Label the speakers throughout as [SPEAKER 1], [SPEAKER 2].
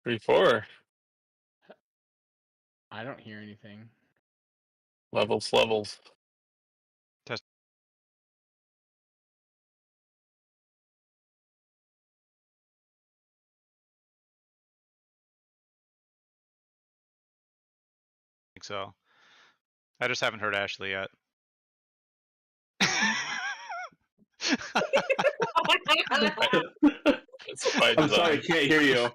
[SPEAKER 1] 3, 4.
[SPEAKER 2] I don't hear anything.
[SPEAKER 1] Levels.
[SPEAKER 3] Test. I think so. I just haven't heard Ashley yet.
[SPEAKER 1] I'm
[SPEAKER 4] sorry, I can't hear you.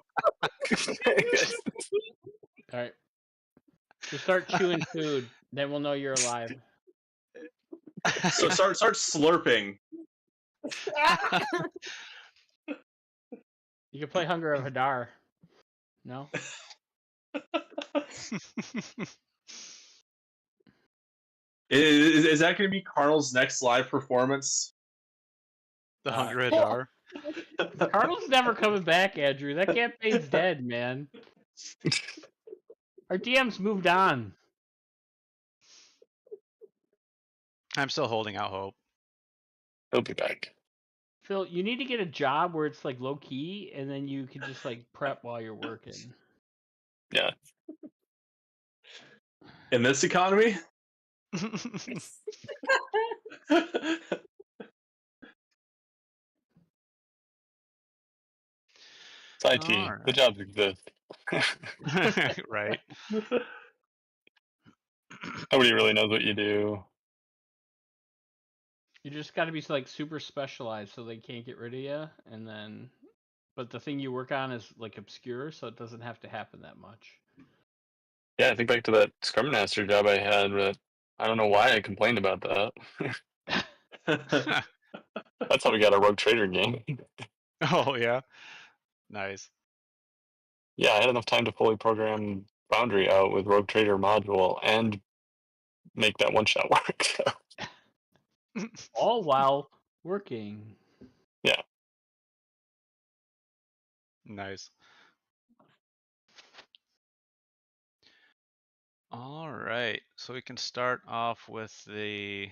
[SPEAKER 2] All right. Just start chewing food, then we'll know you're alive.
[SPEAKER 4] So start slurping.
[SPEAKER 2] You can play Hunger of Hadar. No?
[SPEAKER 4] Is that going to be Carnal's next live performance?
[SPEAKER 3] The Hunger Hadar.
[SPEAKER 2] Carnal's never coming back, Andrew. That campaign's dead, man. Our DM's moved on.
[SPEAKER 3] I'm still holding out hope.
[SPEAKER 1] He'll be back.
[SPEAKER 2] Phil, you need to get a job where it's like low key, and then you can just like prep while you're working.
[SPEAKER 1] Yeah.
[SPEAKER 4] In this economy?
[SPEAKER 1] It's IT.
[SPEAKER 3] Alright.
[SPEAKER 1] The jobs exist.
[SPEAKER 3] Right.
[SPEAKER 1] Nobody really knows what you do.
[SPEAKER 2] You just got to be like super specialized so they can't get rid of you, and then, but the thing you work on is like obscure, so it doesn't have to happen that much.
[SPEAKER 1] Yeah, I think back to that Scrum Master job I had, but I don't know why I complained about that. That's how we got our Rogue Trader game.
[SPEAKER 3] Oh yeah. Nice.
[SPEAKER 1] Yeah, I had enough time to fully program Boundary out with Rogue Trader module and make that one-shot work. So.
[SPEAKER 2] All while working.
[SPEAKER 1] Yeah.
[SPEAKER 3] Nice. All right, so we can start off with the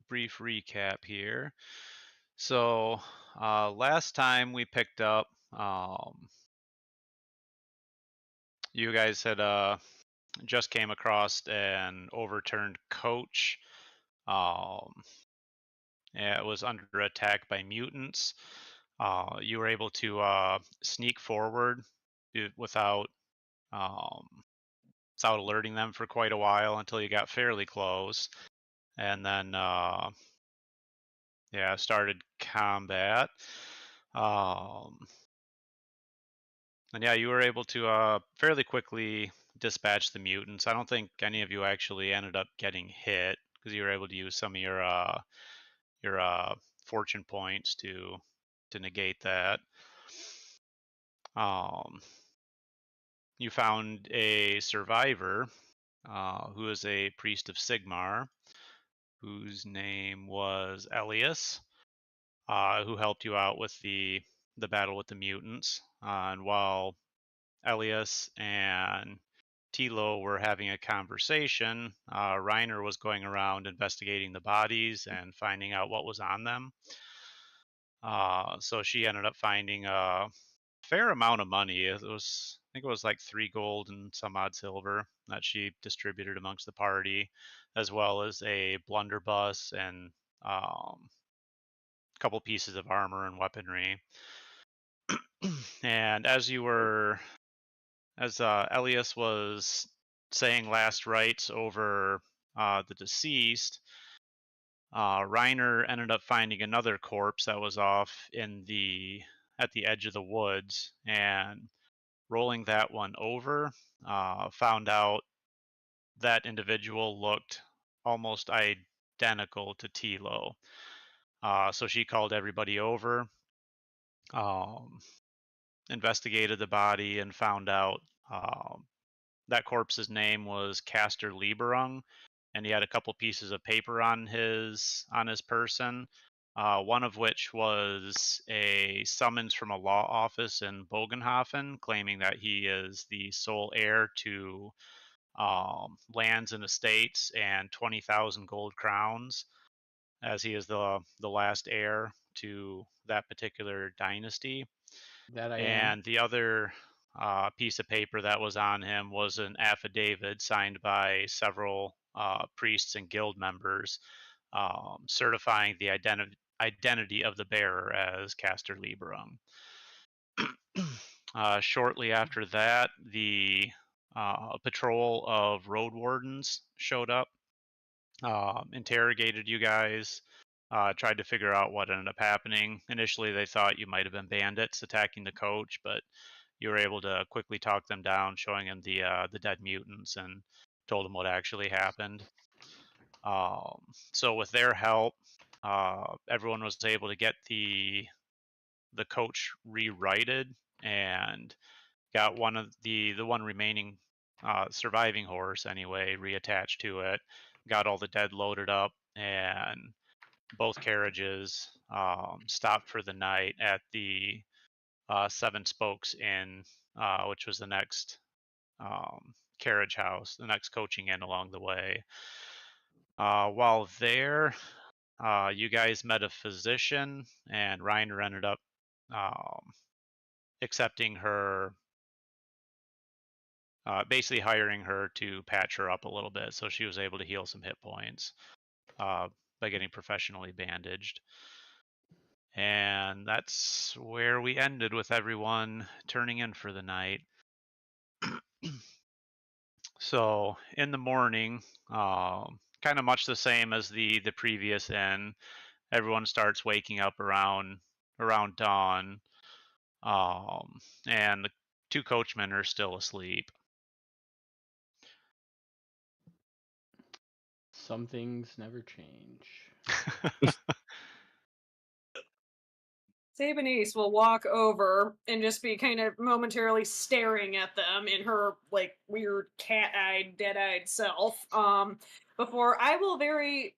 [SPEAKER 3] brief recap here. So last time we picked up, you guys had just came across an overturned coach. It was under attack by mutants. You were able to sneak forward without alerting them for quite a while until you got fairly close, and then started combat. And yeah, you were able to fairly quickly dispatch the mutants. I don't think any of you actually ended up getting hit because you were able to use some of your fortune points to negate that. You found a survivor who is a priest of Sigmar, whose name was Elias, who helped you out with the battle with the mutants. And while Elias and Tilo were having a conversation, Reiner was going around investigating the bodies and finding out what was on them. So she ended up finding a fair amount of money. I think it was like 3 gold and some odd silver that she distributed amongst the party, as well as a blunderbuss and a couple pieces of armor and weaponry. And as Elias was saying last rites over the deceased, Reiner ended up finding another corpse that was off at the edge of the woods, and rolling that one over, found out that individual looked almost identical to Tilo. So she called everybody over, investigated the body, and found out that corpse's name was Castor Lieberung, and he had a couple pieces of paper on his person, one of which was a summons from a law office in Bogenhofen claiming that he is the sole heir to lands and estates and 20,000 gold crowns, as he is the last heir to that particular dynasty.
[SPEAKER 2] That I
[SPEAKER 3] And
[SPEAKER 2] am.
[SPEAKER 3] the other piece of paper that was on him was an affidavit signed by several priests and guild members, certifying the identity of the bearer as Caster Lieberung. Shortly after that, the patrol of road wardens showed up, interrogated you guys, tried to figure out what ended up happening. Initially, they thought you might have been bandits attacking the coach, but you were able to quickly talk them down, showing them the dead mutants, and told them what actually happened. So with their help, everyone was able to get the coach rewrited and got the one remaining surviving horse anyway reattached to it. Got all the dead loaded up, and both carriages stopped for the night at the Seven Spokes Inn, which was the next carriage house, the next coaching inn along the way. While there, you guys met a physician, and Reiner ended up accepting her, basically hiring her to patch her up a little bit, so she was able to heal some hit points by getting professionally bandaged. And that's where we ended, with everyone turning in for the night. So in the morning, kind of much the same as the previous inn, everyone starts waking up around dawn, and the two coachmen are still asleep.
[SPEAKER 2] Some things never change.
[SPEAKER 5] Sabanice will walk over and just be kind of momentarily staring at them in her like weird cat-eyed, dead-eyed self. Before I will very,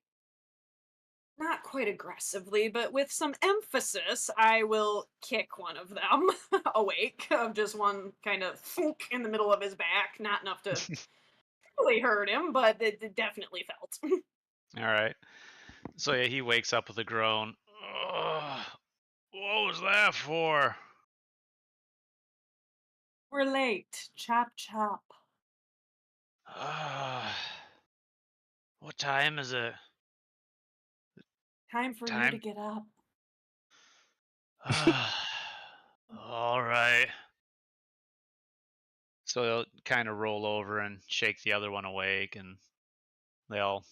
[SPEAKER 5] not quite aggressively, but with some emphasis, I will kick one of them awake, of just one kind of thunk in the middle of his back. Not enough to really hurt him, but it definitely felt.
[SPEAKER 3] All right. So yeah, he wakes up with a groan. Ugh, what was that for?
[SPEAKER 5] We're late. Chop chop.
[SPEAKER 3] What time is it?
[SPEAKER 5] Time for you to get up.
[SPEAKER 3] All right. So they'll kind of roll over and shake the other one awake, and they'll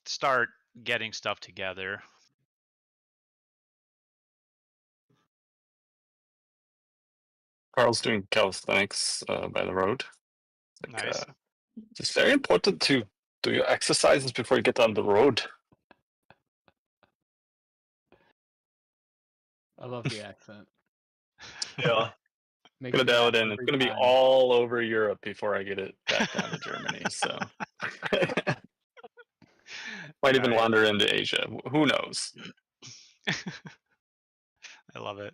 [SPEAKER 3] start getting stuff together.
[SPEAKER 1] Carl's doing calisthenics by the road. Like,
[SPEAKER 3] Nice.
[SPEAKER 1] it's very important to do your exercises before you get on the road.
[SPEAKER 2] I love the accent.
[SPEAKER 4] Yeah.
[SPEAKER 2] Makes
[SPEAKER 1] Gonna
[SPEAKER 2] me
[SPEAKER 1] dial
[SPEAKER 2] laugh
[SPEAKER 1] it in. It's
[SPEAKER 2] every
[SPEAKER 1] gonna be
[SPEAKER 2] time.
[SPEAKER 1] all over Europe before I get it back down to Germany. So might even
[SPEAKER 3] Alright.
[SPEAKER 1] wander into Asia. Who knows?
[SPEAKER 3] I love it.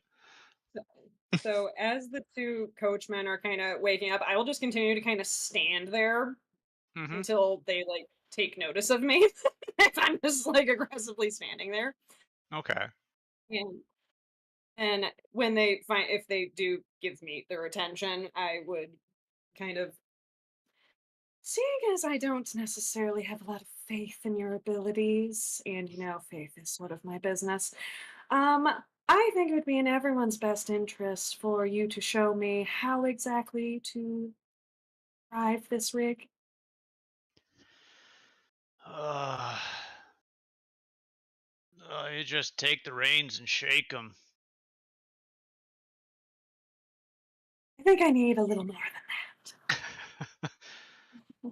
[SPEAKER 5] So as the two coachmen are kind of waking up, I will just continue to kind of stand there
[SPEAKER 3] Mm-hmm.
[SPEAKER 5] until they like take notice of me. If I'm just like aggressively standing there,
[SPEAKER 3] Okay.
[SPEAKER 5] and when they find, if they do give me their attention, I would kind of, seeing as I don't necessarily have a lot of faith in your abilities, and faith is sort of my business. I think it would be in everyone's best interest for you to show me how exactly to drive this rig.
[SPEAKER 3] You just take the reins and shake them.
[SPEAKER 5] I think I need a little more than that.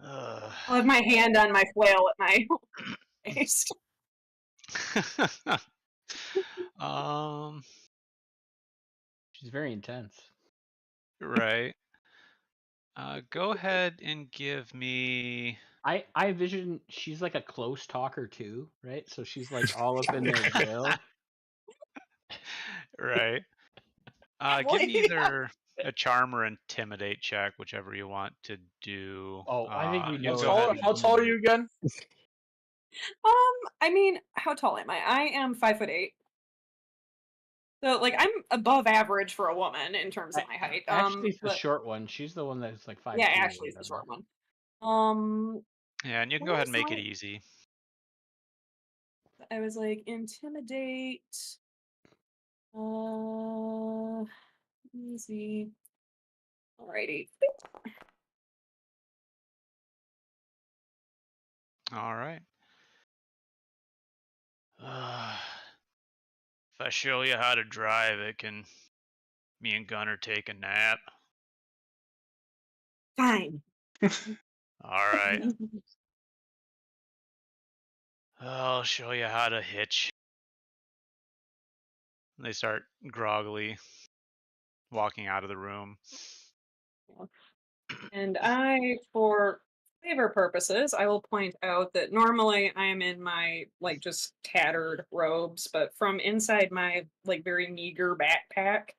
[SPEAKER 5] I'll have my hand on my flail at my waist.
[SPEAKER 2] She's very intense.
[SPEAKER 3] Right. Go ahead and give me.
[SPEAKER 2] I envision she's like a close talker too, right? So she's like all up in their grill.
[SPEAKER 3] Right. Give me either a charm or intimidate check, whichever you want to do.
[SPEAKER 2] Oh, I think we
[SPEAKER 3] you
[SPEAKER 2] know
[SPEAKER 3] go
[SPEAKER 2] what
[SPEAKER 3] ahead
[SPEAKER 2] that
[SPEAKER 3] and-
[SPEAKER 4] How tall are you again?
[SPEAKER 5] I mean, how tall am I? I am 5'8". So, like, I'm above average for a woman in terms of my height.
[SPEAKER 2] Ashley's the
[SPEAKER 5] But
[SPEAKER 2] short one. She's the one that's like 5'2"
[SPEAKER 5] yeah,
[SPEAKER 2] or
[SPEAKER 5] Ashley's the
[SPEAKER 2] whatever.
[SPEAKER 5] short one. Um,
[SPEAKER 3] Yeah, and you can
[SPEAKER 5] what
[SPEAKER 3] go ahead
[SPEAKER 5] was
[SPEAKER 3] and make it
[SPEAKER 5] my-
[SPEAKER 3] easy.
[SPEAKER 5] I was like, intimidate. Easy. Alrighty.
[SPEAKER 3] All right. If I show you how to drive it, can me and Gunner take a nap?
[SPEAKER 5] Fine.
[SPEAKER 3] All right. I'll show you how to hitch. They start groggily walking out of the room.
[SPEAKER 5] And for flavor purposes, I will point out that normally I am in my like just tattered robes, but from inside my like very meager backpack,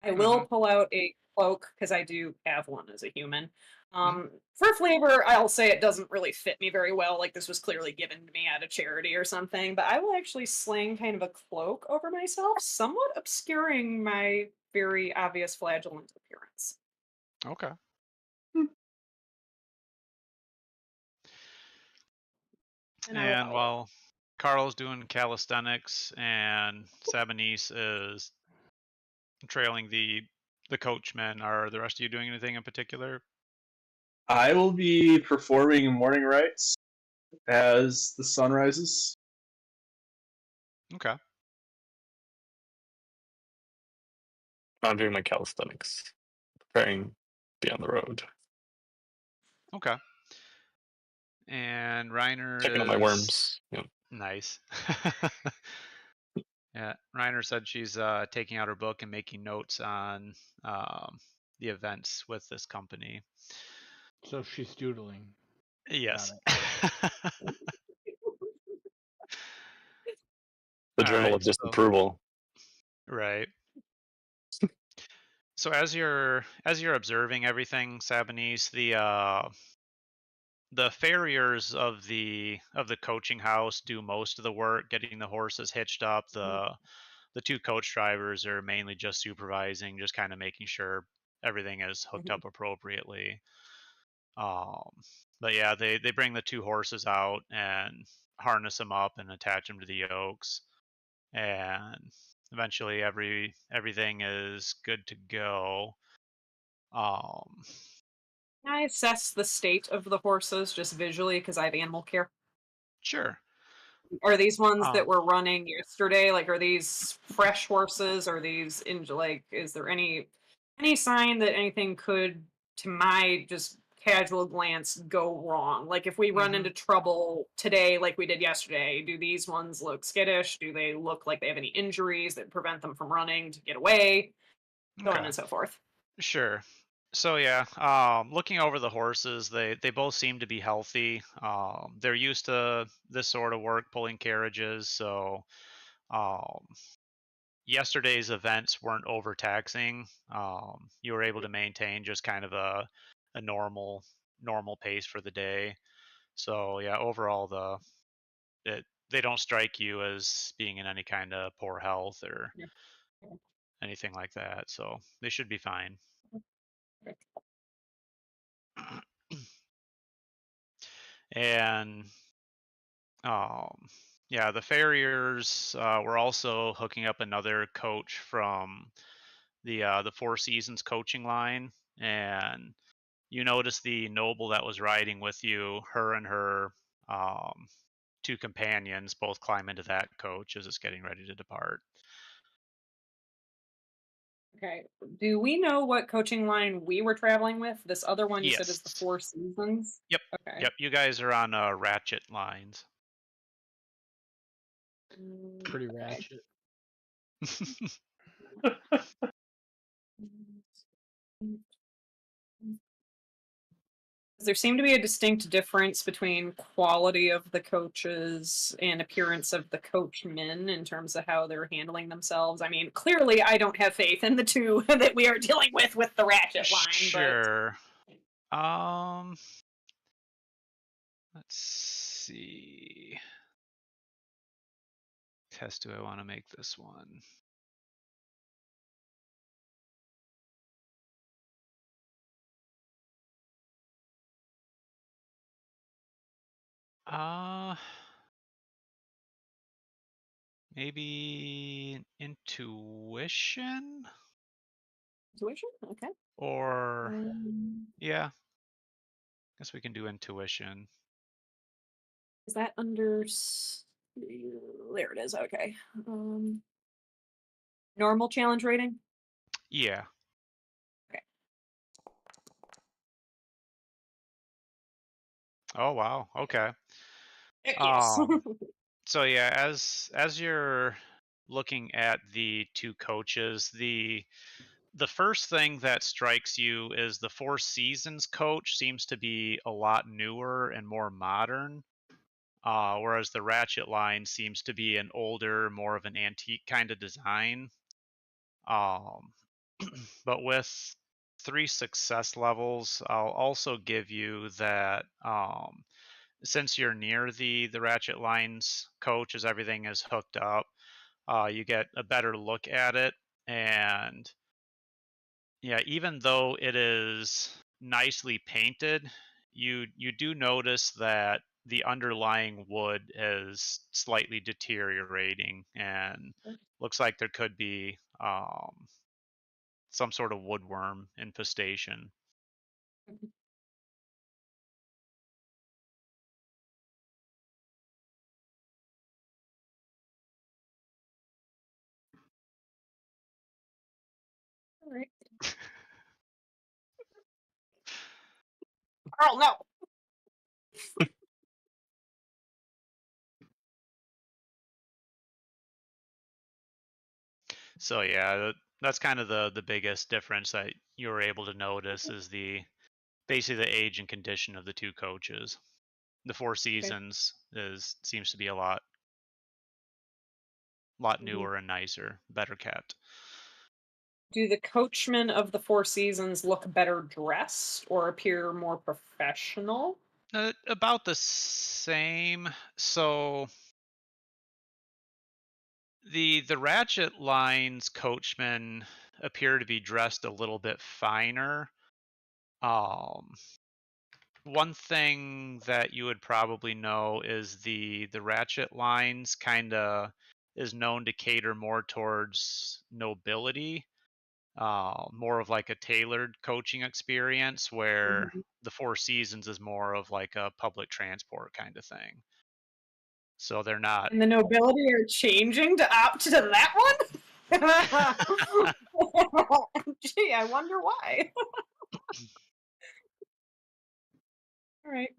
[SPEAKER 5] I will pull out a cloak because I do have one as a human. For flavor, I'll say it doesn't really fit me very well. Like this was clearly given to me out of charity or something, but I will actually sling kind of a cloak over myself, somewhat obscuring my very obvious flagellant appearance.
[SPEAKER 3] Okay. And while Carl's doing calisthenics and Sabanese is trailing the coachmen, are the rest of you doing anything in particular?
[SPEAKER 4] I will be performing morning rites as the sun rises.
[SPEAKER 3] Okay.
[SPEAKER 1] I'm doing my calisthenics, preparing to be on the road,
[SPEAKER 3] Okay. And Reiner
[SPEAKER 1] checking out my worms. Yeah.
[SPEAKER 3] Nice. Yeah, Reiner said she's taking out her book and making notes on the events with this company.
[SPEAKER 2] So she's doodling.
[SPEAKER 3] Yes.
[SPEAKER 1] The
[SPEAKER 3] All
[SPEAKER 1] journal
[SPEAKER 3] right,
[SPEAKER 1] of disapproval.
[SPEAKER 3] Right. So as you're observing everything, Sabanese, the farriers of the coaching house do most of the work, getting the horses hitched up. The two coach drivers are mainly just supervising, just kind of making sure everything is hooked up appropriately. But yeah, they bring the two horses out and harness them up and attach them to the yokes, and eventually everything is good to go.
[SPEAKER 5] Can I assess the state of the horses just visually because I have animal care?
[SPEAKER 3] Sure.
[SPEAKER 5] Are these ones that were running yesterday? Like, are these fresh horses? Are these in like? Is there any sign that anything could, to my just casual glance, go wrong? Like, if we run into trouble today, like we did yesterday, do these ones look skittish? Do they look like they have any injuries that prevent them from running to get away? So on and so forth.
[SPEAKER 3] Sure. So yeah, looking over the horses, they both seem to be healthy. They're used to this sort of work, pulling carriages. So yesterday's events weren't overtaxing. You were able to maintain just kind of a normal pace for the day. So yeah, overall they don't strike you as being in any kind of poor health or anything like that. So they should be fine. And yeah, the farriers were also hooking up another coach from the Four Seasons coaching line, and you notice the noble that was riding with you, her and her two companions both climb into that coach as it's getting ready to depart.
[SPEAKER 5] Okay. Do we know what coaching line we were traveling with? This other one you said is the
[SPEAKER 3] Yes.
[SPEAKER 5] Four Seasons?
[SPEAKER 3] Yep.
[SPEAKER 5] Okay.
[SPEAKER 3] Yep. You guys are on ratchet lines.
[SPEAKER 2] Pretty
[SPEAKER 5] Okay.
[SPEAKER 2] ratchet.
[SPEAKER 5] There seemed to be a distinct difference between quality of the coaches and appearance of the coachmen in terms of how they're handling themselves. I mean, clearly I don't have faith in the two that we are dealing with the ratchet line.
[SPEAKER 3] Sure. Let's see. Test do I want to make this one? Maybe intuition?
[SPEAKER 5] Intuition? Okay.
[SPEAKER 3] Or yeah. Guess we can do intuition.
[SPEAKER 5] Is that under? There it is. Okay. Normal challenge rating.
[SPEAKER 3] Yeah.
[SPEAKER 5] Okay.
[SPEAKER 3] Oh wow. Okay.
[SPEAKER 5] Yes.
[SPEAKER 3] So yeah, as you're looking at the two coaches, the first thing that strikes you is the Four Seasons coach seems to be a lot newer and more modern, whereas the Ratchet line seems to be an older, more of an antique kind of design. But with 3 success levels, I'll also give you that since you're near the Ratchet line's coach, as everything is hooked up, you get a better look at it. And yeah, even though it is nicely painted, you do notice that the underlying wood is slightly deteriorating, and looks like there could be some sort of woodworm infestation.
[SPEAKER 5] All right. Oh no.
[SPEAKER 3] So yeah, that's kind of the biggest difference that you were able to notice is basically the age and condition of the two coaches. The Four Seasons seems to be a lot newer and nicer, better kept.
[SPEAKER 5] Do the coachmen of the Four Seasons look better dressed or appear more professional?
[SPEAKER 3] About the same. So the Ratchet line's coachmen appear to be dressed a little bit finer. One thing that you would probably know is the Ratchet lines kind of is known to cater more towards nobility, more of like a tailored coaching experience, where the Four Seasons is more of like a public transport kind of thing. So they're not.
[SPEAKER 5] And the nobility are changing to opt to that one? Gee, I wonder why. All right.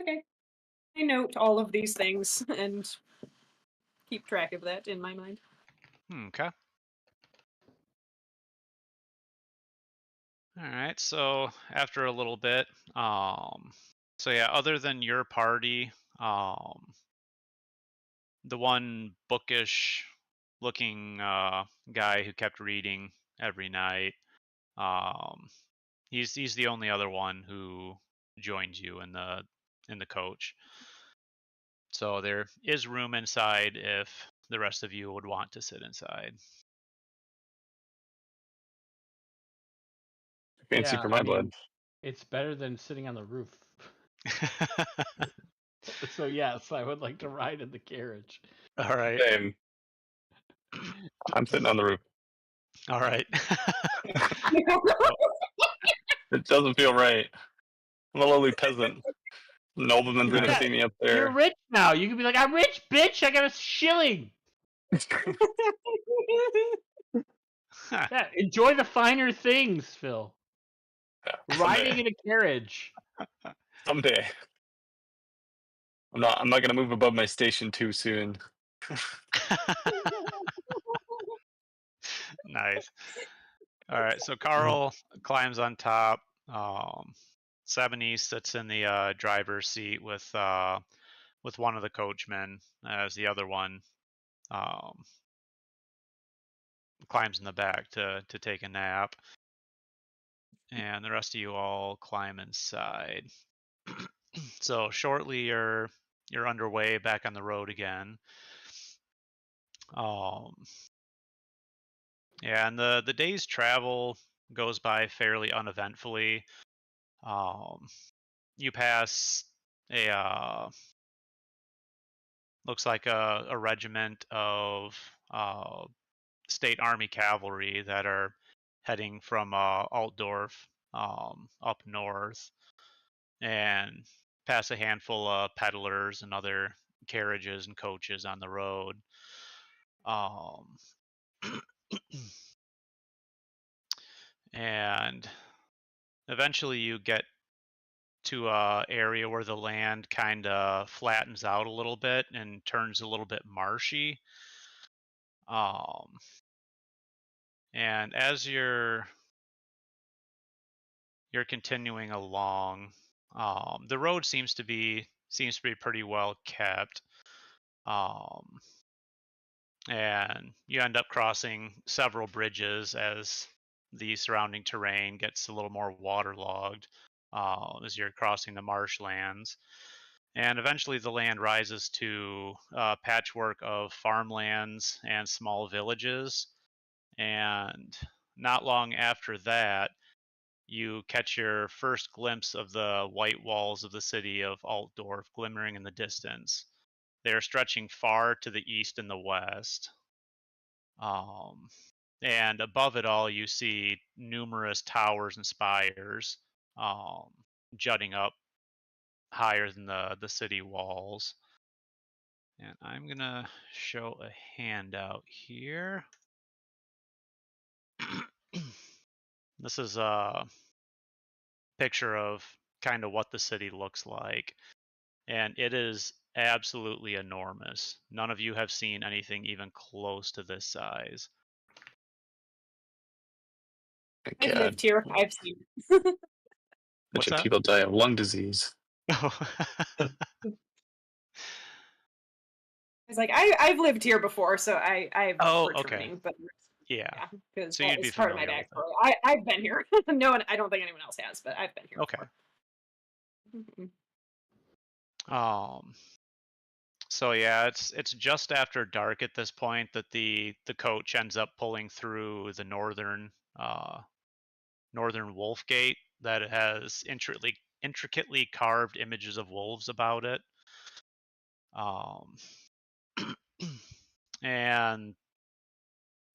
[SPEAKER 5] Okay. I note all of these things and keep track of that in my mind.
[SPEAKER 3] Okay. All right. So after a little bit, so yeah, other than your party, the one bookish looking guy who kept reading every night, he's the only other one who joins you in the coach. So there is room inside if the rest of you would want to sit inside.
[SPEAKER 1] Fancy for my blood.
[SPEAKER 2] It's better than sitting on the roof. So yes, I would like to ride in the carriage.
[SPEAKER 3] All right.
[SPEAKER 1] Same. I'm sitting on the roof.
[SPEAKER 3] All right.
[SPEAKER 1] It doesn't feel right. I'm a lowly peasant. Nobleman's gonna see me up there.
[SPEAKER 2] You're rich now. You can be like, I'm rich, bitch. I got a shilling. Yeah, enjoy the finer things, Phil.
[SPEAKER 1] Yeah,
[SPEAKER 2] Riding in a carriage.
[SPEAKER 1] Someday. I'm not gonna move above my station too soon.
[SPEAKER 3] Nice. All right, so Carl climbs on top. 70 sits in the driver's seat with one of the coachmen, as the other one climbs in the back to take a nap, and the rest of you all climb inside. So shortly you're underway back on the road again. Yeah, and the day's travel goes by fairly uneventfully. You pass a looks like a regiment of state army cavalry that are heading from Altdorf up north, and pass a handful of peddlers and other carriages and coaches on the road. Um, and eventually you get to a area where the land kind of flattens out a little bit and turns a little bit marshy. And as you're continuing along, the road seems to be pretty well kept. And you end up crossing several bridges as the surrounding terrain gets a little more waterlogged as you're crossing the marshlands. And eventually the land rises to a patchwork of farmlands and small villages. And not long after that, you catch your first glimpse of the white walls of the city of Altdorf glimmering in the distance. They are stretching far to the east and the west. And above it all, you see numerous towers and spires jutting up higher than the city walls. And I'm going to show a handout here. This is a picture of kind of what the city looks like. And it is absolutely enormous. None of you have seen anything even close to this size.
[SPEAKER 5] I've lived here. I've seen.
[SPEAKER 3] What's that?
[SPEAKER 1] People die of lung disease.
[SPEAKER 5] I was like, I've lived here before, so I've for training, but
[SPEAKER 3] yeah,
[SPEAKER 5] because
[SPEAKER 3] so you'd be
[SPEAKER 5] it's part of my
[SPEAKER 3] familiar with
[SPEAKER 5] backstory. I've been here. No one, I don't think anyone else has, but I've been here.
[SPEAKER 3] Okay.
[SPEAKER 5] Before.
[SPEAKER 3] So yeah, it's just after dark at this point that the coach ends up pulling through the northern wolf gate that has intricately carved images of wolves about it. And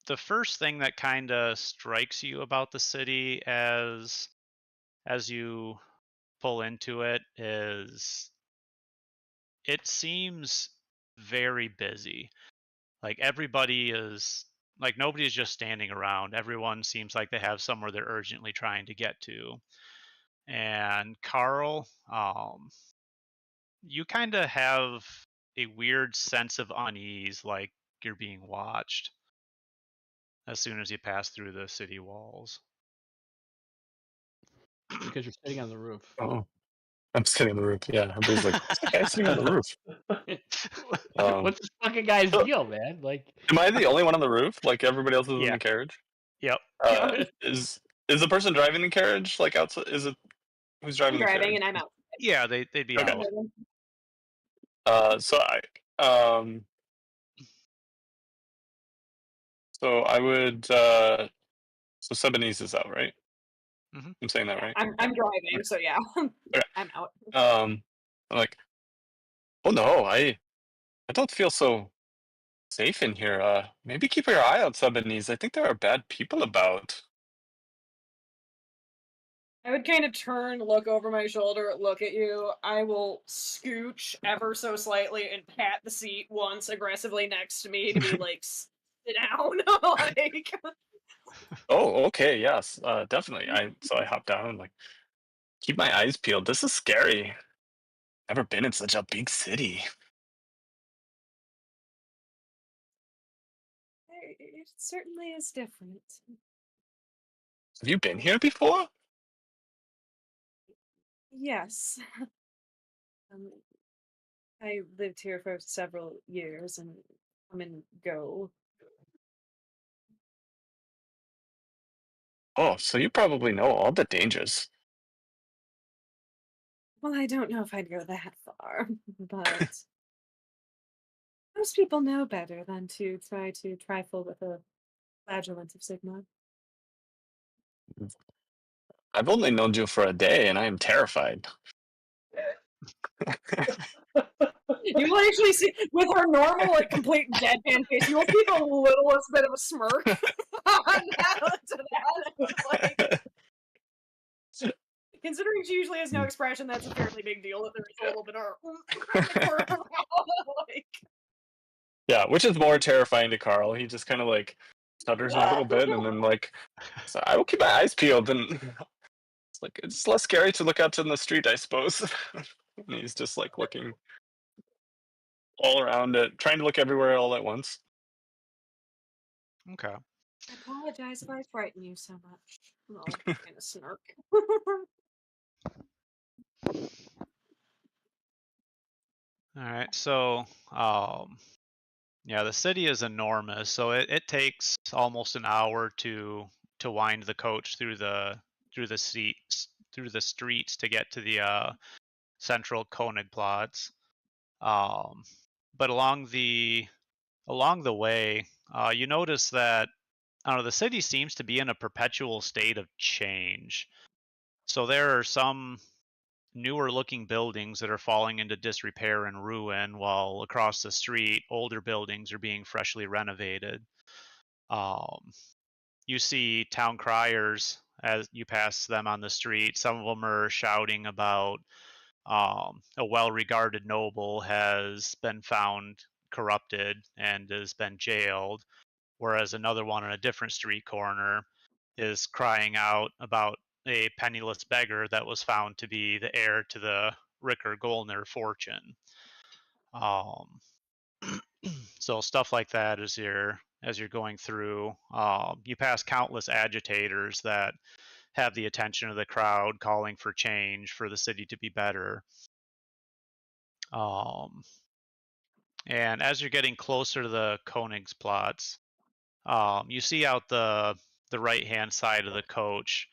[SPEAKER 3] the first thing that kind of strikes you about the city as you pull into it is it seems very busy. Like everybody is like nobody's just standing around. Everyone seems like they have somewhere they're urgently trying to get to. And Carl, you kind of have a weird sense of unease, like you're being watched as soon as you pass through the city walls.
[SPEAKER 2] Because you're sitting on the roof.
[SPEAKER 1] Oh, I'm sitting on the roof. Yeah, everybody's like, "What's that guy sitting on the roof?"
[SPEAKER 2] What's this fucking guy's deal, man? Like,
[SPEAKER 1] am I the only one on the roof? Like everybody else is in
[SPEAKER 3] Yeah.
[SPEAKER 1] the carriage?
[SPEAKER 3] Yep.
[SPEAKER 1] Is the person driving the carriage like outside? Is it who's driving
[SPEAKER 5] I'm
[SPEAKER 1] the
[SPEAKER 5] driving
[SPEAKER 1] carriage?
[SPEAKER 5] and I'm out.
[SPEAKER 3] Yeah, they'd be
[SPEAKER 1] Okay.
[SPEAKER 3] out.
[SPEAKER 1] So I would so Sebanese is out, right?
[SPEAKER 3] Mhm.
[SPEAKER 1] I'm saying that right?
[SPEAKER 5] I'm driving, so yeah,
[SPEAKER 1] Okay.
[SPEAKER 5] I'm out.
[SPEAKER 1] I'm like, oh no, I don't feel so safe in here. Maybe keep your eye out, Sebanese. I think there are bad people about.
[SPEAKER 5] I would kind of turn, look over my shoulder, look at you. I will scooch ever so slightly and pat the seat once aggressively next to me to be like, sit down. Like,
[SPEAKER 1] Oh, okay, yes, definitely. So I hop down and like keep my eyes peeled. This is scary. Never been in such a big city.
[SPEAKER 5] it certainly is different.
[SPEAKER 1] Have you been here before?
[SPEAKER 5] Yes. I lived here for several years and come and go.
[SPEAKER 1] Oh, so you probably know all the dangers.
[SPEAKER 5] Well, I don't know if I'd go that far, but most people know better than to try to trifle with a Flagellants of Sigma.
[SPEAKER 1] I've only known you for a day, and I am terrified.
[SPEAKER 5] You will actually see, with her normal, like, complete deadpan face, you will see the littlest bit of a smirk on that. Like, considering she usually has no expression, that's a fairly big deal that there's a little bit of like,
[SPEAKER 1] Yeah, which is more terrifying to Carl. He just kind of like stutters a little bit, and then like, so I will keep my eyes peeled, and it's like it's less scary to look out in the street, I suppose. And he's just like looking all around it, trying to look everywhere all at once.
[SPEAKER 3] Okay.
[SPEAKER 5] I apologize if I frighten you so much. Well, kind of snark.
[SPEAKER 3] All right. So, yeah, the city is enormous, so it takes almost an hour to wind the coach through the streets to get to the central Königplatz. But along the way, you notice that I don't know, the city seems to be in a perpetual state of change. So there are some newer looking buildings that are falling into disrepair and ruin, while across the street, older buildings are being freshly renovated. You see town criers as you pass them on the street. Some of them are shouting about a well-regarded noble has been found corrupted and has been jailed, whereas another one on a different street corner is crying out about a penniless beggar that was found to be the heir to the Ricker Goldner fortune. So stuff like that as you're going through. You pass countless agitators that have the attention of the crowd, calling for change, for the city to be better. And as you're getting closer to the Königsplatz, you see out the right-hand side of the coach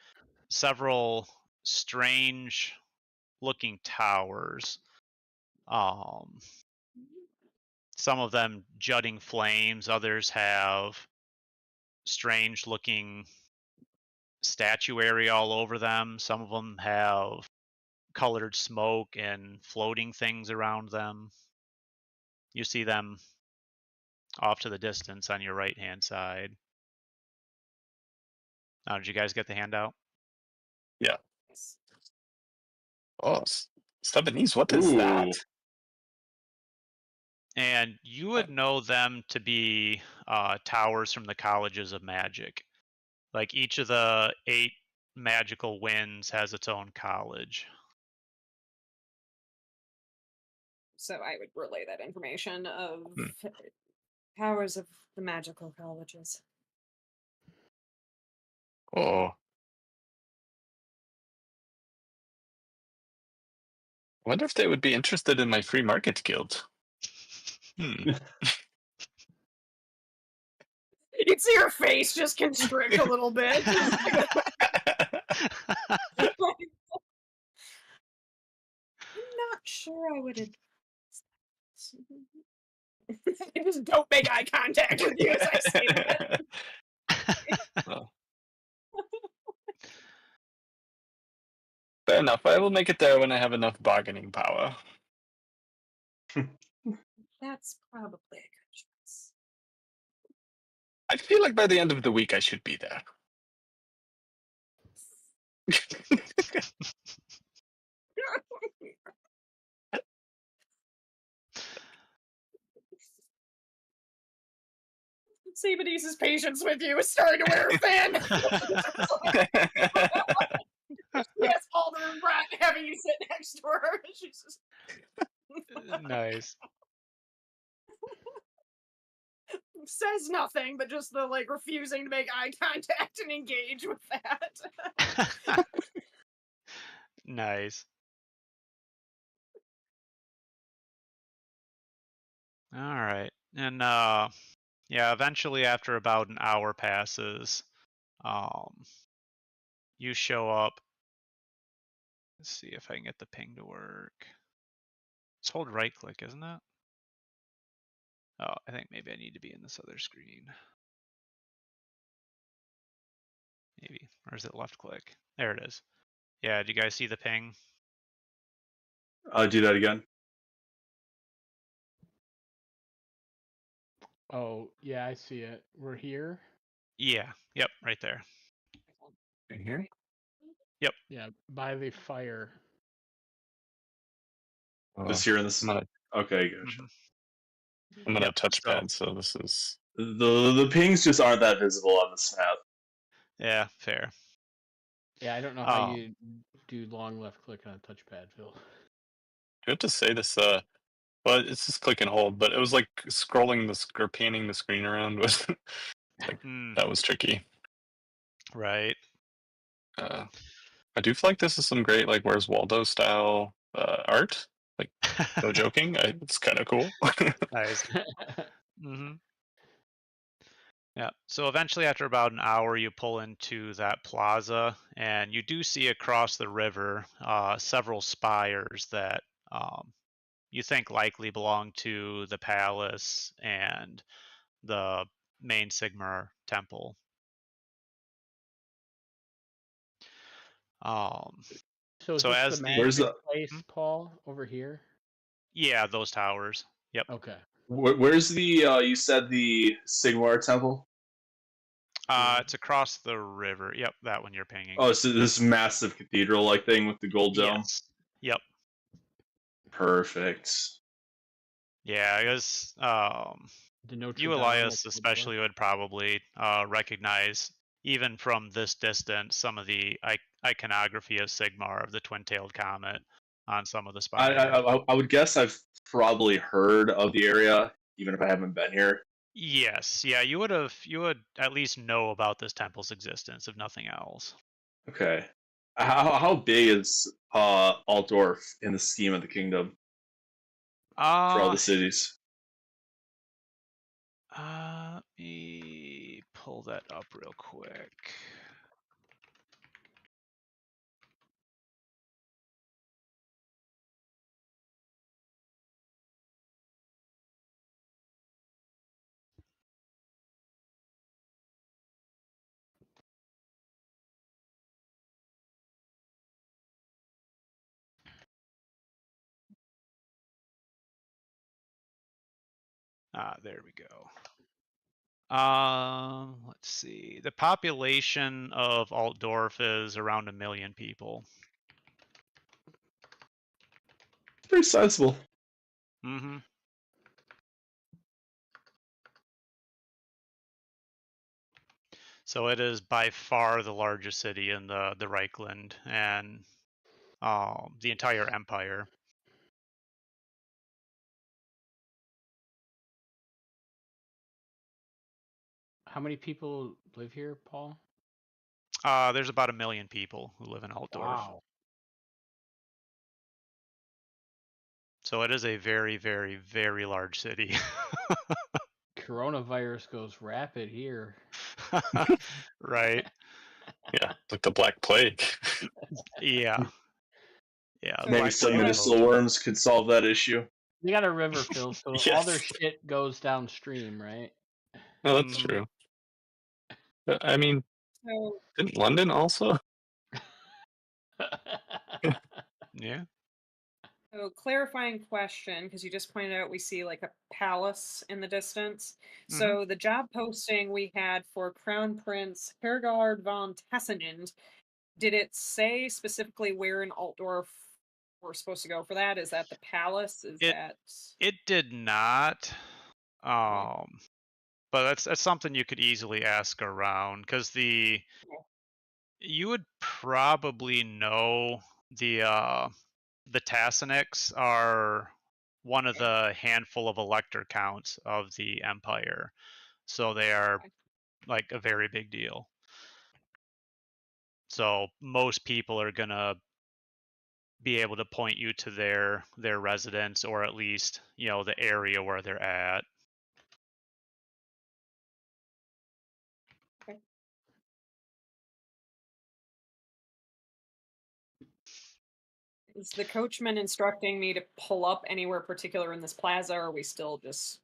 [SPEAKER 3] several strange looking towers. Some of them jutting flames, others have strange looking statuary all over them. Some of them have colored smoke and floating things around them. You see them off to the distance on your right hand side. Now, did you guys get the handout?
[SPEAKER 1] Yeah. Oh, Stefanese, what is that?
[SPEAKER 3] And you would know them to be towers from the colleges of magic. Like each of the 8 magical winds has its own college.
[SPEAKER 5] So I would relay that information of powers of the magical colleges.
[SPEAKER 1] Oh. I wonder if they would be interested in my free market guild.
[SPEAKER 5] You'd see her face just constrict a little bit. I'm not sure I would. I just don't make eye contact with you as I say that.
[SPEAKER 1] Oh. Fair enough. I will make it there when I have enough bargaining power.
[SPEAKER 5] That's probably a good choice.
[SPEAKER 1] I feel like by the end of the week I should be there.
[SPEAKER 5] Sabadi's patience with you is starting to wear thin. Yes, Alder and Brett having you sit next to her. She's just
[SPEAKER 3] Nice.
[SPEAKER 5] says nothing, but just the like refusing to make eye contact and engage with that.
[SPEAKER 3] Nice. All right. And yeah, eventually after about an hour passes, you show up. Let's see if I can get the ping to work. It's hold right click, isn't it? Oh, I think maybe I need to be in this other screen. maybe. Or is it left click? There it is. Yeah, do you guys see the ping?
[SPEAKER 4] Do that again.
[SPEAKER 2] Oh, yeah, I see it. We're here.
[SPEAKER 3] Yeah. Yep, right there.
[SPEAKER 1] In here?
[SPEAKER 2] Yeah, by the fire.
[SPEAKER 4] Just here in this.
[SPEAKER 1] I'm on
[SPEAKER 4] Okay, gotcha.
[SPEAKER 3] Mhm.
[SPEAKER 1] a
[SPEAKER 3] Yep,
[SPEAKER 1] touchpad, so this is.
[SPEAKER 4] The pings just aren't that visible on this map.
[SPEAKER 3] Yeah, fair.
[SPEAKER 2] Yeah, I don't know how you do long left click on a touchpad, Phil.
[SPEAKER 1] I have to say this. But it's just click and hold. But it was like scrolling or panning the screen around was like that was tricky.
[SPEAKER 3] Right.
[SPEAKER 1] I do feel like this is some great like Where's Waldo style art. Like no joking, it's kind of cool.
[SPEAKER 3] Nice. hmm Yeah. So eventually, after about an hour, you pull into that plaza, and you do see across the river several spires that you think likely belong to the palace and the main Sigmar temple.
[SPEAKER 2] So is
[SPEAKER 3] So
[SPEAKER 2] this
[SPEAKER 3] as
[SPEAKER 2] the
[SPEAKER 3] the
[SPEAKER 4] Where's
[SPEAKER 2] magic
[SPEAKER 4] the-
[SPEAKER 2] place, Paul, over here?
[SPEAKER 3] yeah, those towers. Yep.
[SPEAKER 2] Okay.
[SPEAKER 4] Where's the you said the Sigmar temple?
[SPEAKER 3] It's across the river. Yep, that one you're pinging.
[SPEAKER 4] Oh, so this massive cathedral like thing with the gold dome.
[SPEAKER 3] Yes. Yep.
[SPEAKER 4] Perfect.
[SPEAKER 3] Yeah, I guess
[SPEAKER 2] The Notre
[SPEAKER 3] you,
[SPEAKER 2] Dame
[SPEAKER 3] Elias,
[SPEAKER 2] of
[SPEAKER 3] especially, would probably recognize, even from this distance, some of the iconography of Sigmar of the twin-tailed comet on some of the spires.
[SPEAKER 4] I would guess I've probably heard of the area, even if I haven't been here.
[SPEAKER 3] Yes, yeah, you would at least know about this temple's existence, if nothing else.
[SPEAKER 4] Okay. How big is Altdorf in the scheme of the kingdom for all the cities?
[SPEAKER 3] Let me pull that up real quick. There we go. Let's see. The population of Altdorf is around 1 million people.
[SPEAKER 4] Pretty sizable.
[SPEAKER 3] Mm-hmm. So it is by far the largest city in the Reichland and the entire empire.
[SPEAKER 2] How many people live here, Paul?
[SPEAKER 3] There's about 1 million people who live in Altdorf.
[SPEAKER 2] Wow.
[SPEAKER 3] So it is a very, very, very large city.
[SPEAKER 2] Coronavirus goes rapid here.
[SPEAKER 3] Right.
[SPEAKER 1] Yeah, like the Black Plague.
[SPEAKER 3] Yeah. Yeah.
[SPEAKER 5] So
[SPEAKER 4] Maybe
[SPEAKER 3] Black
[SPEAKER 4] some
[SPEAKER 3] Plague
[SPEAKER 4] medicinal
[SPEAKER 3] goes-
[SPEAKER 4] worms could solve that issue.
[SPEAKER 2] They got a river, Phil, so all their
[SPEAKER 1] Yes.
[SPEAKER 2] shit goes downstream, right?
[SPEAKER 1] No, that's
[SPEAKER 3] Mhm.
[SPEAKER 1] true. I mean,
[SPEAKER 5] So
[SPEAKER 1] didn't London also?
[SPEAKER 3] Yeah.
[SPEAKER 5] So clarifying question, because you just pointed out we see like a palace in the distance.
[SPEAKER 3] Mhm.
[SPEAKER 5] So the job posting we had for Crown Prince Hergard von Tessenind, did it say specifically where in Altdorf we're supposed to go for that? Is that the palace? Is that
[SPEAKER 3] It did not. But that's something you could easily ask around, because you would probably know the Tassanics are one of the handful of elector counts of the empire, so they are like a very big deal. So most people are gonna be able to point you to their residence, or at least the area where they're at.
[SPEAKER 5] is the coachman instructing me to pull up anywhere particular in this plaza, or are we still just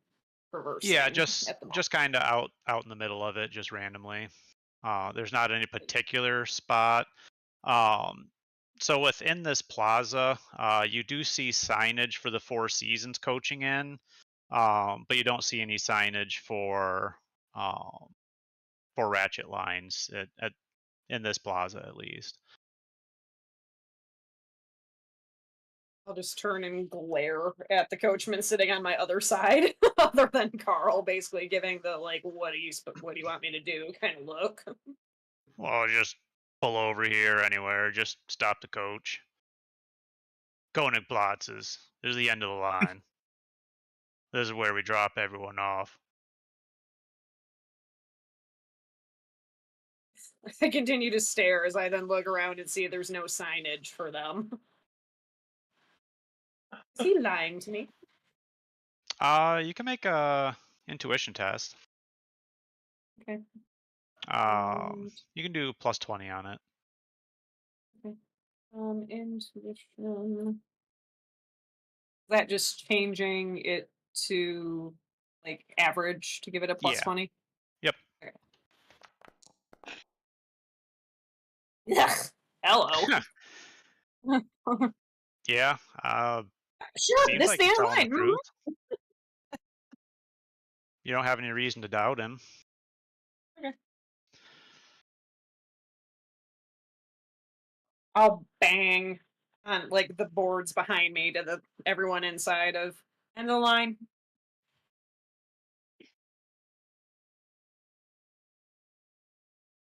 [SPEAKER 5] reversing?
[SPEAKER 3] Yeah,
[SPEAKER 5] at the moment?
[SPEAKER 3] just kind of out in the middle of it, just randomly. There's not any particular spot. So within this plaza, you do see signage for the Four Seasons Coaching Inn, but you don't see any signage for Ratchet Lines in this plaza, at least.
[SPEAKER 5] I'll just turn and glare at the coachman sitting on my other side, other than Carl, basically giving the like, "What do you want me to do?" kind of look.
[SPEAKER 3] Well, just pull over here anywhere. Just stop the coach. Königplatz is the end of the line. This is where we drop everyone off.
[SPEAKER 5] I continue to stare as I then look around and see there's no signage for them. Is he lying to me?
[SPEAKER 3] You can make a intuition test.
[SPEAKER 5] Okay.
[SPEAKER 3] You can do plus 20 on it.
[SPEAKER 5] Okay. Intuition. That just changing it to like average to give it a plus
[SPEAKER 3] Yeah.
[SPEAKER 5] 20?
[SPEAKER 3] Yep.
[SPEAKER 5] Okay. Ugh, hello.
[SPEAKER 3] Yeah.
[SPEAKER 5] Sure,
[SPEAKER 3] Seems
[SPEAKER 5] this
[SPEAKER 3] like he's
[SPEAKER 5] damn
[SPEAKER 3] telling the
[SPEAKER 5] line.
[SPEAKER 3] truth. You don't have any reason to doubt him.
[SPEAKER 5] Okay. I'll bang on like the boards behind me to the everyone inside of end of the line.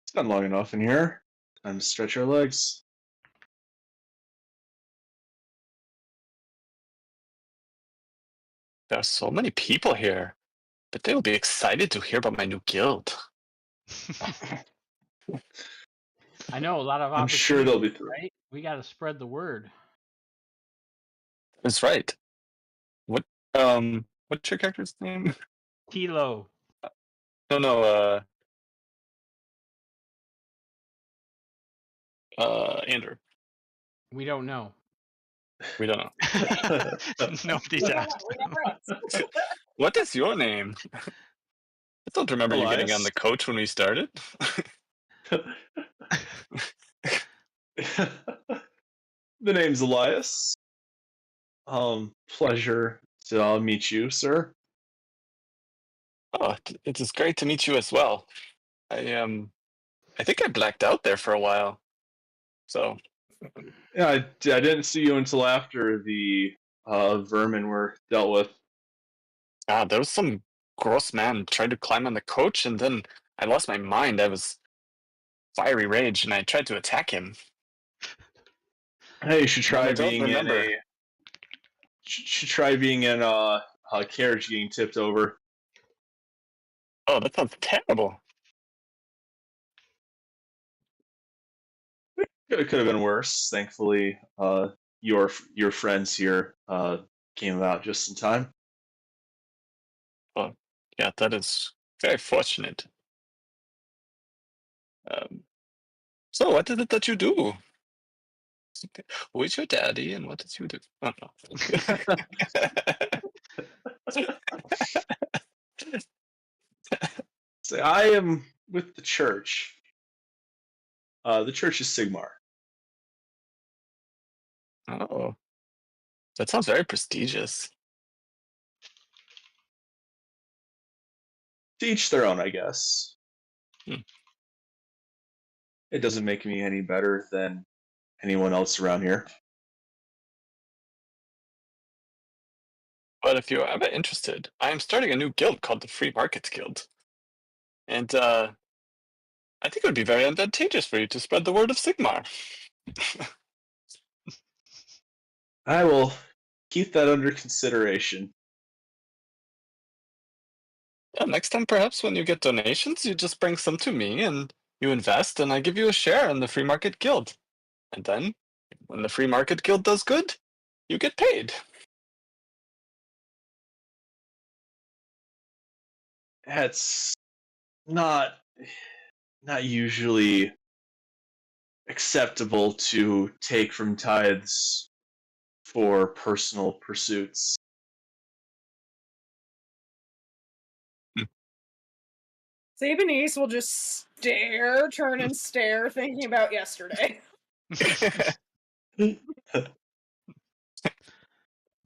[SPEAKER 4] It's been long enough in here. Time to stretch our legs.
[SPEAKER 1] There are so many people here, but they will be excited to hear about my new guild.
[SPEAKER 2] I know a lot of
[SPEAKER 4] I'm sure they'll be
[SPEAKER 2] opportunities,
[SPEAKER 4] through.
[SPEAKER 2] right? We got to spread the word.
[SPEAKER 1] That's right. What's your character's name?
[SPEAKER 2] Kilo.
[SPEAKER 1] No, Andrew.
[SPEAKER 2] We don't know.
[SPEAKER 1] We don't know.
[SPEAKER 3] Nobody
[SPEAKER 5] We
[SPEAKER 3] asked.
[SPEAKER 5] never asked.
[SPEAKER 1] What is your name? I don't remember you getting on
[SPEAKER 4] Elias.
[SPEAKER 1] the coach when we started.
[SPEAKER 4] The name's Elias. Pleasure to meet you, sir.
[SPEAKER 1] Oh, it is great to meet you as well. I think I blacked out there for a while. So
[SPEAKER 4] Yeah, I didn't see you until after the vermin were dealt with.
[SPEAKER 1] there was some gross man trying to climb on the coach, and then I lost my mind. I was fiery rage, and I tried to attack him.
[SPEAKER 4] Hey, you should try
[SPEAKER 1] I don't
[SPEAKER 4] being
[SPEAKER 1] remember.
[SPEAKER 4] in a. Should try being in a carriage getting tipped over.
[SPEAKER 1] Oh, that sounds terrible.
[SPEAKER 4] It could have been worse. Thankfully, your friends here came about just in time.
[SPEAKER 1] Oh, yeah, that is very fortunate. So what is it that you do? Who is your daddy, and what does you do? Oh, no.
[SPEAKER 4] So I am with the church. The church is Sigmar.
[SPEAKER 1] Oh, that sounds very prestigious.
[SPEAKER 4] To each their own, I guess.
[SPEAKER 1] Hmm.
[SPEAKER 4] It doesn't make me any better than anyone else around here.
[SPEAKER 1] But if you're ever interested, I am starting a new guild called the Free Market Guild. And I think it would be very advantageous for you to spread the word of Sigmar.
[SPEAKER 4] I will keep that under consideration.
[SPEAKER 1] Yeah, next time, perhaps when you get donations, you just bring some to me and you invest, and I give you a share in the Free Market Guild. And then, when the Free Market Guild does good, you get paid.
[SPEAKER 4] That's not usually acceptable to take from tithes for personal pursuits.
[SPEAKER 5] Sabinese will just stare, turn and stare, thinking about yesterday.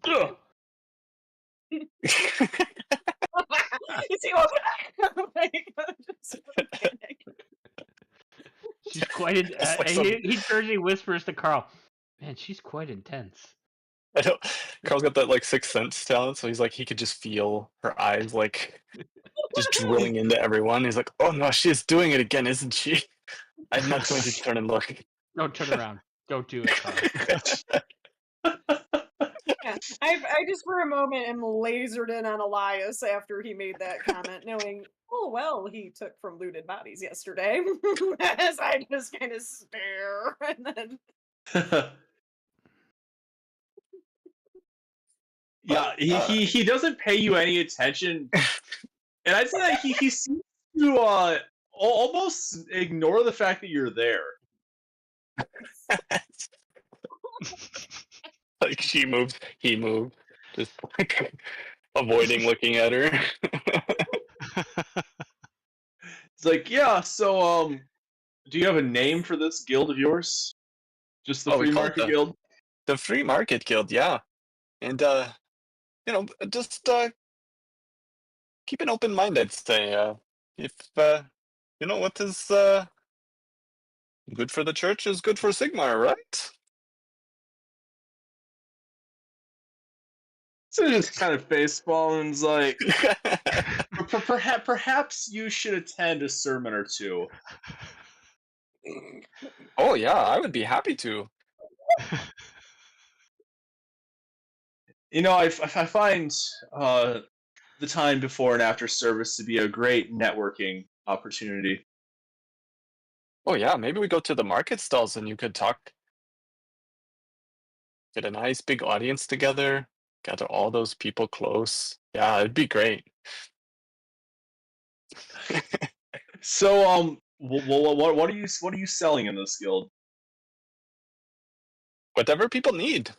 [SPEAKER 2] Ugh.
[SPEAKER 5] Is he
[SPEAKER 2] She's quite.
[SPEAKER 1] It's like
[SPEAKER 2] He turns and he whispers to Carl, "Man, she's quite intense."
[SPEAKER 1] I know Carl's got that like sixth sense talent, so he's like he could just feel her eyes like just drilling into everyone. He's like, "Oh no, she's doing it again, isn't she?" I'm not going to turn and look.
[SPEAKER 2] Don't turn around. Don't do it, Carl.
[SPEAKER 5] Yeah, I just for a moment am lasered in on Elias after he made that comment, knowing oh well he took from looted bodies yesterday. As I just kind of stare and then
[SPEAKER 4] Yeah, he doesn't pay you any attention, and I'd say that he seems to almost ignore the fact that you're there.
[SPEAKER 1] Like she moved, he moved, just like avoiding looking at her.
[SPEAKER 4] It's like, yeah, so do you have a name for this guild of yours? Just the
[SPEAKER 1] Oh, we
[SPEAKER 4] free
[SPEAKER 1] call it
[SPEAKER 4] market guild?
[SPEAKER 1] The Free Market Guild, yeah. And you know, just keep an open mind, I'd say. If you know what is good for the church is good for Sigmar, right?
[SPEAKER 4] So he just kind of face palms like, perhaps you should attend a sermon or two.
[SPEAKER 1] Oh yeah, I would be happy to.
[SPEAKER 4] You know, I find the time before and after service to be a great networking opportunity.
[SPEAKER 1] Oh yeah, maybe we go to the market stalls and you could talk. Get a nice big audience together, gather all those people close. Yeah, it'd be great.
[SPEAKER 4] So, what are you selling in this guild?
[SPEAKER 1] Whatever people need.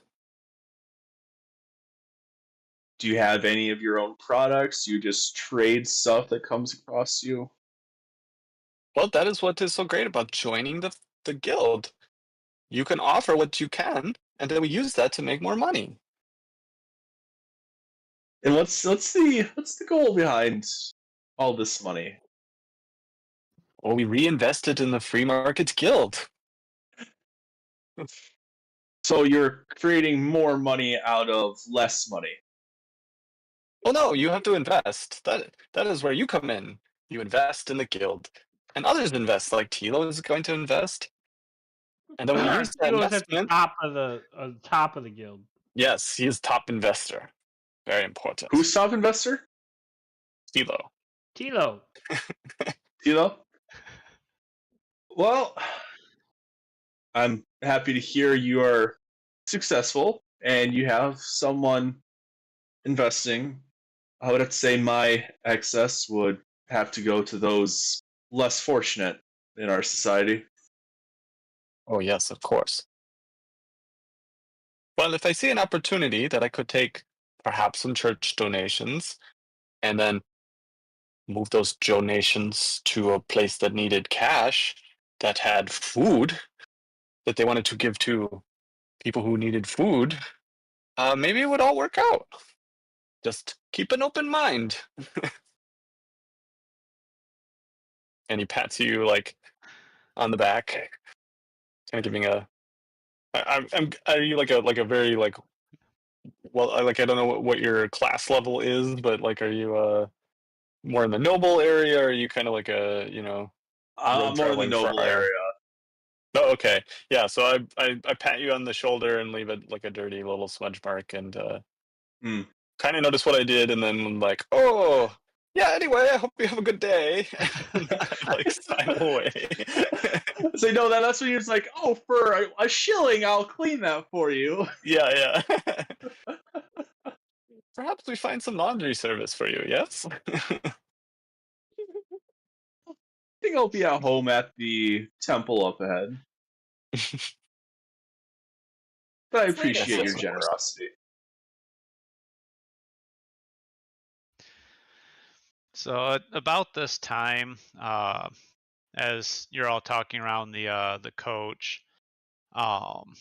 [SPEAKER 4] Do you have any of your own products? Do you just trade stuff that comes across you?
[SPEAKER 1] Well, that is what is so great about joining the guild. You can offer what you can, and then we use that to make more money.
[SPEAKER 4] And what's the goal behind all this money?
[SPEAKER 1] Well, we reinvest it in the Free Market Guild.
[SPEAKER 4] So you're creating more money out of less money.
[SPEAKER 1] Well, no, you have to invest. That is where you come in. You invest in the guild, and others invest. Like Tilo is going to invest, and then we use that
[SPEAKER 2] He was at the
[SPEAKER 1] investment.
[SPEAKER 2] top of the guild.
[SPEAKER 1] Yes, he is top investor. Very important.
[SPEAKER 4] Who's top investor?
[SPEAKER 1] Tilo?
[SPEAKER 2] Tilo.
[SPEAKER 4] Tilo? Well, I'm happy to hear you are successful and you have someone investing. I would have to say my excess would have to go to those less fortunate in our society.
[SPEAKER 1] Oh yes, of course. Well, if I see an opportunity that I could take perhaps some church donations and then move those donations to a place that needed cash, that had food, that they wanted to give to people who needed food, maybe it would all work out. Just keep an open mind. And he pats you like on the back, kind of giving a. Are you like a very like? Well, I don't know what your class level is, but like, are you more in the noble area, or are you kind of like a road
[SPEAKER 4] More in the
[SPEAKER 1] traveling
[SPEAKER 4] noble
[SPEAKER 1] friar?
[SPEAKER 4] area.
[SPEAKER 1] Oh, okay. Yeah, so I pat you on the shoulder and leave it like a dirty little smudge mark, and kind of notice what I did, and then like, oh yeah. Anyway, I hope you have a good day. And I like sign away.
[SPEAKER 4] So no, that's when he was like, "Oh, for a shilling, I'll clean that for you."
[SPEAKER 1] Yeah. Perhaps we find some laundry service for you. Yes.
[SPEAKER 4] I think I'll be at home at the temple up ahead. But I appreciate
[SPEAKER 1] Yes,
[SPEAKER 4] your
[SPEAKER 1] of course.
[SPEAKER 4] generosity.
[SPEAKER 3] So about this time, as you're all talking around the coach, um,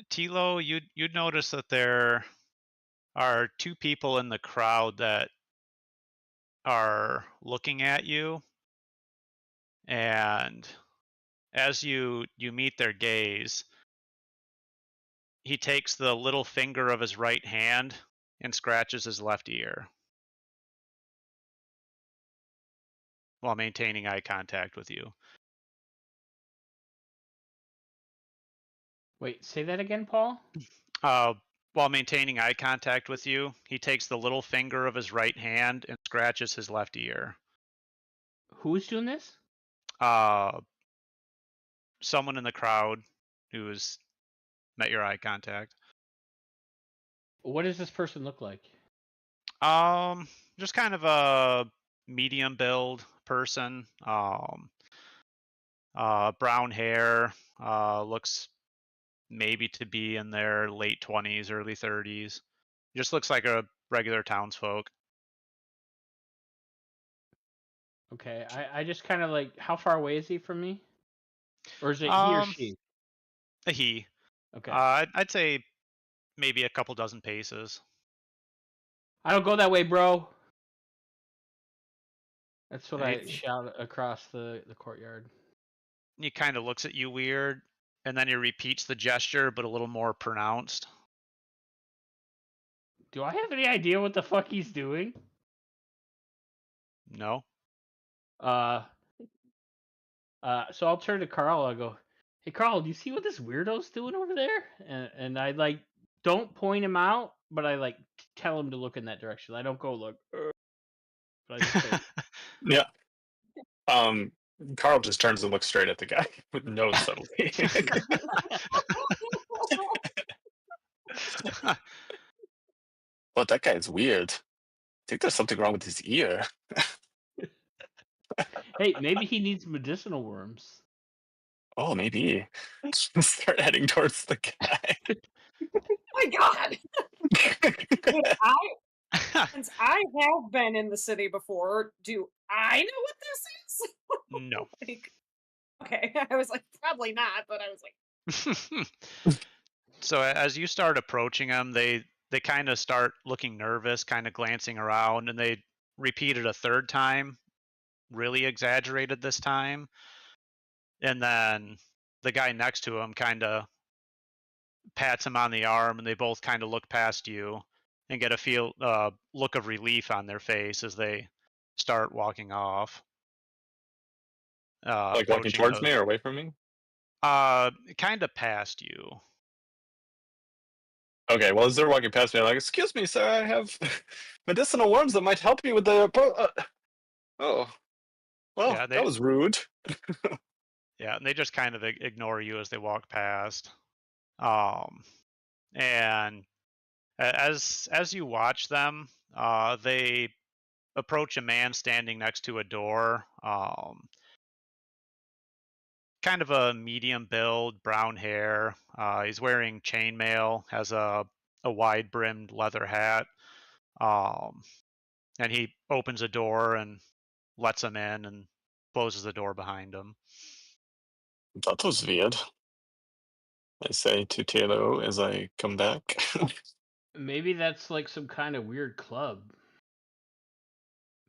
[SPEAKER 3] Tilo, you'd notice that there are two people in the crowd that are looking at you, and as you meet their gaze, he takes the little finger of his right hand and scratches his left ear while maintaining eye contact with you.
[SPEAKER 2] Wait, say that again, Paul?
[SPEAKER 3] While maintaining eye contact with you, he takes the little finger of his right hand and scratches his left ear.
[SPEAKER 2] Who's doing this?
[SPEAKER 3] Someone in the crowd who's met your eye contact.
[SPEAKER 2] What does this person look like?
[SPEAKER 3] Just kind of a medium build person. Brown hair. Looks maybe to be in their late 20s, early 30s. Just looks like a regular townsfolk.
[SPEAKER 2] Okay, I just kind of like, how far away is he from me? Or is it he or she?
[SPEAKER 3] A he.
[SPEAKER 2] Okay.
[SPEAKER 3] I'd say maybe a couple dozen paces.
[SPEAKER 2] I don't go that way, bro. That's what I
[SPEAKER 3] Hey.
[SPEAKER 2] shout across the courtyard.
[SPEAKER 3] He kind of looks at you weird, and then he repeats the gesture, but a little more pronounced.
[SPEAKER 2] Do I have any idea what the fuck he's doing?
[SPEAKER 3] No.
[SPEAKER 2] So I'll turn to Carl. I'll go, hey Carl, do you see what this weirdo's doing over there? And I like don't point him out, but I like tell him to look in that direction. I don't go look. But I just say,
[SPEAKER 1] Yeah. Carl just turns and looks straight at the guy with no subtlety. Well, that guy's weird. I think there's something wrong with his ear.
[SPEAKER 2] hey, maybe he needs medicinal worms.
[SPEAKER 1] Oh, maybe. Start heading towards the guy.
[SPEAKER 5] My God! Dude, since I have been in the city before, do I know what this is?
[SPEAKER 3] No.
[SPEAKER 5] Like, okay, I was like, probably not, but I was like,
[SPEAKER 3] So as you start approaching them, they kind of start looking nervous, kind of glancing around, and they repeat it a third time, really exaggerated this time. And then the guy next to him kind of pats him on the arm, and they both kind of look past you and get a look of relief on their face as they start walking off.
[SPEAKER 1] Like walking towards me or away from me?
[SPEAKER 3] Kind of past you.
[SPEAKER 1] Okay, well, as they're walking past me, I'm like, excuse me, sir, I have medicinal worms that might help you with the... Oh, well,
[SPEAKER 3] Yeah,
[SPEAKER 1] that was rude.
[SPEAKER 3] Yeah, and they just kind of ignore you as they walk past. And as you watch them, they approach a man standing next to a door. Kind of a medium build, brown hair. He's wearing chainmail, has a wide brimmed leather hat. And he opens a door and lets him in and closes the door behind him.
[SPEAKER 1] That was weird. I say to Taylor as I come back.
[SPEAKER 2] Maybe that's like some kind of weird club.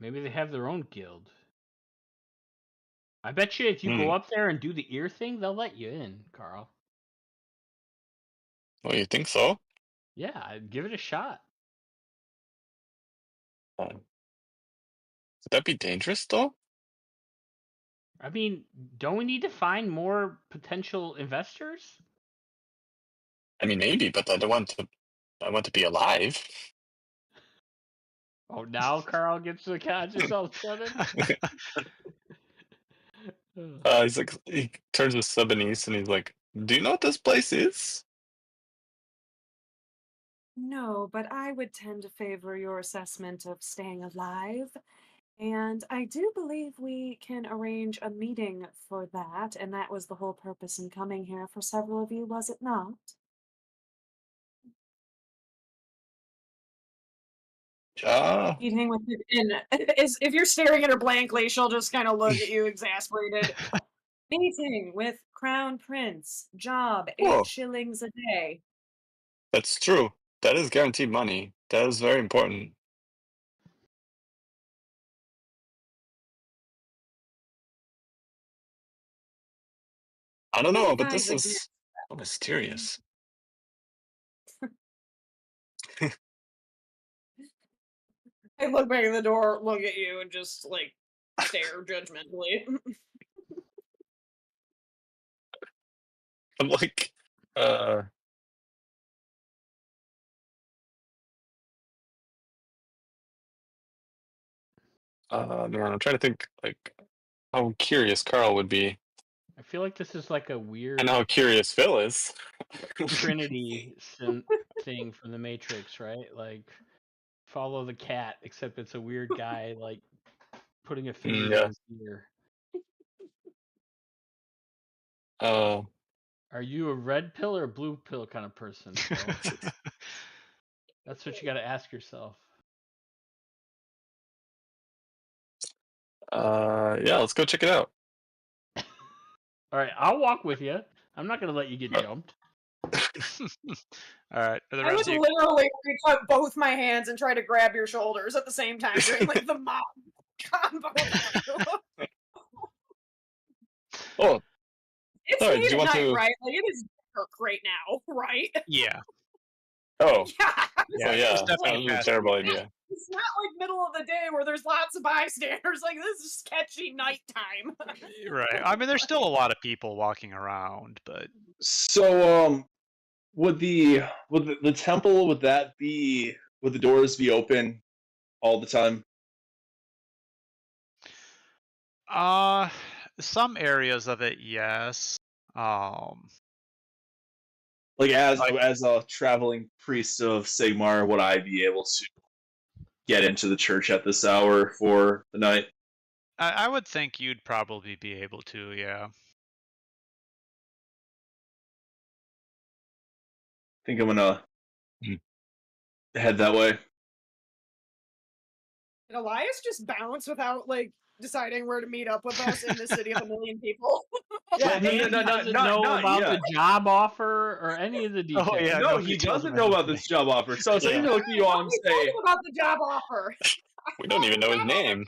[SPEAKER 2] Maybe they have their own guild. I bet you if you go up there and do the ear thing, they'll let you in, Carl.
[SPEAKER 1] Oh, you think so?
[SPEAKER 2] Yeah, I'd give it a shot.
[SPEAKER 1] Would that be dangerous, though?
[SPEAKER 2] I mean, don't we need to find more potential investors?
[SPEAKER 1] I mean, maybe, but I want to be alive.
[SPEAKER 2] Oh, now Carl gets the conscious all of a sudden?
[SPEAKER 1] He's like, he turns to Subanese and he's like, do you know what this place is?
[SPEAKER 5] no, but I would tend to favor your assessment of staying alive. And I do believe we can arrange a meeting for that, and that was the whole purpose in coming here for several of you, was it not? Meeting with if you're staring at her blankly, she'll just kind of look at you exasperated. Meeting with Crown Prince. Job, 8
[SPEAKER 1] Whoa.
[SPEAKER 5] shillings a day.
[SPEAKER 1] That's true. That is guaranteed money. That is very important. I don't know, but this
[SPEAKER 5] Advise
[SPEAKER 1] is so mysterious.
[SPEAKER 5] I look back at the door, look at you, and just like stare judgmentally.
[SPEAKER 1] I'm like, man, I'm trying to think like how curious Carl would be,
[SPEAKER 2] I feel like this is like a weird
[SPEAKER 1] and how curious Phil is.
[SPEAKER 2] Trinity thing from the Matrix, right? Like follow the cat, except it's a weird guy like putting a finger
[SPEAKER 1] Yeah.
[SPEAKER 2] in his ear. Are you a red pill or a blue pill kind of person, Phil? That's what you got to ask yourself.
[SPEAKER 1] Yeah, let's go check it out.
[SPEAKER 2] All right, I'll walk with you. I'm not going to let you get jumped.
[SPEAKER 3] All right. Are the
[SPEAKER 5] I
[SPEAKER 3] rest
[SPEAKER 5] would
[SPEAKER 3] of you?
[SPEAKER 5] literally reach out both my hands and try to grab your shoulders at the same time, doing like the mob combo.
[SPEAKER 1] Oh,
[SPEAKER 5] It's
[SPEAKER 1] sorry.
[SPEAKER 5] late
[SPEAKER 1] Did you
[SPEAKER 5] at
[SPEAKER 1] want
[SPEAKER 5] night,
[SPEAKER 1] to?
[SPEAKER 5] right? Like it is dark right now, right?
[SPEAKER 3] Yeah.
[SPEAKER 1] Oh,
[SPEAKER 5] Yeah.
[SPEAKER 3] Yeah.
[SPEAKER 1] oh
[SPEAKER 3] It's
[SPEAKER 1] yeah.
[SPEAKER 3] definitely
[SPEAKER 1] That was a
[SPEAKER 3] past
[SPEAKER 1] terrible
[SPEAKER 3] midnight.
[SPEAKER 1] idea.
[SPEAKER 5] It's not like middle of the day where there's lots of bystanders. Like this is sketchy nighttime.
[SPEAKER 3] Right. I mean, there's still a lot of people walking around, but
[SPEAKER 4] So, would the temple would the doors be open all the time?
[SPEAKER 3] some areas of it, yes.
[SPEAKER 4] Like
[SPEAKER 3] Like
[SPEAKER 4] as a traveling priest of Sigmar, would I be able to get into the church at this hour for the night?
[SPEAKER 3] I would think you'd probably be able to, yeah.
[SPEAKER 4] I think I'm gonna
[SPEAKER 1] Hmm.
[SPEAKER 4] head that way.
[SPEAKER 5] Did Elias just bounce without like deciding where to meet up with us in the city of a million people?
[SPEAKER 2] Yeah,
[SPEAKER 4] no,
[SPEAKER 2] he
[SPEAKER 4] no, no,
[SPEAKER 2] doesn't
[SPEAKER 4] not-
[SPEAKER 2] know
[SPEAKER 4] not
[SPEAKER 2] about
[SPEAKER 4] yet.
[SPEAKER 2] the job offer or any of the details.
[SPEAKER 3] Oh yeah,
[SPEAKER 4] No,
[SPEAKER 3] no
[SPEAKER 4] he
[SPEAKER 3] details
[SPEAKER 4] doesn't
[SPEAKER 3] of
[SPEAKER 4] know about
[SPEAKER 3] anything.
[SPEAKER 4] this job offer. So I was
[SPEAKER 1] Yeah.
[SPEAKER 4] going to look at you all and
[SPEAKER 5] We
[SPEAKER 4] say,
[SPEAKER 5] told him about the job offer.
[SPEAKER 1] We don't even know his name.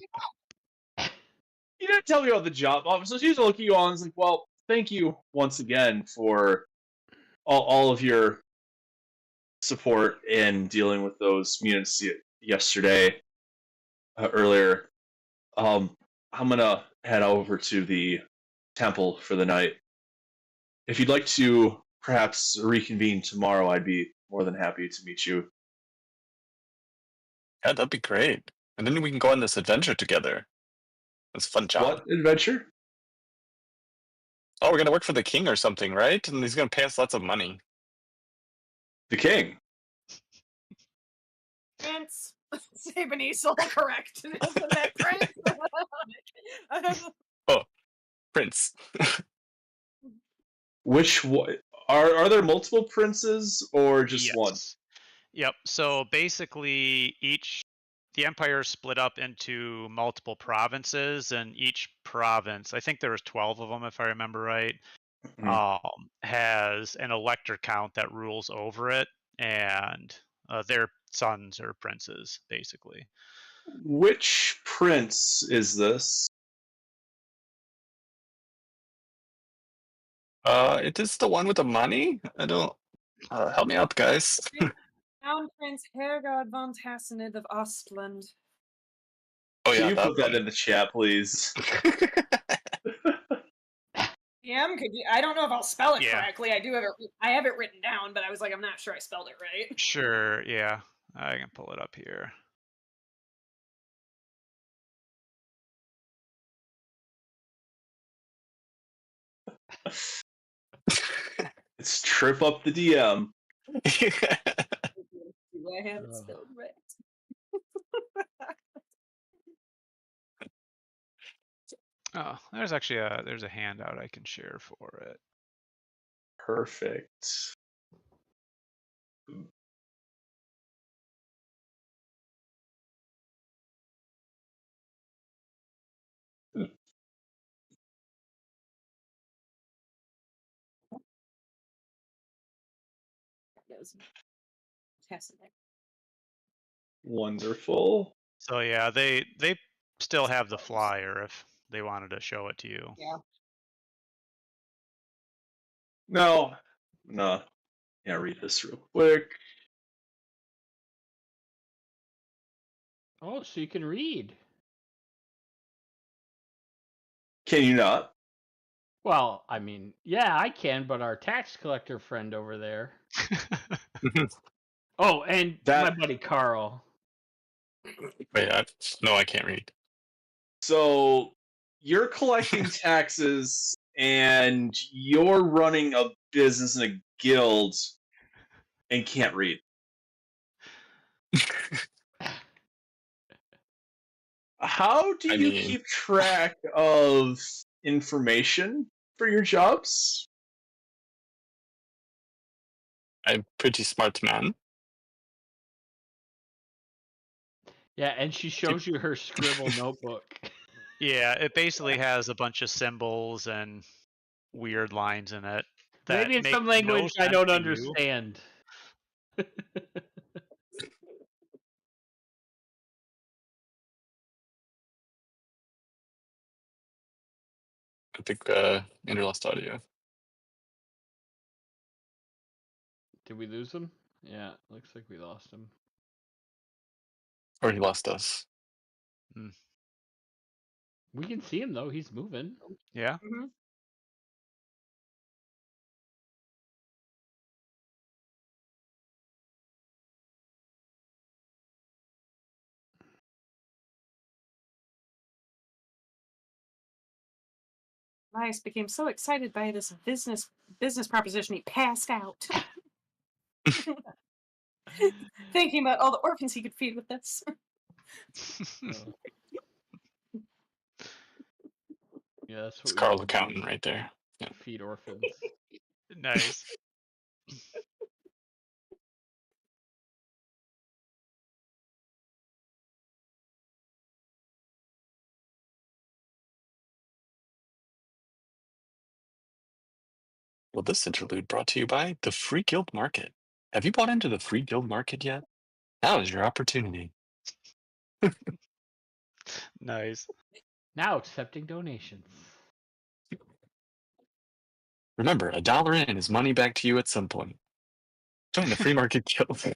[SPEAKER 4] you didn't tell me about the job offer. So she's looking at you all and is like, well, thank you once again for all of your support in dealing with those mutants yesterday, earlier. I'm gonna head over to the temple for the night. If you'd like to perhaps reconvene tomorrow, I'd be more than happy to meet you.
[SPEAKER 1] Yeah, that'd be great. And then we can go on this adventure together. It's a fun job.
[SPEAKER 4] What adventure?
[SPEAKER 1] Oh, we're gonna work for the king or something, right? And he's gonna pay us lots of money.
[SPEAKER 4] The king.
[SPEAKER 5] Prince. Say Benicio correct. Isn't that Prince?
[SPEAKER 1] Oh, Prince.
[SPEAKER 4] Which one? Are there multiple princes or just one?
[SPEAKER 3] Yes. Yep. So basically, the empire is split up into multiple provinces, and each province, I think there was 12 of them, if I remember right, has an elector count that rules over it, and their sons are princes, basically.
[SPEAKER 4] Which prince is this?
[SPEAKER 1] It is the one with the money? I don't. Help me out, guys.
[SPEAKER 5] Crown Prince Hergard von Tassenid of Ostland.
[SPEAKER 1] Oh
[SPEAKER 4] Can
[SPEAKER 1] yeah,
[SPEAKER 4] you
[SPEAKER 1] that
[SPEAKER 4] put that
[SPEAKER 1] one.
[SPEAKER 4] in the chat, please?
[SPEAKER 5] Could you? I don't know if I'll spell it
[SPEAKER 3] Yeah.
[SPEAKER 5] correctly. I do have it. I have it written down, but I was like, I'm not sure I spelled it right.
[SPEAKER 3] Sure. Yeah. I can pull it up here.
[SPEAKER 4] It's trip up the DM.
[SPEAKER 5] Do I have it spelled right?
[SPEAKER 3] Oh, there's actually there's a handout I can share for it.
[SPEAKER 4] Perfect.
[SPEAKER 5] goes. Test it.
[SPEAKER 4] Wonderful.
[SPEAKER 3] So yeah, they still have the flyer if they wanted to show it to you.
[SPEAKER 5] Yeah.
[SPEAKER 4] No. Yeah, read this real quick.
[SPEAKER 2] Oh, so you can read.
[SPEAKER 4] Can you not?
[SPEAKER 2] Well, I mean, yeah, I can, but our tax collector friend over there. Oh, and my
[SPEAKER 4] That
[SPEAKER 2] buddy Carl.
[SPEAKER 1] Wait, no, I can't read.
[SPEAKER 4] so you're collecting taxes and you're running a business in a guild and can't read. How do
[SPEAKER 1] I
[SPEAKER 4] you
[SPEAKER 1] mean-
[SPEAKER 4] keep track of information for your jobs?
[SPEAKER 1] I'm a pretty smart man.
[SPEAKER 2] Yeah, and she shows you her scribble notebook.
[SPEAKER 3] Yeah, it basically has a bunch of symbols and weird lines in it. That
[SPEAKER 2] Maybe it's
[SPEAKER 3] make
[SPEAKER 2] some
[SPEAKER 3] no
[SPEAKER 2] language I
[SPEAKER 3] sense
[SPEAKER 2] don't
[SPEAKER 3] to you.
[SPEAKER 2] understand.
[SPEAKER 1] I think Andrew lost audio.
[SPEAKER 2] Did we lose him? Yeah, looks like we lost him.
[SPEAKER 1] Or he lost us.
[SPEAKER 2] We can see him though. He's moving.
[SPEAKER 3] Yeah.
[SPEAKER 5] Mm-hmm. Elias became so excited by this business proposition he passed out. Thinking about all the orphans he could feed with this.
[SPEAKER 2] Oh. Yeah, that's what
[SPEAKER 1] It's
[SPEAKER 2] we
[SPEAKER 1] Carl
[SPEAKER 2] need to
[SPEAKER 1] Accountant
[SPEAKER 2] do.
[SPEAKER 1] right there. Yeah.
[SPEAKER 2] Feed orphans.
[SPEAKER 3] Nice.
[SPEAKER 1] Well, this interlude brought to you by the Free Guild Market. Have you bought into the Free Guild Market yet? Now is your opportunity.
[SPEAKER 3] Nice.
[SPEAKER 2] Now accepting donations.
[SPEAKER 1] Remember, $1 in is money back to you at some point. Join the Free Market Guild.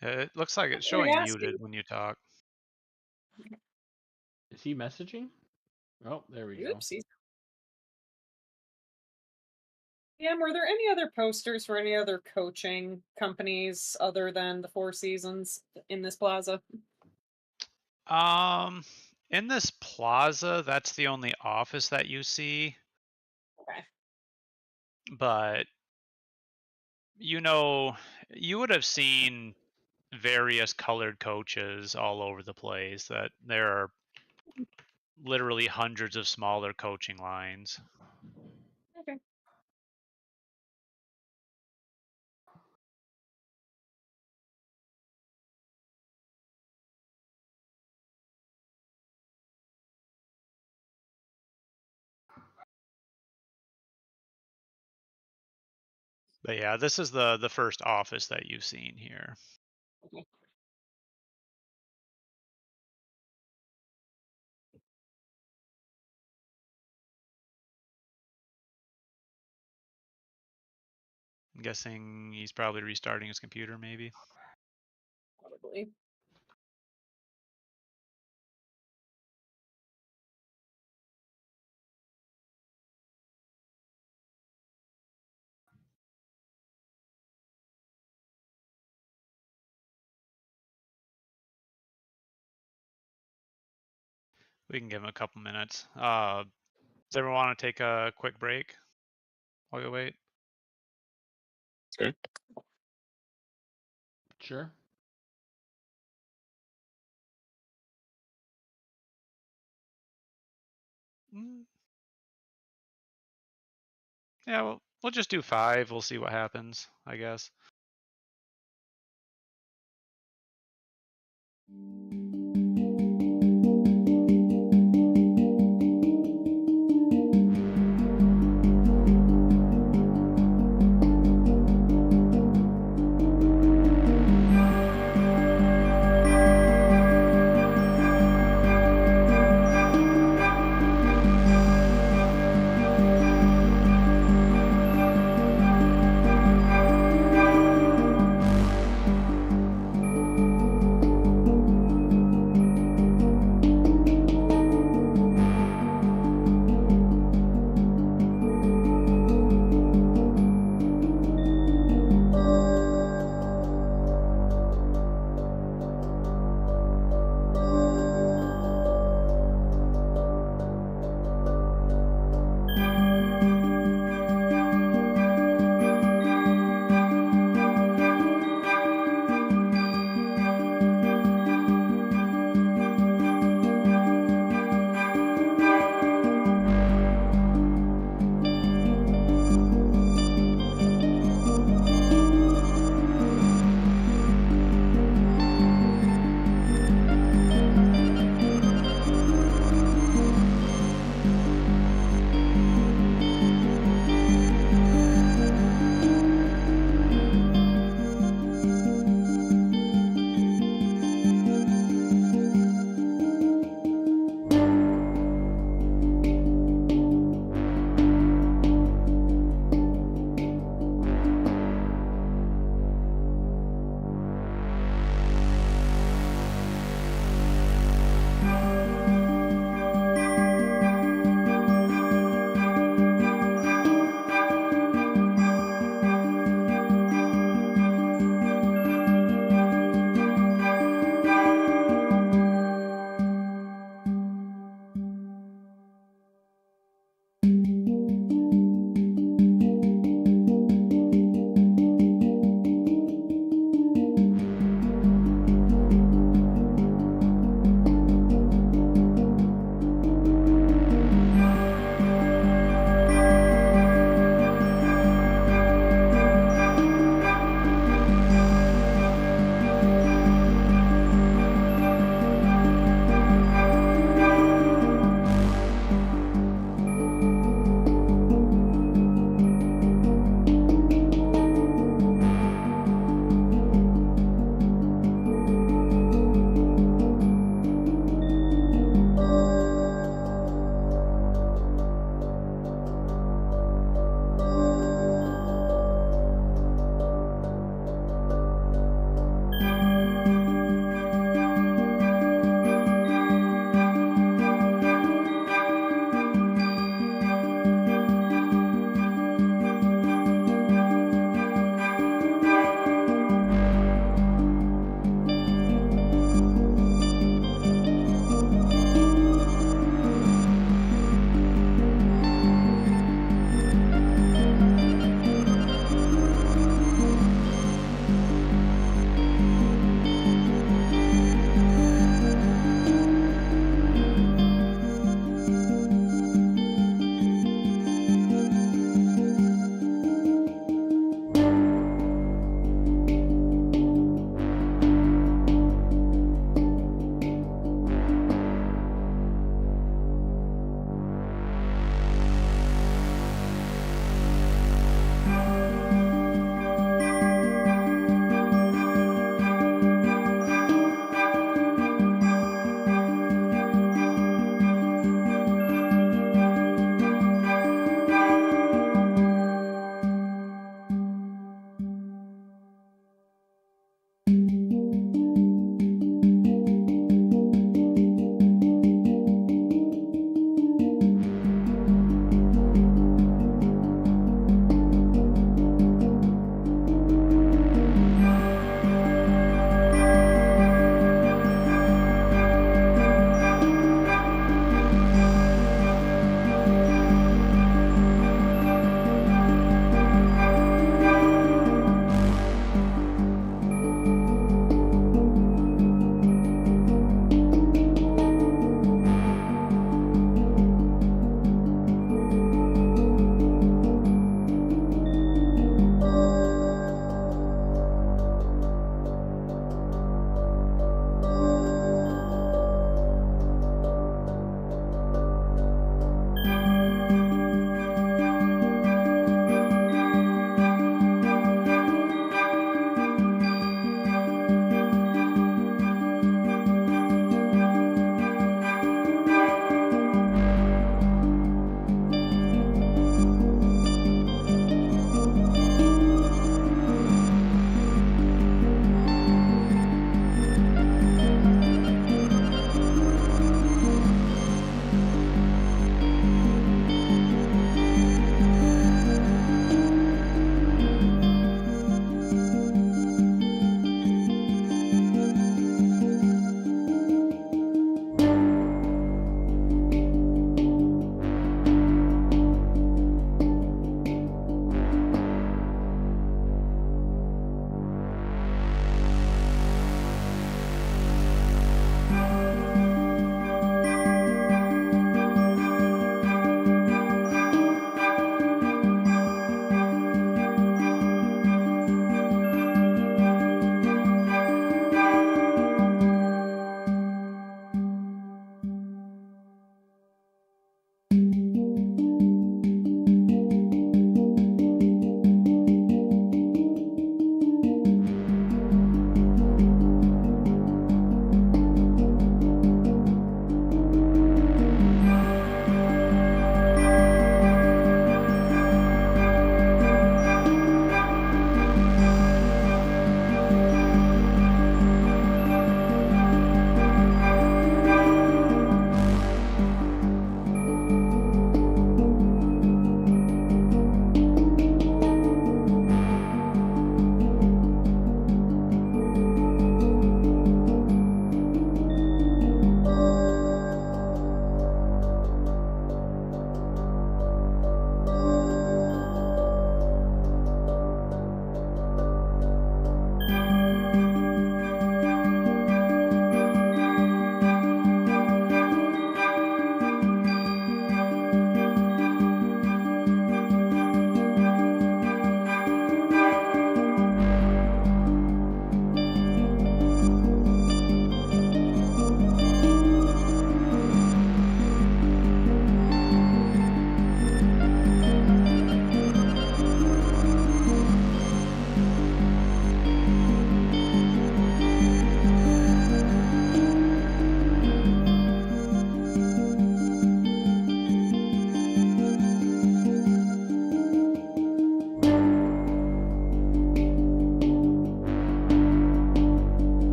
[SPEAKER 3] It looks like it's
[SPEAKER 5] What are you
[SPEAKER 3] showing
[SPEAKER 5] asking?
[SPEAKER 3] muted when you talk.
[SPEAKER 2] Is he messaging? Oh, there we go.
[SPEAKER 5] Oopsies. Yeah, were there any other posters for any other coaching companies other than the Four Seasons in this plaza?
[SPEAKER 3] In this plaza, that's the only office that you see.
[SPEAKER 5] Okay.
[SPEAKER 3] But you would have seen various colored coaches all over the place. That there are literally hundreds of smaller coaching lines.
[SPEAKER 5] Okay.
[SPEAKER 3] But yeah, this is the first office that you've seen here.
[SPEAKER 5] Okay.
[SPEAKER 3] I'm guessing he's probably restarting his computer, maybe.
[SPEAKER 5] Probably.
[SPEAKER 3] We can give him a couple minutes. Does everyone want to take a quick break while we wait?
[SPEAKER 1] Sure.
[SPEAKER 2] Sure.
[SPEAKER 3] Mm. Yeah, we'll just do 5. We'll see what happens, I guess.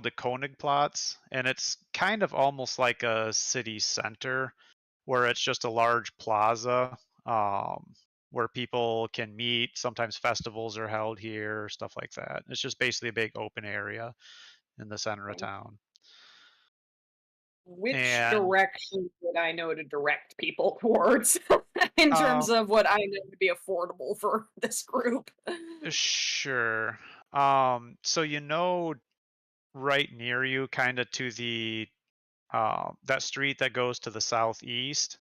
[SPEAKER 3] the Königplatz, and it's kind of almost like a city center where it's just a large plaza where people can meet. Sometimes festivals are held here, stuff like that. It's just basically a big open area in the center of town.
[SPEAKER 5] Which
[SPEAKER 3] And
[SPEAKER 5] direction would I know to direct people towards in terms of what I know to be affordable for this group?
[SPEAKER 3] sure. So right near you, kind of to the that street that goes to the southeast,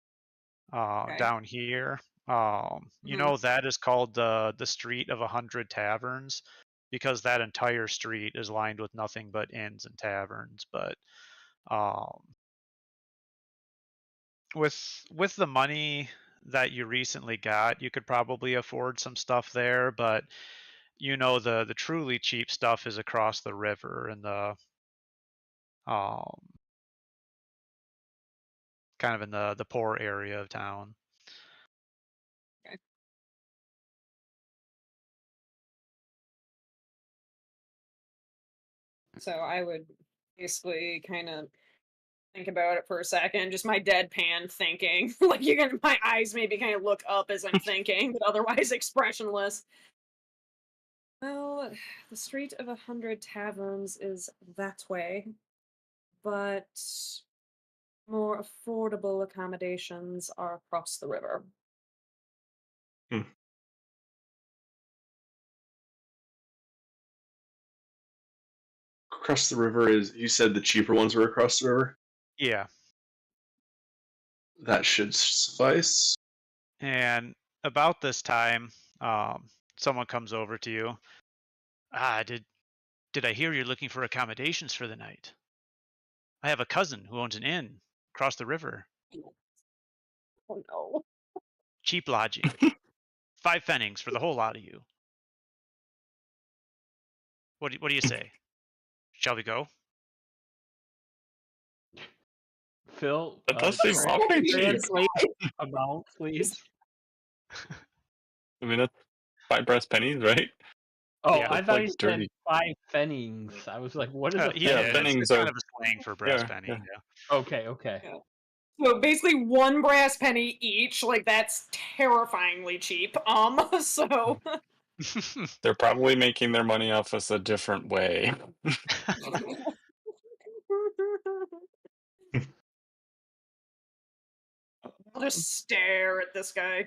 [SPEAKER 5] Okay.
[SPEAKER 3] down here.
[SPEAKER 5] Mhm.
[SPEAKER 3] That is called the Street of 100 Taverns, because that entire street is lined with nothing but inns and taverns. But um, with the money that you recently got, you could probably afford some stuff there. But the truly cheap stuff is across the river and the um, kind of in the poor area of town.
[SPEAKER 5] Okay. So I would basically kind of think about it for a second, just my deadpan thinking. Like my eyes maybe kind of look up as I'm thinking, but otherwise expressionless. Well, the Street of 100 Taverns is that way, but more affordable accommodations are across the river.
[SPEAKER 4] Across the river is, you said the cheaper ones were across the river?
[SPEAKER 3] Yeah.
[SPEAKER 4] That should suffice.
[SPEAKER 3] And about this time, someone comes over to you. Did I hear you're looking for accommodations for the night? I have a cousin who owns an inn across the river.
[SPEAKER 5] Oh no.
[SPEAKER 3] Cheap lodging. 5 pfennigs for the whole lot of you. What do you say? Shall we go?
[SPEAKER 2] Phil,
[SPEAKER 1] That does seem awfully cheap.
[SPEAKER 2] translate amount, please.
[SPEAKER 1] I mean, that's 5 brass pennies, right?
[SPEAKER 2] Oh,
[SPEAKER 3] Yeah.
[SPEAKER 2] I
[SPEAKER 1] That's
[SPEAKER 2] thought
[SPEAKER 1] like
[SPEAKER 2] you said
[SPEAKER 1] dirty.
[SPEAKER 2] 5 pfennigs. I was like, what is a
[SPEAKER 3] Yeah,
[SPEAKER 2] pfennig?
[SPEAKER 3] it's
[SPEAKER 1] pfennigs
[SPEAKER 3] kind
[SPEAKER 1] are
[SPEAKER 3] of a slang for brass penny.
[SPEAKER 1] yeah.
[SPEAKER 3] Yeah.
[SPEAKER 2] Okay.
[SPEAKER 5] Yeah. So basically 1 brass penny each, like that's terrifyingly cheap. So
[SPEAKER 1] They're probably making their money off us a different way.
[SPEAKER 5] I'll just stare at this guy.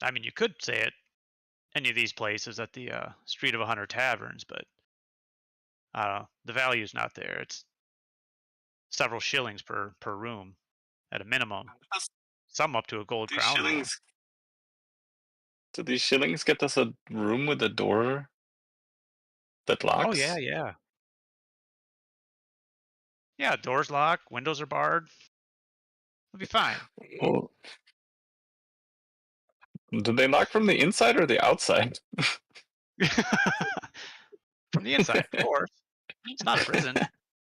[SPEAKER 3] I mean, you could say it any of these places at the Street of 100 Taverns, but the value's not there. It's several shillings per room at a minimum. Some up to a gold
[SPEAKER 1] These
[SPEAKER 3] crown.
[SPEAKER 1] shillings. Do these shillings get us a room with a door that locks?
[SPEAKER 3] Oh yeah. Yeah, doors locked, windows are barred. We'll be fine.
[SPEAKER 1] Well, do they lock from the inside or the outside?
[SPEAKER 3] From the inside, of course. It's not a prison. It's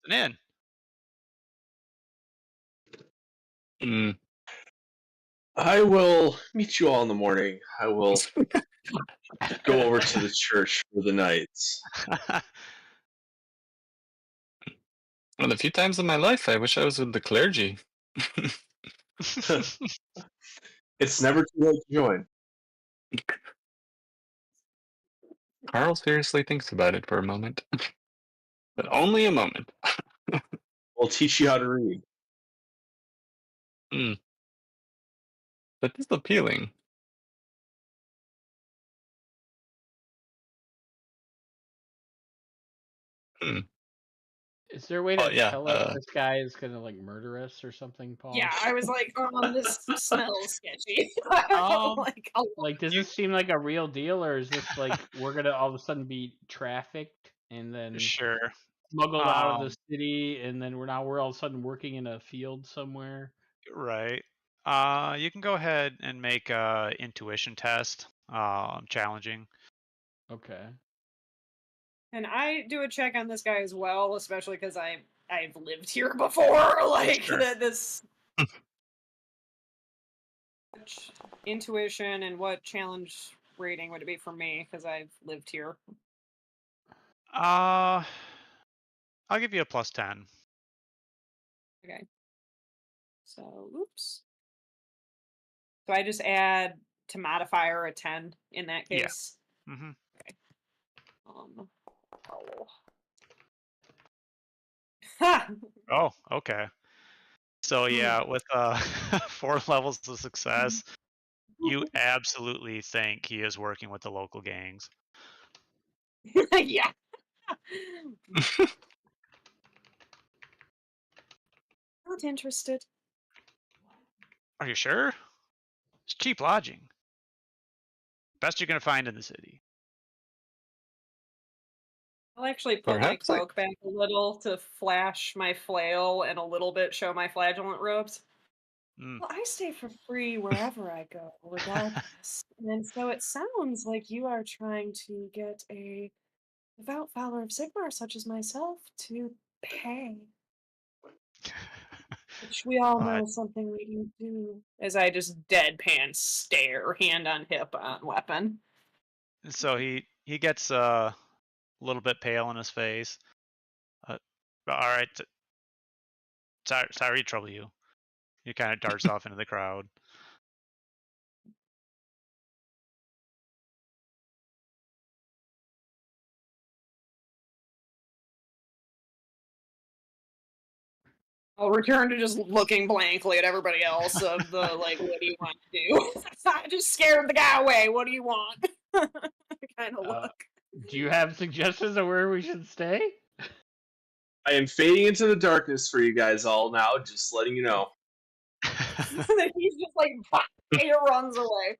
[SPEAKER 3] an inn.
[SPEAKER 1] Mm.
[SPEAKER 4] I will meet you all in the morning. I will go over to the church for the night.
[SPEAKER 1] Well, a few times in my life, I wish I was with the clergy.
[SPEAKER 4] It's never too late to join.
[SPEAKER 1] Carl seriously thinks about it for a moment. But only a moment.
[SPEAKER 4] We'll teach you how to read.
[SPEAKER 1] That is appealing.
[SPEAKER 2] Is there a way to
[SPEAKER 1] yeah,
[SPEAKER 2] tell if this guy is gonna like murder us or something, Paul?
[SPEAKER 5] Yeah, I was like, this smells sketchy.
[SPEAKER 2] Like, does this seem like a real deal, or is this like we're gonna all of a sudden be trafficked and then
[SPEAKER 3] Sure.
[SPEAKER 2] smuggled out of the city, and then we're all of a sudden working in a field somewhere?
[SPEAKER 3] Right. You can go ahead and make a intuition test. Challenging.
[SPEAKER 2] Okay.
[SPEAKER 5] And I do a check on this guy as well, especially because I've lived here before. Like
[SPEAKER 3] Sure.
[SPEAKER 5] this intuition and what challenge rating would it be for me? Because I've lived here.
[SPEAKER 3] I'll give you a +10.
[SPEAKER 5] Okay. So, oops. So I just add to modifier a 10 in that
[SPEAKER 3] Yeah.
[SPEAKER 5] case.
[SPEAKER 3] Mm-hmm.
[SPEAKER 5] Oh. Ha!
[SPEAKER 3] Oh, okay. So yeah, with 4 levels of success, you absolutely think he is working with the local gangs.
[SPEAKER 5] Yeah. Not interested.
[SPEAKER 3] Are you sure? It's cheap lodging. Best you're gonna find in the city.
[SPEAKER 5] I'll actually put my
[SPEAKER 1] Perhaps
[SPEAKER 5] cloak back a little to flash my flail and a little bit show my flagellant robes.
[SPEAKER 3] Mm.
[SPEAKER 5] Well, I stay for free wherever I go, regardless. And so it sounds like you are trying to get a devout follower of Sigmar, such as myself, to pay. Which we all know is something we can do. As I just deadpan stare, hand on hip on weapon.
[SPEAKER 3] So he gets a little bit pale in his face. All right, sorry to trouble you. He kind of darts off into the crowd.
[SPEAKER 5] I'll return to just looking blankly at everybody else of the, like, what do you want to do? I just scared the guy away. What do you want? kind of look.
[SPEAKER 2] Do you have suggestions of where we should stay?
[SPEAKER 4] I am fading into the darkness for you guys all now, just letting you know.
[SPEAKER 5] He's just like, he runs away.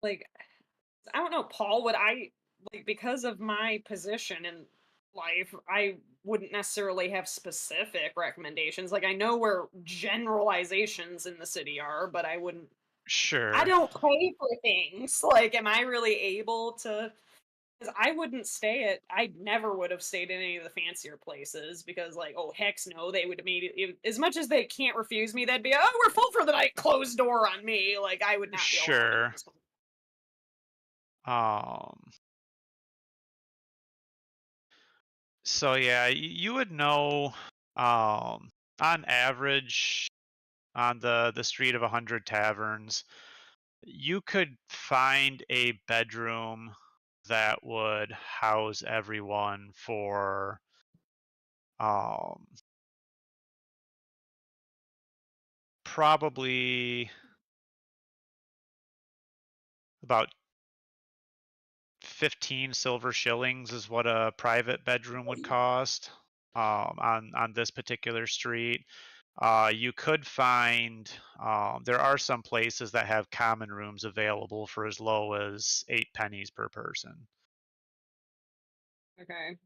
[SPEAKER 5] Like, I don't know, Paul, would I, like, because of my position in life, I wouldn't necessarily have specific recommendations. Like, I know where generalizations in the city are, but I wouldn't.
[SPEAKER 3] Sure.
[SPEAKER 5] I don't pay for things. Like, am I really able to? Because I wouldn't stay at. I never would have stayed in any of the fancier places because, like, oh heck no, they would immediately. As much as they can't refuse me, they'd be, oh, we're full for the night. Closed door on me. Like, I would not be allowed in
[SPEAKER 3] Sure.
[SPEAKER 5] those places.
[SPEAKER 3] So yeah, you would know on average on the street of 100 taverns, you could find a bedroom that would house everyone for probably about 15 silver shillings is what a private bedroom would cost on this particular street. You could find there are some places that have common rooms available for as low as 8 pennies per person.
[SPEAKER 5] Okay.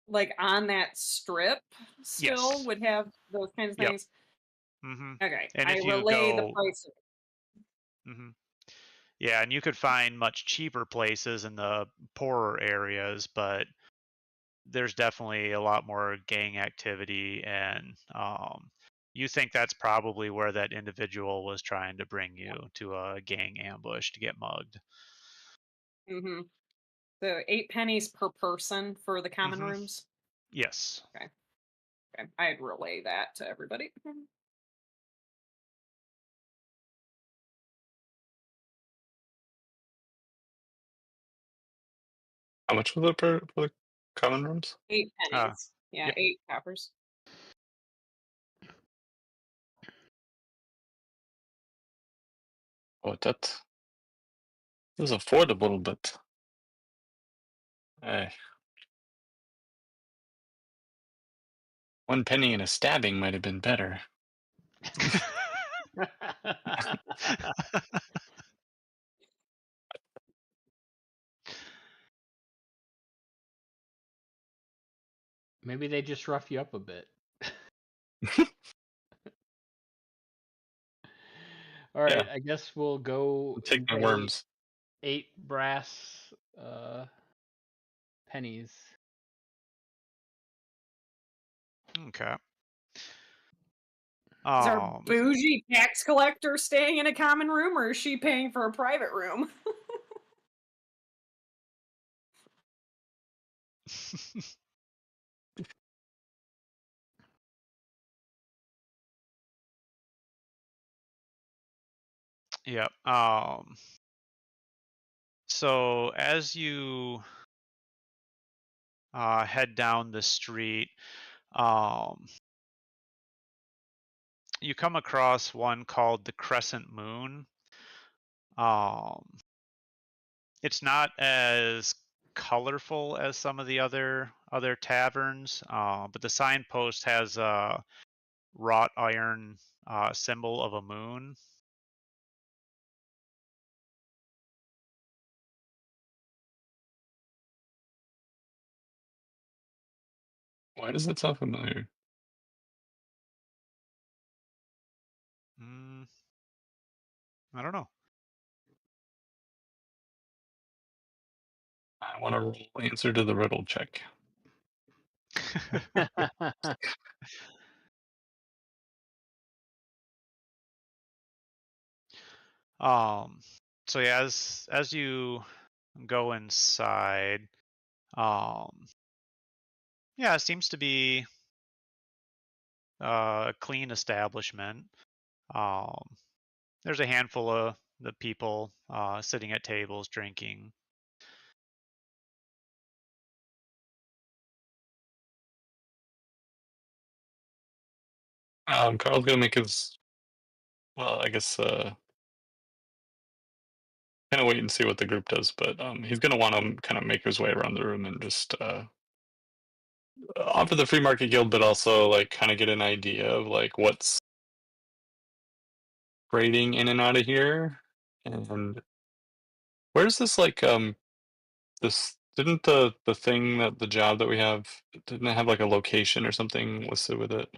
[SPEAKER 5] Like on that strip still
[SPEAKER 3] Yes.
[SPEAKER 5] would have those kinds of
[SPEAKER 3] Yep.
[SPEAKER 5] things.
[SPEAKER 3] Mm-hmm.
[SPEAKER 5] Okay.
[SPEAKER 3] And
[SPEAKER 5] I
[SPEAKER 3] if you
[SPEAKER 5] relay the
[SPEAKER 3] go,
[SPEAKER 5] price.
[SPEAKER 3] mm-hmm. Yeah, and you could find much cheaper places in the poorer areas, but there's definitely a lot more gang activity, and you think that's probably where that individual was trying to bring you to a gang ambush to get mugged.
[SPEAKER 5] Mm-hmm. So 8 pennies per person for the common
[SPEAKER 3] Mm-hmm.
[SPEAKER 5] rooms.
[SPEAKER 3] Yes.
[SPEAKER 5] Okay. I'd relay that to everybody.
[SPEAKER 1] How much was it for the common rooms?
[SPEAKER 5] 8 pennies. Yeah,
[SPEAKER 3] yep.
[SPEAKER 5] 8 coppers.
[SPEAKER 1] Oh, that is affordable, but hey, 1 penny and a stabbing might have been better.
[SPEAKER 2] Maybe they just rough you up a bit. All right,
[SPEAKER 1] Yeah.
[SPEAKER 2] I guess we'll go
[SPEAKER 1] I'll take
[SPEAKER 2] and
[SPEAKER 1] my
[SPEAKER 2] pay
[SPEAKER 1] worms.
[SPEAKER 2] 8 brass pennies.
[SPEAKER 3] Okay.
[SPEAKER 5] Is our bougie tax collector staying in a common room, or is she paying for a private room?
[SPEAKER 3] Yep. So as you head down the street, um, you come across one called the Crescent Moon. It's not as colorful as some of the other taverns, but the signpost has a wrought iron symbol of a moon.
[SPEAKER 1] Why does that sound familiar?
[SPEAKER 3] I don't know.
[SPEAKER 1] I want to roll answer to the riddle check.
[SPEAKER 3] So yeah, as you go inside, yeah, it seems to be a clean establishment. There's a handful of the people sitting at tables drinking.
[SPEAKER 1] Carl's gonna make his. Well, I guess kind of wait and see what the group does, but he's gonna want to kind of make his way around the room and just offer the free market guild, but also like kind of get an idea of like what's trading in and out of here, and where's this like this didn't the thing that the job that we have didn't it have like a location or something listed with it?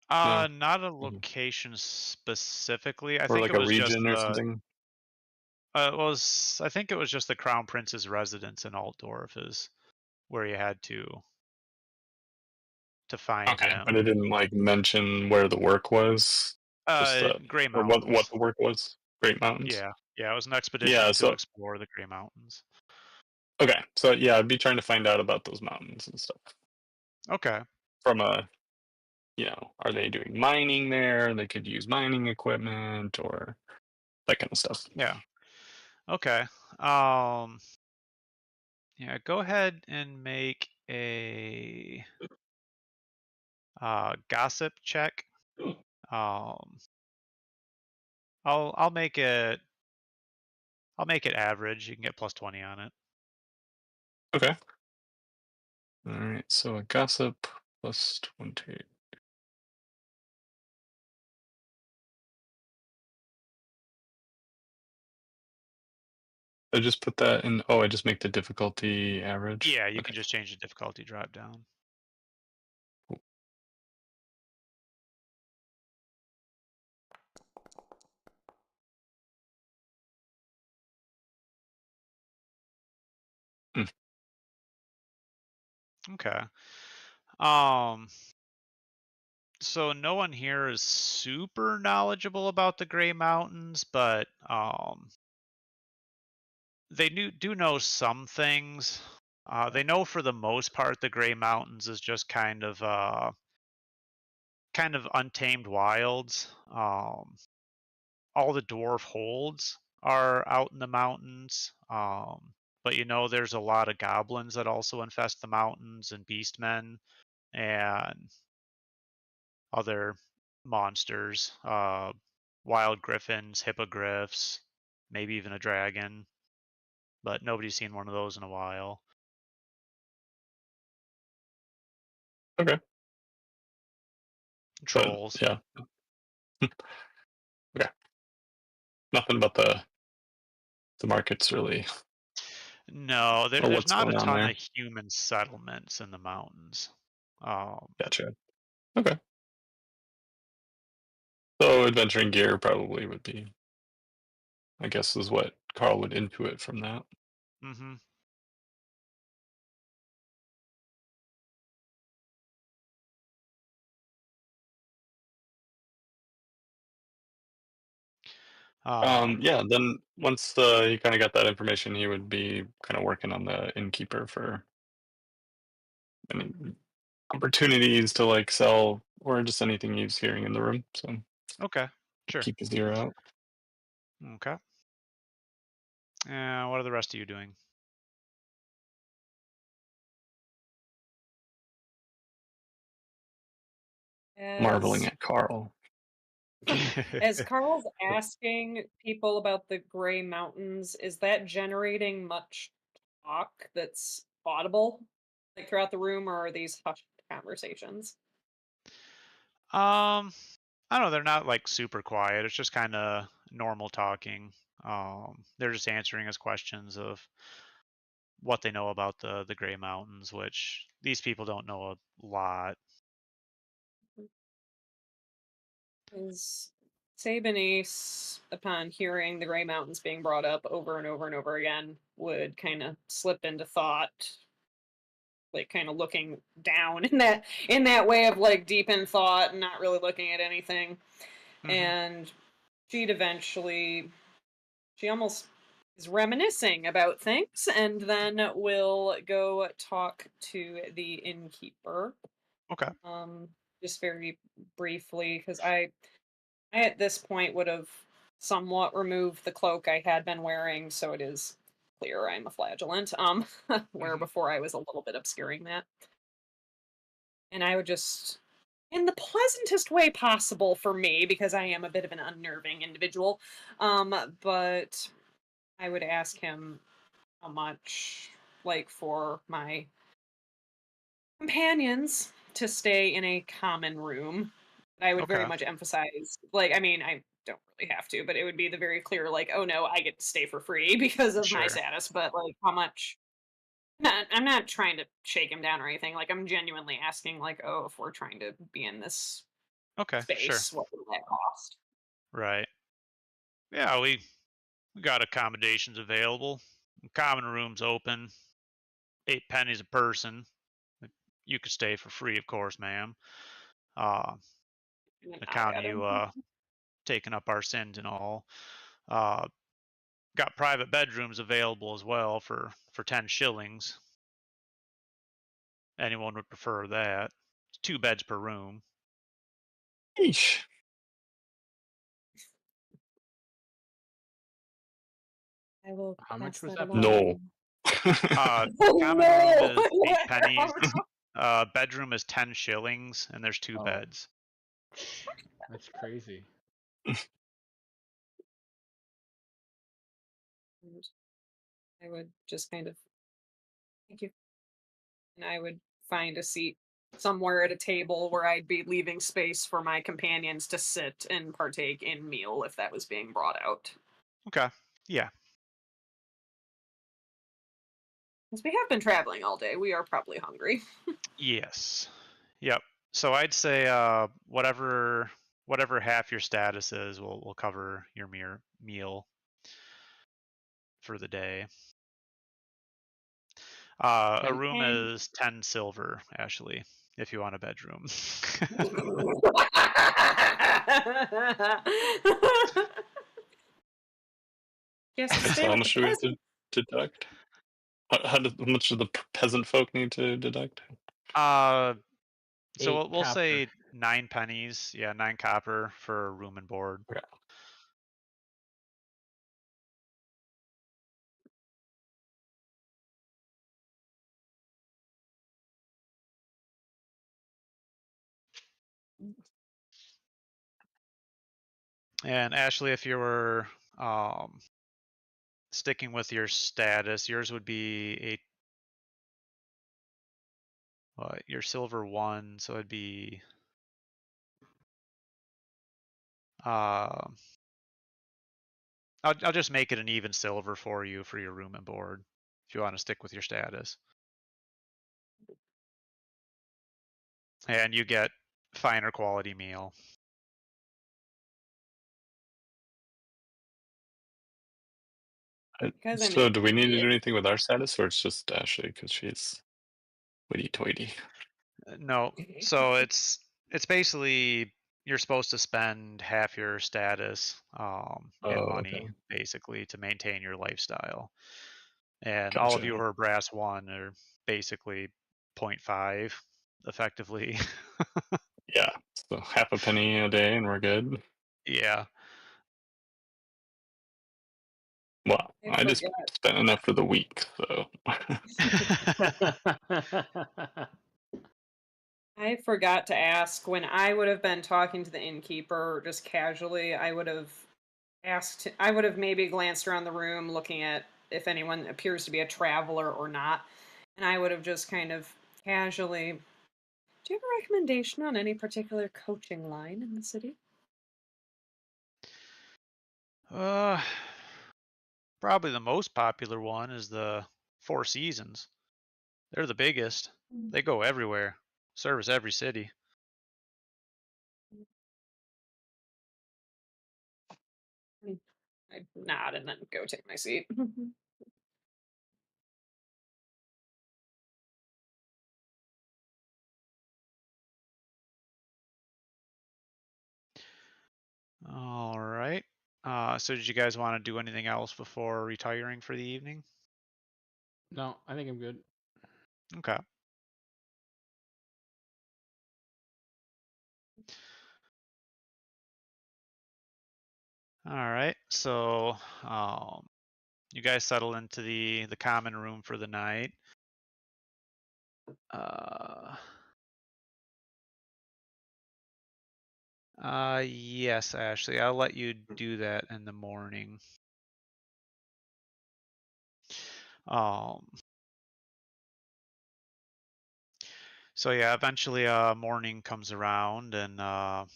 [SPEAKER 1] No,
[SPEAKER 3] Not a location specifically. I
[SPEAKER 1] or
[SPEAKER 3] think
[SPEAKER 1] like
[SPEAKER 3] it
[SPEAKER 1] a
[SPEAKER 3] was just
[SPEAKER 1] region or
[SPEAKER 3] the
[SPEAKER 1] something.
[SPEAKER 3] I think it was just the Crown Prince's residence in Altdorf is where you had to find
[SPEAKER 1] Okay, but
[SPEAKER 3] him.
[SPEAKER 1] it didn't like mention where the work was. Just
[SPEAKER 3] Gray
[SPEAKER 1] or what
[SPEAKER 3] Mountains.
[SPEAKER 1] the work was. Great Mountains.
[SPEAKER 3] Yeah, it was an expedition
[SPEAKER 1] Yeah.
[SPEAKER 3] to
[SPEAKER 1] So
[SPEAKER 3] explore the Gray Mountains.
[SPEAKER 1] okay. So yeah, I'd be trying to find out about those mountains and stuff
[SPEAKER 3] Okay.
[SPEAKER 1] from a are they doing mining there? They could use mining equipment or that kind of stuff.
[SPEAKER 3] Yeah. Okay. Um. Yeah. Go ahead and make a gossip check. Um. I'll make it. I'll make it average. You can get plus 20 on it.
[SPEAKER 1] Okay. All right. So a gossip plus 20. I just put that in. Oh, I just make the difficulty average.
[SPEAKER 3] Yeah, you
[SPEAKER 1] Okay.
[SPEAKER 3] can just change the difficulty drop down.
[SPEAKER 1] Cool. Mm.
[SPEAKER 3] Okay. So no one here is super knowledgeable about the Gray Mountains, but they do know some things. They know for the most part the Gray Mountains is just kind of untamed wilds. All the dwarf holds are out in the mountains. But there's a lot of goblins that also infest the mountains and beastmen and other monsters, wild griffins, hippogriffs, maybe even a dragon. But nobody's seen one of those in a while.
[SPEAKER 1] Okay.
[SPEAKER 3] Trolls.
[SPEAKER 1] But, yeah. Okay. Nothing about the markets really,
[SPEAKER 3] No,
[SPEAKER 1] or
[SPEAKER 3] there's
[SPEAKER 1] what's
[SPEAKER 3] not a
[SPEAKER 1] going on
[SPEAKER 3] ton
[SPEAKER 1] there.
[SPEAKER 3] of human settlements in the mountains.
[SPEAKER 1] Gotcha. Okay. So adventuring gear probably would be, I guess, is what Carl would intuit from that.
[SPEAKER 3] Mm-hmm.
[SPEAKER 1] Yeah. Then once he kind of got that information, he would be kind of working on the innkeeper for any opportunities to like sell or just anything he's hearing in the room. So
[SPEAKER 3] Okay, sure.
[SPEAKER 1] keep his ear out.
[SPEAKER 3] Okay. What are the rest of you doing?
[SPEAKER 1] Marveling at Carl.
[SPEAKER 5] As Carl's asking people about the Gray Mountains, is that generating much talk that's audible, like throughout the room, or are these hushed conversations?
[SPEAKER 3] I don't know. They're not like super quiet. It's just kind of normal talking. They're just answering his questions of what they know about the Gray Mountains, which these people don't know a lot.
[SPEAKER 5] Is Sabinice, upon hearing the Gray Mountains being brought up over and over and over again, would kind of slip into thought, like kind of looking down in that way of like deep in thought and not really looking at anything.
[SPEAKER 3] Mhm.
[SPEAKER 5] And she'd eventually, she almost is reminiscing about things, and then will go talk to the innkeeper.
[SPEAKER 3] Okay.
[SPEAKER 5] Just very briefly, because I at this point would have somewhat removed the cloak I had been wearing, so it is clear I'm a flagellant. Where
[SPEAKER 3] Mhm.
[SPEAKER 5] before I was a little bit obscuring that. And I would just, in the pleasantest way possible for me, because I am a bit of an unnerving individual, but I would ask him how much, like, for my companions to stay in a common room. I would very
[SPEAKER 3] Okay.
[SPEAKER 5] much emphasize, like, I mean, I don't really have to, but it would be the very clear, like, oh no, I get to stay for free because of my
[SPEAKER 3] Sure.
[SPEAKER 5] status, but like, how much? Not, I'm not trying to shake him down or anything. Like, I'm genuinely asking, like, oh, if we're trying to be in this
[SPEAKER 3] Okay. Sure.
[SPEAKER 5] space, what would that cost?
[SPEAKER 3] Right. Yeah, we got accommodations available. Common rooms open. 8 pennies a person. You could stay for free, of course, ma'am. Uh,
[SPEAKER 5] And then nod
[SPEAKER 3] account
[SPEAKER 5] at
[SPEAKER 3] you
[SPEAKER 5] him.
[SPEAKER 3] taking up our sins and all. Uh, got private bedrooms available as well for 10 shillings. Anyone would prefer that. It's 2 beds per room.
[SPEAKER 1] Eesh.
[SPEAKER 5] I will
[SPEAKER 2] How much
[SPEAKER 5] pass
[SPEAKER 2] was
[SPEAKER 5] that
[SPEAKER 2] that per
[SPEAKER 1] No.
[SPEAKER 2] room?
[SPEAKER 5] along.
[SPEAKER 3] Common room
[SPEAKER 5] No!
[SPEAKER 3] is 8 pennies. Bedroom is 10 shillings, and there's 2
[SPEAKER 2] Oh.
[SPEAKER 3] beds.
[SPEAKER 2] That's crazy.
[SPEAKER 5] And I would just kind of, thank you. And I would find a seat somewhere at a table where I'd be leaving space for my companions to sit and partake in meal if that was being brought out.
[SPEAKER 3] Okay. Yeah.
[SPEAKER 5] Because we have been traveling all day, we are probably hungry.
[SPEAKER 3] Yes. Yep. So I'd say whatever half your status is, will cover your meal for the day. A
[SPEAKER 2] 10
[SPEAKER 3] room
[SPEAKER 5] Okay.
[SPEAKER 3] is 10 silver, Ashley, if you want a bedroom.
[SPEAKER 5] Yes, to
[SPEAKER 1] So
[SPEAKER 5] stay
[SPEAKER 1] how
[SPEAKER 5] with the
[SPEAKER 1] much do we have
[SPEAKER 5] peasant.
[SPEAKER 1] to deduct? How much do the peasant folk need to deduct?
[SPEAKER 3] So
[SPEAKER 2] 8
[SPEAKER 3] we'll
[SPEAKER 2] copper.
[SPEAKER 3] say 9 pennies. Yeah, 9 copper for room and board.
[SPEAKER 1] Okay.
[SPEAKER 3] And Ashley, if you were sticking with your status, yours would be your silver 1, so it'd be I'll just make it an even silver for you for your room and board if you want to stick with your status. And you get finer quality meal.
[SPEAKER 5] Because I'm
[SPEAKER 1] So
[SPEAKER 5] an
[SPEAKER 1] do we need to
[SPEAKER 5] idiot.
[SPEAKER 1] do anything with our status, or it's just Ashley because she's hoity-toity?
[SPEAKER 3] No, so it's basically you're supposed to spend half your status in
[SPEAKER 1] Oh,
[SPEAKER 3] money
[SPEAKER 1] okay.
[SPEAKER 3] basically to maintain your lifestyle. And all of
[SPEAKER 1] Gotcha.
[SPEAKER 3] you who are brass 1 are basically 0.5, effectively.
[SPEAKER 1] Yeah, so half a penny a day, and we're good.
[SPEAKER 3] Yeah.
[SPEAKER 1] Well,
[SPEAKER 5] I
[SPEAKER 1] I just
[SPEAKER 5] forget.
[SPEAKER 1] spent enough for the week, so.
[SPEAKER 5] I forgot to ask when I would have been talking to the innkeeper just casually. I would have asked. I would have maybe glanced around the room, looking at if anyone appears to be a traveler or not, and I would have just kind of casually. Do you have a recommendation on any particular coaching line in the city?
[SPEAKER 3] Probably the most popular one is the Four Seasons. They're the biggest. They go everywhere, service every city.
[SPEAKER 5] I nod and then go take my seat.
[SPEAKER 3] All right. So did you guys want to do anything else before retiring for the evening?
[SPEAKER 2] No, I think I'm good.
[SPEAKER 3] Okay. All right. So you guys settle into the common room for the night. Yes, Ashley, I'll let you do that in the morning. So yeah, eventually morning comes around and all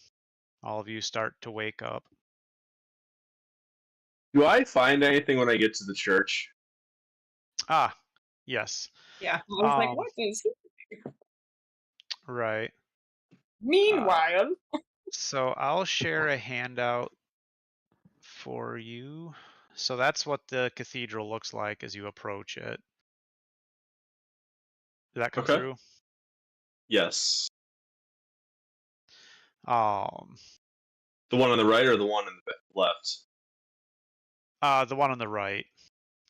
[SPEAKER 3] of you start to wake up.
[SPEAKER 4] Do I find anything when I get to the church?
[SPEAKER 3] Ah, yes.
[SPEAKER 5] Yeah, I was like,
[SPEAKER 3] Um,
[SPEAKER 5] what is he?
[SPEAKER 3] right.
[SPEAKER 5] Meanwhile,
[SPEAKER 3] So I'll share a handout for you. So that's what the cathedral looks like as you approach it. Did that come
[SPEAKER 4] Okay.
[SPEAKER 3] through?
[SPEAKER 4] Yes.
[SPEAKER 3] Um,
[SPEAKER 4] The one on the right or the one on the left?
[SPEAKER 3] the one on the right,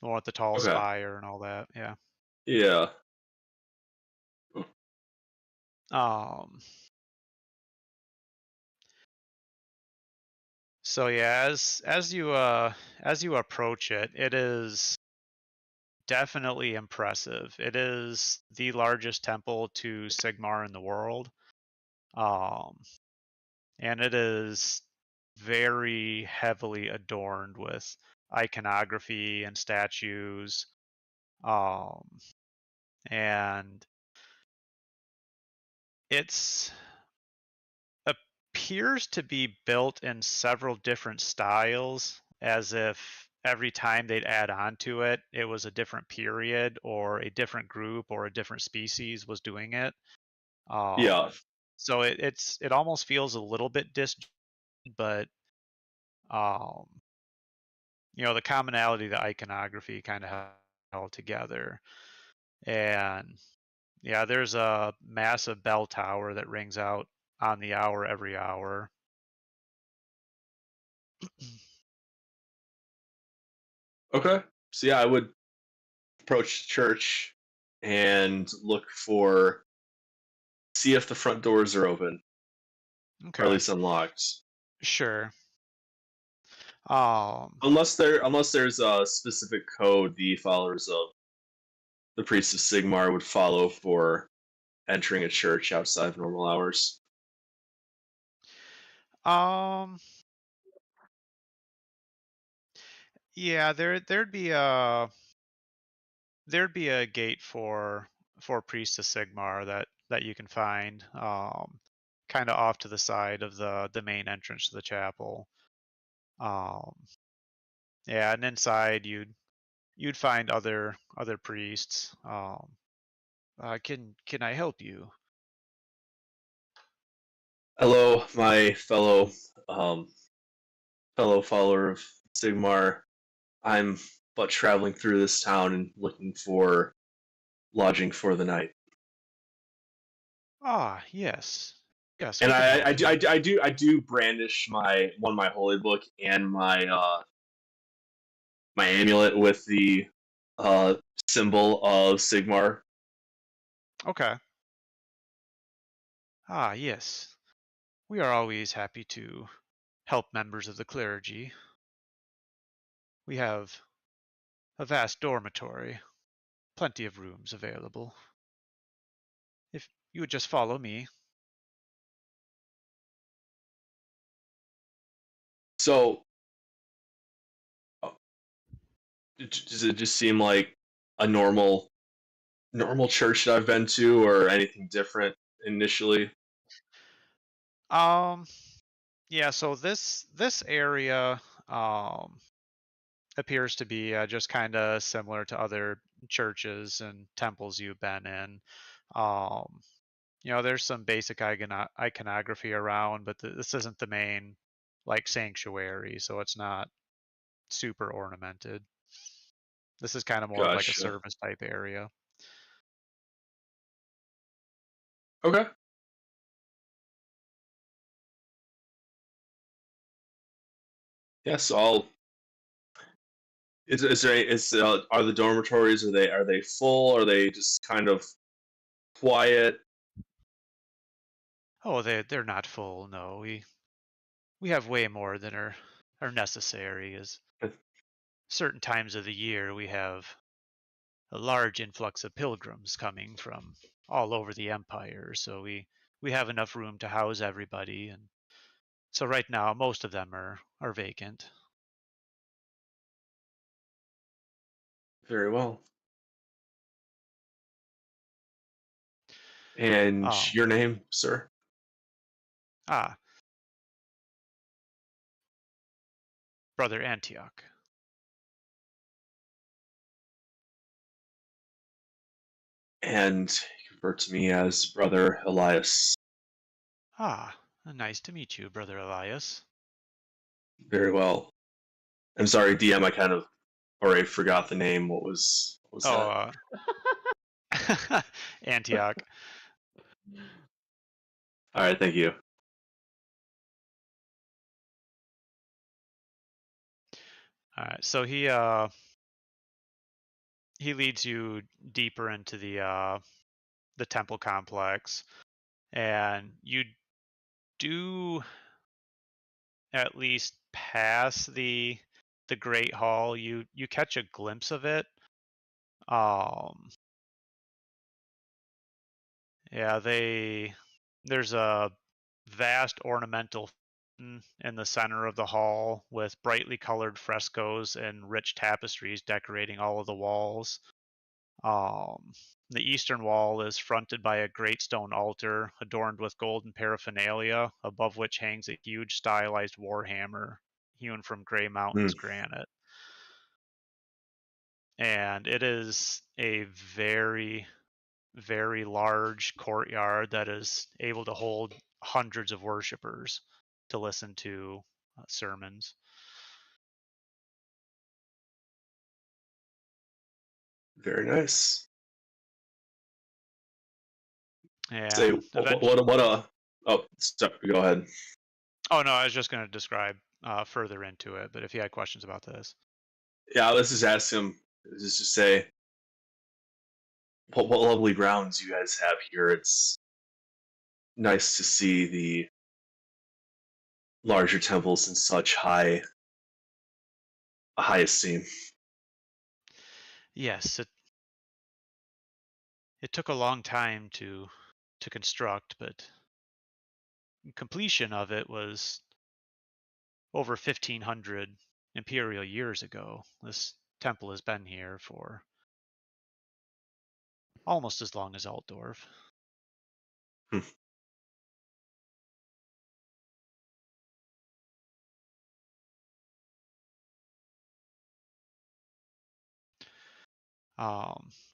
[SPEAKER 3] the one with the tall
[SPEAKER 4] Okay.
[SPEAKER 3] spire and all that. Yeah.
[SPEAKER 4] Yeah.
[SPEAKER 3] So yeah, as you approach it, it is definitely impressive. It is the largest temple to Sigmar in the world. And it is very heavily adorned with iconography and statues. And it's appears to be built in several different styles, as if every time they'd add on to it, it was a different period or a different group or a different species was doing it.
[SPEAKER 4] Yeah.
[SPEAKER 3] So it almost feels a little bit but the commonality, the iconography kind of held together. And yeah, there's a massive bell tower that rings out on the hour every hour.
[SPEAKER 4] Okay. So yeah, I would approach the church and see if the front doors are open, or at
[SPEAKER 3] Okay.
[SPEAKER 4] least unlocked.
[SPEAKER 3] Sure.
[SPEAKER 4] Unless there's a specific code the followers of the Priests of Sigmar would follow for entering a church outside of normal hours.
[SPEAKER 3] Yeah, there'd be a gate for Priests of Sigmar that you can find, kind of off to the side of the main entrance to the chapel. Yeah, and inside you'd find other priests. Can I help you?
[SPEAKER 4] Hello, my fellow follower of Sigmar. I'm but traveling through this town and looking for lodging for the night.
[SPEAKER 3] Ah, yes, yes,
[SPEAKER 4] And
[SPEAKER 3] we can help you.
[SPEAKER 4] I do brandish my holy book and my amulet with the symbol of Sigmar.
[SPEAKER 3] Okay. Ah, yes. We are always happy to help members of the clergy. We have a vast dormitory, plenty of rooms available. If you would just follow me.
[SPEAKER 4] So, does it just seem like a normal church that I've been to, or anything different initially?
[SPEAKER 3] Um, yeah, so this area appears to be just kind of similar to other churches and temples you've been in. Um, there's some basic iconography around, but this isn't the main like sanctuary, so it's not super ornamented. This is kind of more of like a
[SPEAKER 4] Gotcha.
[SPEAKER 3] service type area.
[SPEAKER 4] Okay. Yes, I'll. Is there are the dormitories, are they full? Are they just kind of quiet?
[SPEAKER 3] Oh, they're not full. No, we have way more than are necessary. As certain times of the year, we have a large influx of pilgrims coming from all over the empire, so we have enough room to house everybody. And so right now, most of them are vacant.
[SPEAKER 4] Very well. And
[SPEAKER 3] Um,
[SPEAKER 4] your name, sir?
[SPEAKER 3] ah, Brother Antioch.
[SPEAKER 4] And you refer to me as Brother Elias.
[SPEAKER 3] Ah, nice to meet you, Brother Elias.
[SPEAKER 4] Very well. I'm sorry, DM. I kind of already forgot the name. What was that?
[SPEAKER 3] Oh, Antioch.
[SPEAKER 4] All right, thank you.
[SPEAKER 3] All right, so he leads you deeper into the temple complex, and you do at least pass the Great Hall. You catch a glimpse of it. Um, yeah, there's a vast ornamental fountain in the center of the hall with brightly colored frescoes and rich tapestries decorating all of the walls. Um, the eastern wall is fronted by a great stone altar adorned with golden paraphernalia, above which hangs a huge stylized warhammer hewn from Grey
[SPEAKER 4] Hmm,
[SPEAKER 3] Mountains granite. And it is a very, very large courtyard that is able to hold hundreds of worshippers to listen to sermons.
[SPEAKER 4] very nice. Say
[SPEAKER 3] And eventually,
[SPEAKER 4] what. Oh, sorry, go ahead.
[SPEAKER 3] oh no, I was just going to describe further into it, but if you had questions about this.
[SPEAKER 4] Yeah, let's just ask him. Just to say, what lovely grounds you guys have here. It's nice to see the larger temples in such high esteem.
[SPEAKER 3] Yes, it took a long time to construct, but completion of it was over 1500 imperial years ago. This temple has been here for almost as long as Altdorf.
[SPEAKER 4] Hmm.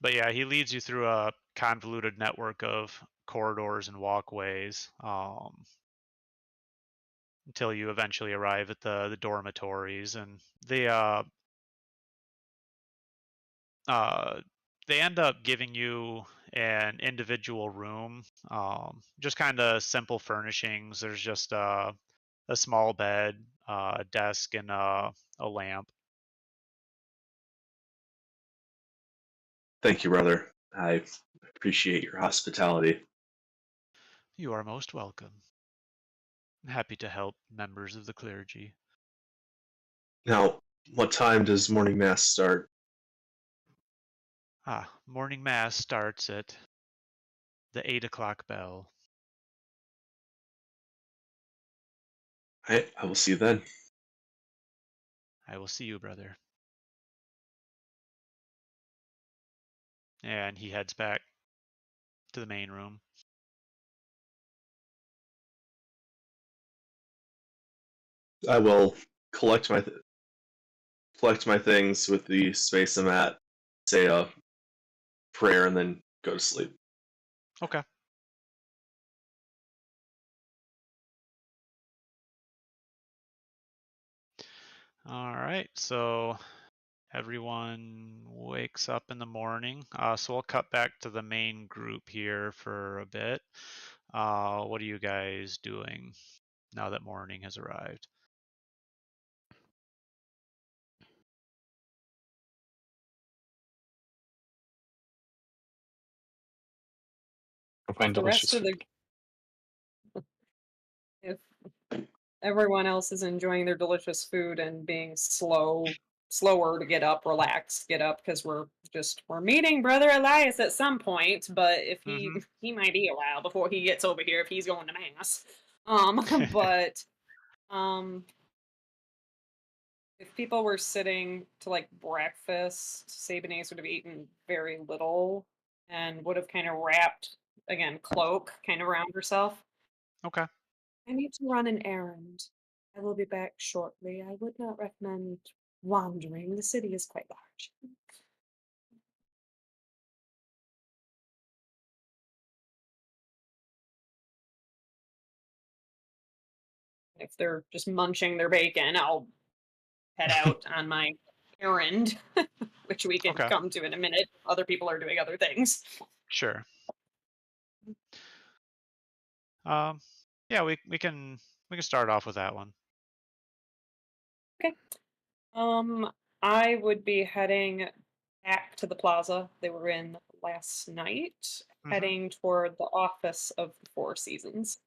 [SPEAKER 3] But yeah, he leads you through a convoluted network of corridors and walkways until you eventually arrive at the dormitories, and uh, they end up giving you an individual room, just kind of simple furnishings. There's just a small bed, a desk, and a lamp.
[SPEAKER 4] Thank you, brother. I appreciate your hospitality.
[SPEAKER 3] You are most welcome. I'm happy to help members of the clergy.
[SPEAKER 4] Now, what time does morning mass start?
[SPEAKER 3] Morning mass starts at the 8 o'clock bell.
[SPEAKER 4] I will see you then.
[SPEAKER 3] I will see you, brother. And he heads back to the main room.
[SPEAKER 4] I will collect my things with the space I'm at, say a prayer, and then go to sleep.
[SPEAKER 3] Okay. All right, so everyone wakes up in the morning. So we'll cut back to the main group here for a bit. What are you guys doing now that morning has arrived?
[SPEAKER 1] Go find
[SPEAKER 5] The rest
[SPEAKER 1] delicious
[SPEAKER 5] of
[SPEAKER 1] food.
[SPEAKER 5] the if everyone else is enjoying their delicious food and being slower to get up, relaxed, get up because we're meeting Brother Elias at some point, but if
[SPEAKER 3] Mhm.
[SPEAKER 5] he might be a while before he gets over here if he's going to mass. But um if people were sitting to like breakfast, Sabanese would have eaten very little and would have kind of wrapped again cloak kind of around herself.
[SPEAKER 3] Okay.
[SPEAKER 5] I need to run an errand. I will be back shortly. I would not recommend wandering. The city is quite large. If they're just munching their bacon, I'll head out on my errand, which we can
[SPEAKER 3] Okay.
[SPEAKER 5] come to in a minute. Other people are doing other things.
[SPEAKER 3] Sure. Yeah, we can start off with that one.
[SPEAKER 5] Okay. I would be heading back to the plaza they were in last night,
[SPEAKER 3] Mhm.
[SPEAKER 5] heading toward the office of the Four Seasons,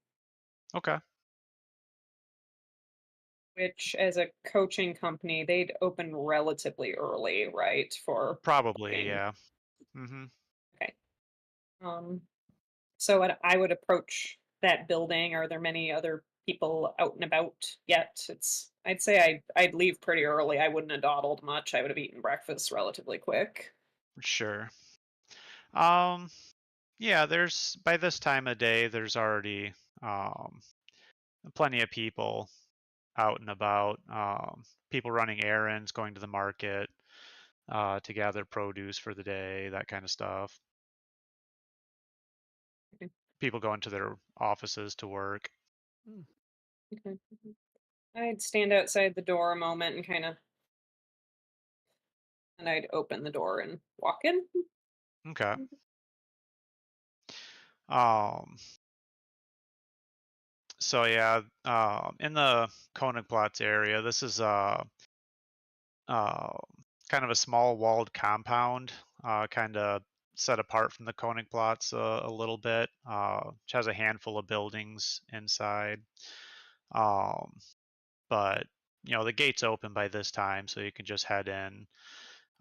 [SPEAKER 3] Okay.
[SPEAKER 5] which as a coaching company, they'd open relatively early, right? For
[SPEAKER 3] Probably,
[SPEAKER 5] booking.
[SPEAKER 3] yeah. Mhm.
[SPEAKER 5] Okay. Um, so I would approach that building. Are there many other people out and about yet? I'd say I'd leave pretty early. I wouldn't have dawdled much. I would have eaten breakfast relatively quick.
[SPEAKER 3] Sure. Um yeah, there's by this time of day there's already um plenty of people out and about. People running errands, going to the market, to gather produce for the day, that kind of stuff.
[SPEAKER 5] Okay.
[SPEAKER 3] People going to their offices to work.
[SPEAKER 5] Okay. I'd stand outside the door a moment and I'd open the door and walk in.
[SPEAKER 3] Okay. Um, so yeah, in the Konigplatz area, this is uh, kind of a small walled compound, kind of set apart from the Konigplatz a little bit, which has a handful of buildings inside. Um, but the gate's open by this time, so you can just head in.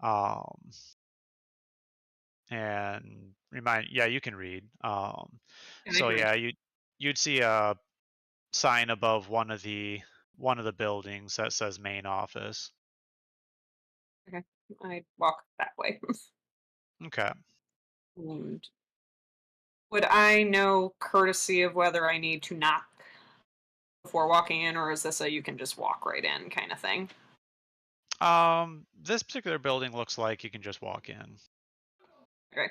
[SPEAKER 3] Um, and yeah, you can read.
[SPEAKER 5] And I
[SPEAKER 3] So
[SPEAKER 5] can read.
[SPEAKER 3] yeah, you'd see a sign above one of the buildings that says main office.
[SPEAKER 5] Okay. I'd walk that way.
[SPEAKER 3] Okay.
[SPEAKER 5] And would I know courtesy of whether I need to knock before walking in, or is this a you can just walk right in kind of thing?
[SPEAKER 3] This particular building looks like you can just walk in.
[SPEAKER 5] Okay.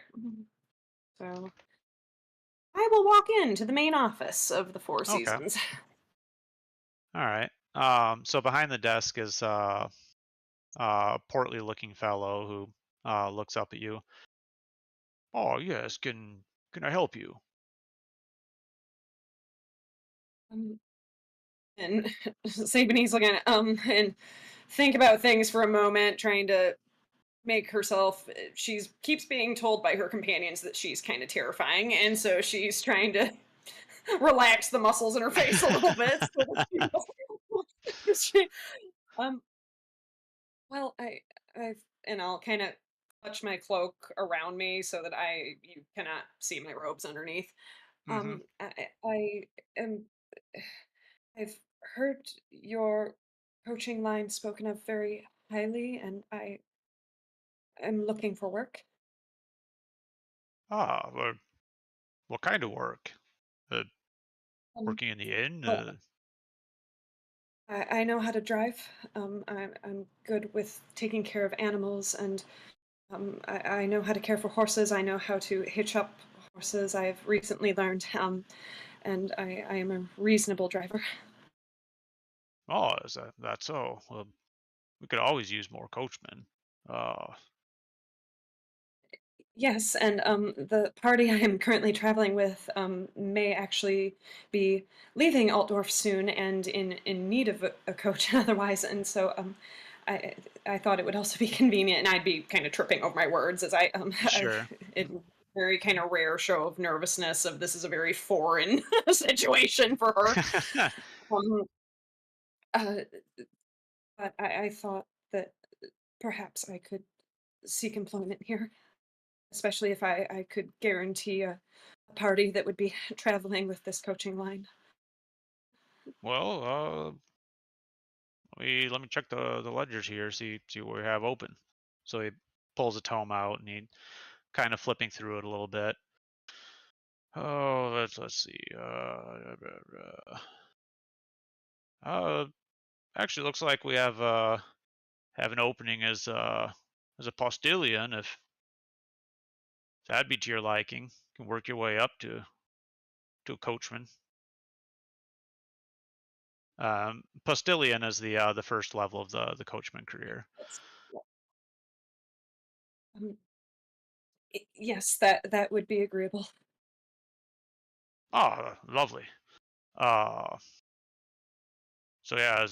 [SPEAKER 5] So I will walk into the main office of the Four
[SPEAKER 3] Okay.
[SPEAKER 5] Seasons.
[SPEAKER 3] All right. So behind the desk is a portly looking fellow who looks up at you. Oh yes, can I help you?
[SPEAKER 5] And Sabanese looking at and think about things for a moment, trying to make herself. She keeps being told by her companions that she's kind of terrifying, and so she's trying to relax the muscles in her face a little bit. So that she, um, well, and I'll kind of clutch my cloak around me so that you cannot see my robes underneath.
[SPEAKER 3] Hmm.
[SPEAKER 5] I am. I've heard your coaching line spoken of very highly, and I am looking for work.
[SPEAKER 3] Ah, what kind of work? Uh,
[SPEAKER 5] Um,
[SPEAKER 3] Working in the inn?
[SPEAKER 5] well, I know how to drive. I'm good with taking care of animals, and I know how to care for horses. I know how to hitch up horses. I've recently learned, and I am a reasonable driver.
[SPEAKER 3] Oh, is that so? Well, we could always use more coachmen. Uh,
[SPEAKER 5] Yes, and the party I am currently traveling with may actually be leaving Altdorf soon and in need of a coach otherwise, and so I I thought it would also be convenient, and I'd be kind of tripping over my words as
[SPEAKER 3] sure.
[SPEAKER 5] it very kind of rare show of nervousness of this is a very foreign situation for her. Um, uh, but I thought that perhaps I could seek employment here, especially if I could guarantee a party that would be traveling with this coaching line.
[SPEAKER 3] Well, let me check the ledgers here, see what we have open. So he pulls a tome out and he kind of flipping through it a little bit. Oh, let's see. Uh, Actually, looks like we have an opening as a postilion. If that'd be to your liking, you can work your way up to a coachman. Postilion is the first level of the coachman career.
[SPEAKER 5] Yes, um, yes, that would be agreeable.
[SPEAKER 3] Oh, lovely. Uh, so yeah,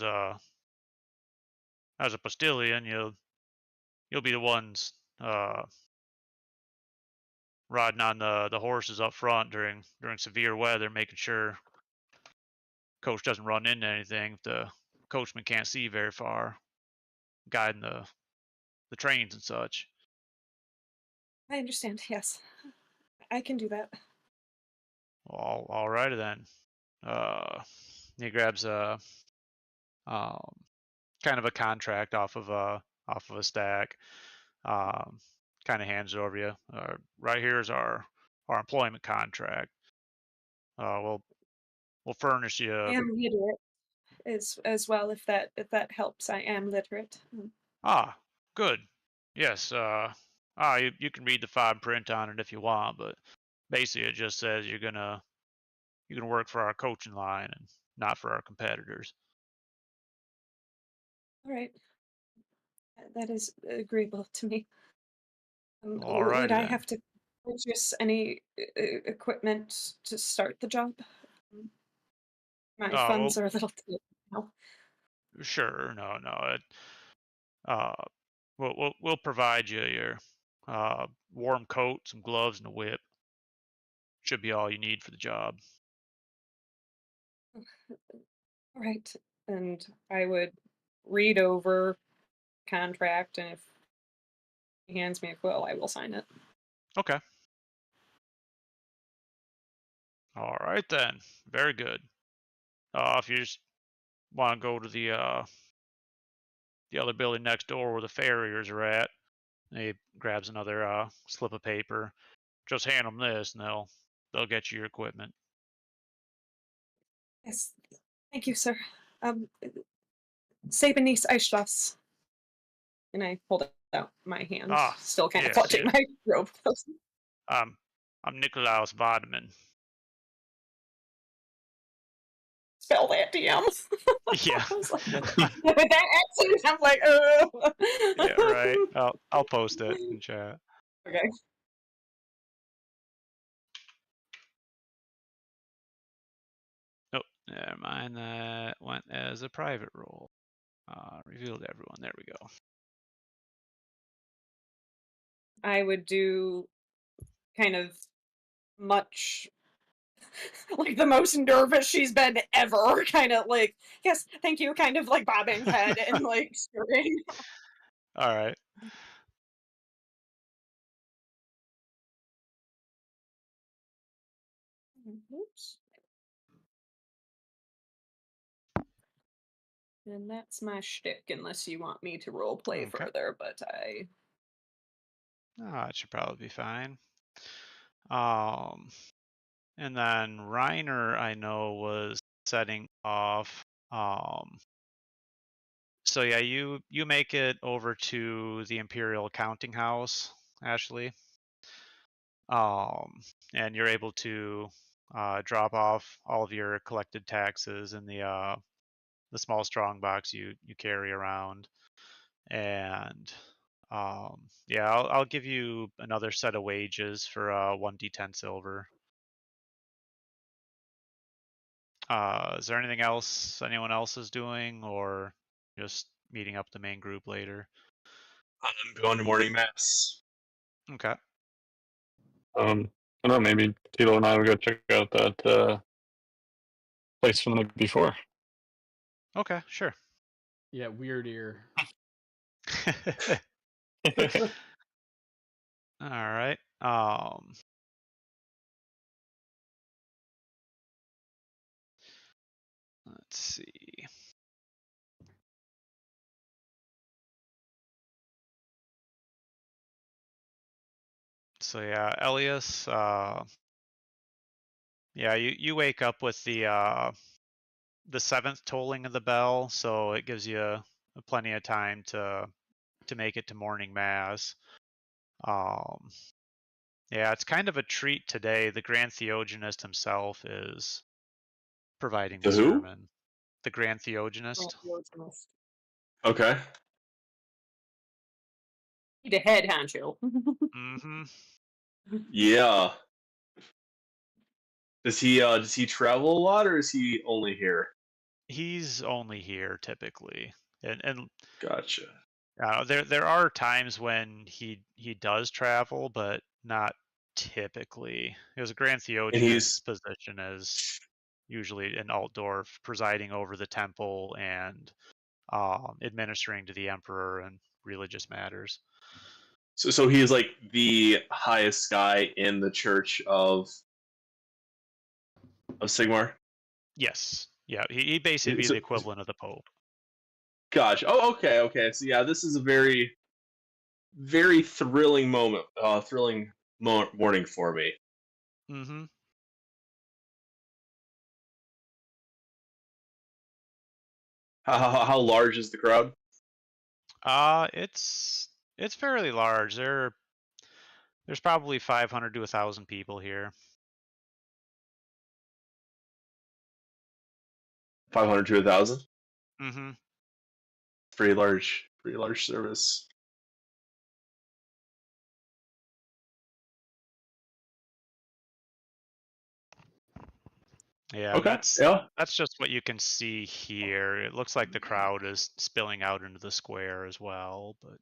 [SPEAKER 3] as a postilion, you'll be the ones riding on the horses up front during severe weather, making sure coach doesn't run into anything if the coachman can't see very far, guiding the trains and such.
[SPEAKER 5] I understand. Yes, I can do that.
[SPEAKER 3] All righty then. Uh, he grabs a um, kind of a contract off of a stack. Um, Kind of hands it over to you. Right here is our employment contract. We'll furnish
[SPEAKER 5] I
[SPEAKER 3] you.
[SPEAKER 5] am literate as well. If that helps, I am literate.
[SPEAKER 3] Ah, good. Yes. You can read the fine print on it if you want, but basically it just says you're gonna work for our coaching line and not for our competitors.
[SPEAKER 5] All right, that is agreeable to me.
[SPEAKER 3] All righty
[SPEAKER 5] Would I
[SPEAKER 3] then.
[SPEAKER 5] have to purchase any equipment to start the job? Um, My
[SPEAKER 3] Well,
[SPEAKER 5] funds are a little tight now.
[SPEAKER 3] sure. No. Uh, we'll provide you your warm coat, some gloves, and a whip. Should be all you need for the job.
[SPEAKER 5] All right, and I would read over contract, and if he hands me a quill, I will sign it.
[SPEAKER 3] Okay. All right then. Very good. If you just want to go to the other building next door where the farriers are at, he grabs another slip of paper. Just hand them this, and they'll get you your equipment.
[SPEAKER 5] Yes, thank you, sir. Um, Sabenis Eichstrass. And I hold out my hand,
[SPEAKER 3] Ah,
[SPEAKER 5] still kind of
[SPEAKER 3] yes,
[SPEAKER 5] clutching
[SPEAKER 3] yes.
[SPEAKER 5] my robe.
[SPEAKER 3] I'm Nikolaus Vademan.
[SPEAKER 5] Spell that, DM.
[SPEAKER 3] Yeah.
[SPEAKER 5] I was like, with that accent, I'm like,
[SPEAKER 3] Yeah, right. I'll post it in chat.
[SPEAKER 5] Okay.
[SPEAKER 3] Oh, never mind. That went as a private role. Revealed to everyone. There we go.
[SPEAKER 5] I would do kind of much like the most nervous she's been ever, kind of like, yes, thank you, kind of like bobbing head and like stirring.
[SPEAKER 3] All right.
[SPEAKER 5] Oops. And that's my shtick, unless you want me to role play
[SPEAKER 3] Okay.
[SPEAKER 5] further, but I.
[SPEAKER 3] Oh, it should probably be fine. And then Reiner, I know, was setting off. So yeah, you make it over to the Imperial Accounting House, Ashley. And you're able to drop off all of your collected taxes in the small strong box you carry around, and yeah, I'll give you another set of wages for 1d10 silver. Is there anything else anyone else is doing, or just meeting up the main group later?
[SPEAKER 4] I'm going to morning mass.
[SPEAKER 3] Okay.
[SPEAKER 1] I don't know, maybe Tito and I will go check out that place from the night before.
[SPEAKER 3] Okay, sure.
[SPEAKER 2] Yeah, weird ear.
[SPEAKER 3] All right. Let's see. So yeah, Elias, yeah, you wake up with the seventh tolling of the bell, so it gives you plenty of time to make it to morning mass. Yeah, it's kind of a treat today. The Grand Theogenist himself is providing the
[SPEAKER 4] The who?
[SPEAKER 3] sermon. The Grand Theogenist.
[SPEAKER 4] Okay.
[SPEAKER 5] The head honcho.
[SPEAKER 3] Mm-hmm.
[SPEAKER 4] Yeah. Does he travel a lot, or is he only here?
[SPEAKER 3] He's only here typically, and
[SPEAKER 4] Gotcha.
[SPEAKER 3] there are times when he does travel, but not typically. Because a Grand
[SPEAKER 4] And
[SPEAKER 3] Theogenist's
[SPEAKER 4] he's
[SPEAKER 3] position is usually an Altdorf, presiding over the temple and administering to the emperor and religious matters.
[SPEAKER 4] so he's like the highest guy in the Church of Sigmar.
[SPEAKER 3] Yes, yeah, he basically be
[SPEAKER 4] So,
[SPEAKER 3] the equivalent of the Pope.
[SPEAKER 4] gosh. Oh, okay. So yeah, this is a very, very thrilling moment. Morning for me.
[SPEAKER 3] Mm-hmm.
[SPEAKER 4] How large is the crowd?
[SPEAKER 3] It's fairly large. There's probably 500 to 1,000 people here.
[SPEAKER 4] 500 to 1,000.
[SPEAKER 3] Mm-hmm.
[SPEAKER 4] Pretty large service.
[SPEAKER 3] Yeah,
[SPEAKER 4] Okay.
[SPEAKER 3] that's just what you can see here. It looks like the crowd is spilling out into the square as well, but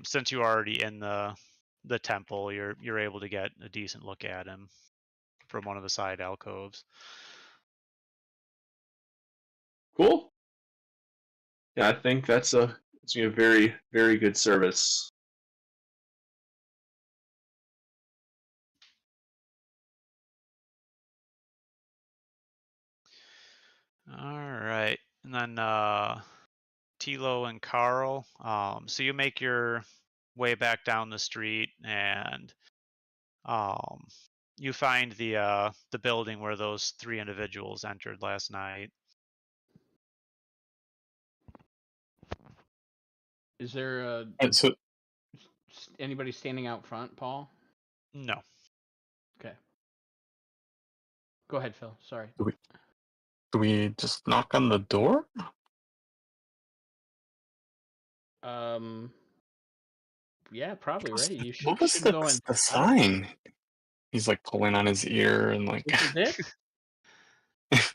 [SPEAKER 3] since you're already in the temple, you're able to get a decent look at him from one of the side alcoves.
[SPEAKER 4] Cool. Yeah, I think it's a very, very good service.
[SPEAKER 3] All right, and then Tilo and Carl. So you make your way back down the street, and you find the building where those three individuals entered last night.
[SPEAKER 2] Is there
[SPEAKER 1] So
[SPEAKER 2] anybody standing out front, Paul?
[SPEAKER 3] No.
[SPEAKER 2] Okay. Go ahead, Phil. Sorry.
[SPEAKER 1] do we just knock on the door?
[SPEAKER 2] Yeah, probably right. You
[SPEAKER 1] What was
[SPEAKER 2] should
[SPEAKER 1] the
[SPEAKER 2] go and
[SPEAKER 1] sign? He's like pulling on his ear and like.
[SPEAKER 2] This is it?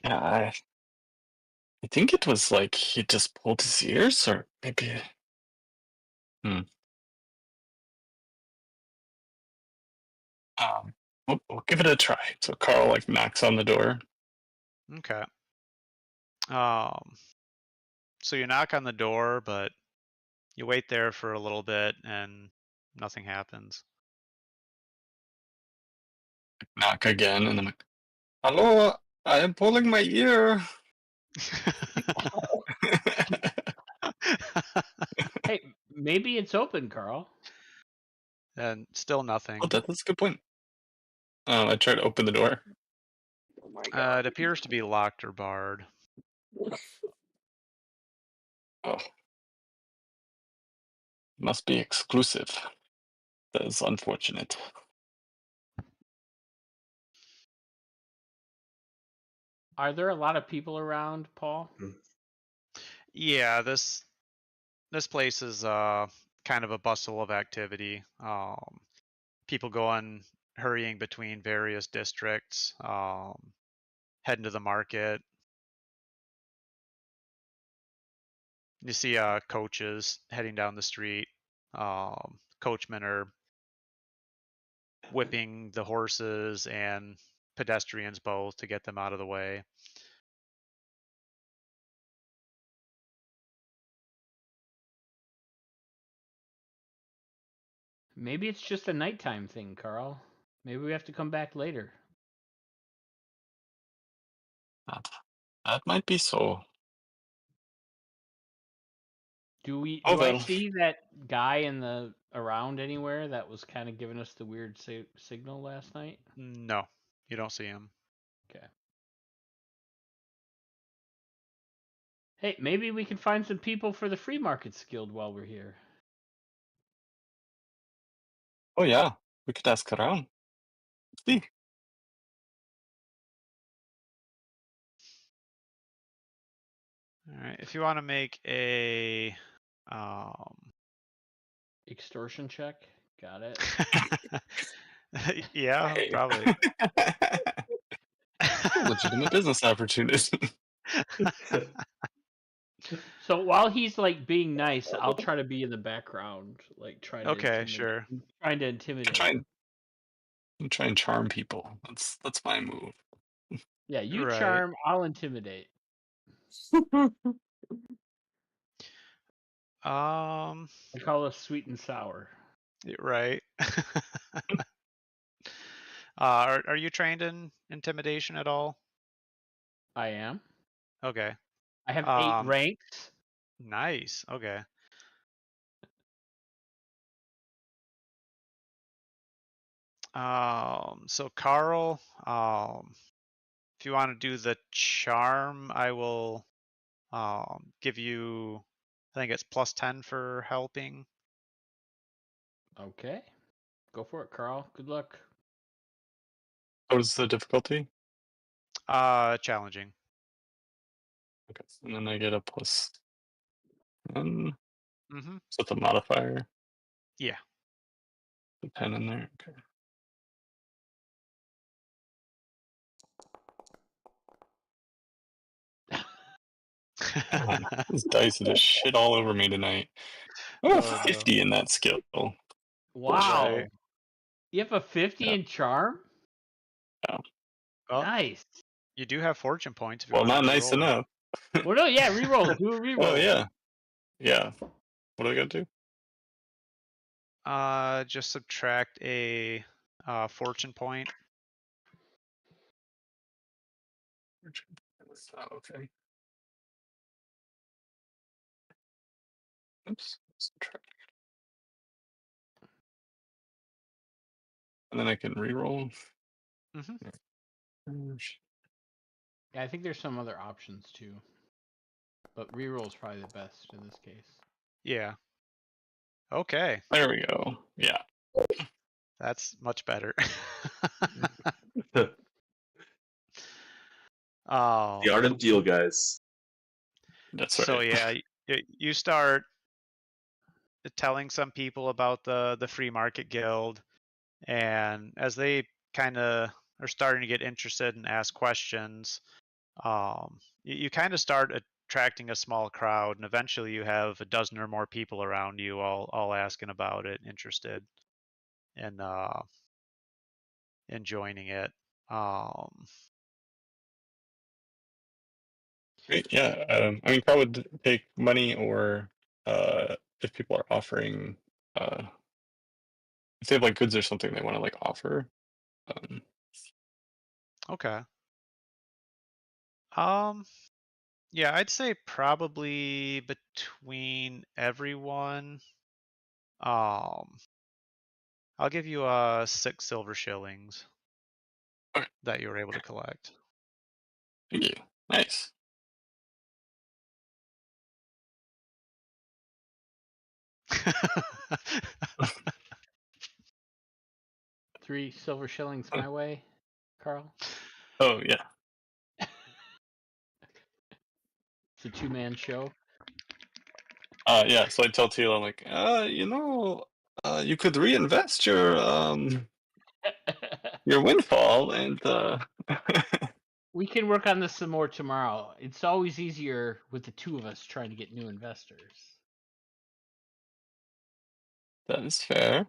[SPEAKER 1] Yeah, I think it was like he just pulled his ears, or maybe We'll give it a try. So Carl like knocks on the door.
[SPEAKER 3] Okay. So you knock on the door, but you wait there for a little bit and nothing happens.
[SPEAKER 1] Knock again, and I'm like, "Hello, I am pulling my ear."
[SPEAKER 2] Hey, maybe it's open, Carl.
[SPEAKER 3] And still nothing.
[SPEAKER 1] Oh, that's a good point. I try to open the door.
[SPEAKER 5] Oh my god.
[SPEAKER 3] It appears to be locked or barred.
[SPEAKER 1] Oh, must be exclusive. That is unfortunate.
[SPEAKER 2] Are there a lot of people around, Paul?
[SPEAKER 3] Yeah, this place is kind of a bustle of activity. People going hurrying between various districts, heading to the market. You see coaches heading down the street. Coachmen are whipping the horses and pedestrians both to get them out of the way.
[SPEAKER 2] Maybe it's just a nighttime thing, Carl. Maybe we have to come back later.
[SPEAKER 1] That might be so.
[SPEAKER 2] Do
[SPEAKER 1] Oh,
[SPEAKER 2] I
[SPEAKER 1] well.
[SPEAKER 2] see that guy in the around anywhere that was kind of giving us the weird signal last night?
[SPEAKER 3] No, you don't see him.
[SPEAKER 2] Okay. Hey, maybe we can find some people for the Free Markets Guild while we're here.
[SPEAKER 1] Oh yeah, we could ask around. See.
[SPEAKER 3] All right, if you want to make a
[SPEAKER 2] Extortion check. Got it.
[SPEAKER 3] yeah,
[SPEAKER 1] Hey.
[SPEAKER 3] probably.
[SPEAKER 1] Legitimate business opportunity.
[SPEAKER 2] So while he's like being nice, I'll try to be in the background, like trying to
[SPEAKER 3] Okay,
[SPEAKER 2] intimidate.
[SPEAKER 3] sure.
[SPEAKER 2] Trying to intimidate.
[SPEAKER 1] Try and charm people. That's my move.
[SPEAKER 2] Yeah, you
[SPEAKER 3] Right.
[SPEAKER 2] charm, I'll intimidate.
[SPEAKER 3] Um,
[SPEAKER 2] I call us sweet and sour.
[SPEAKER 3] right. Are you trained in intimidation at all?
[SPEAKER 2] I am.
[SPEAKER 3] Okay.
[SPEAKER 2] I have 8
[SPEAKER 3] Um,
[SPEAKER 2] ranks.
[SPEAKER 3] Nice. Okay. So Carl, if you want to do the charm, I will give you, I think it's +10 for helping.
[SPEAKER 2] Okay. Go for it, Carl. Good luck.
[SPEAKER 1] What is the difficulty?
[SPEAKER 3] Challenging.
[SPEAKER 1] Okay, and then I get a +10.
[SPEAKER 3] Mm-hmm.
[SPEAKER 1] So it's a modifier.
[SPEAKER 3] Yeah.
[SPEAKER 1] The 10 in there. Okay. God, these dice are just shit all over me tonight. Oh,
[SPEAKER 3] Oh,
[SPEAKER 1] 50 in that skill.
[SPEAKER 2] Wow.
[SPEAKER 3] Right.
[SPEAKER 2] You have a 50
[SPEAKER 1] Yeah.
[SPEAKER 2] in charm?
[SPEAKER 1] Yeah.
[SPEAKER 3] Well,
[SPEAKER 2] Nice.
[SPEAKER 3] you do have fortune points if you
[SPEAKER 1] Well,
[SPEAKER 3] want to
[SPEAKER 1] not nice
[SPEAKER 3] re-roll it.
[SPEAKER 1] enough.
[SPEAKER 2] Well, no, yeah, reroll. Do a reroll.
[SPEAKER 1] Oh yeah. Yeah. What do I gotta do?
[SPEAKER 3] Just subtract a fortune point.
[SPEAKER 1] Oh, okay. Oops. Subtract. And then I can re-roll.
[SPEAKER 3] Mm-hmm.
[SPEAKER 2] Yeah, I think there's some other options too. But reroll is probably the best in this case.
[SPEAKER 3] Yeah. Okay.
[SPEAKER 1] There we go. Yeah.
[SPEAKER 3] That's much better.
[SPEAKER 4] The art of deal, guys.
[SPEAKER 1] That's
[SPEAKER 3] So
[SPEAKER 1] right.
[SPEAKER 3] yeah, you start telling some people about the Free Market Guild, and as they kind of are starting to get interested and ask questions, you kind of start attracting a small crowd, and eventually you have a dozen or more people around you, all asking about it, interested in joining it.
[SPEAKER 1] Great. Yeah. I mean, Carl would take money, or if people are offering, if they have like goods or something they want to like offer.
[SPEAKER 3] Okay. Yeah, I'd say probably between everyone. I'll give you 6 silver shillings
[SPEAKER 1] Okay.
[SPEAKER 3] that you were able to collect.
[SPEAKER 1] Thank you. Nice.
[SPEAKER 2] Three silver shillings my way, Carl.
[SPEAKER 1] Oh yeah.
[SPEAKER 2] It's a 2-man show.
[SPEAKER 1] Yeah. So I tell Tila, I'm like, you could reinvest your windfall, and
[SPEAKER 2] We can work on this some more tomorrow. It's always easier with the two of us trying to get new investors.
[SPEAKER 1] that is fair.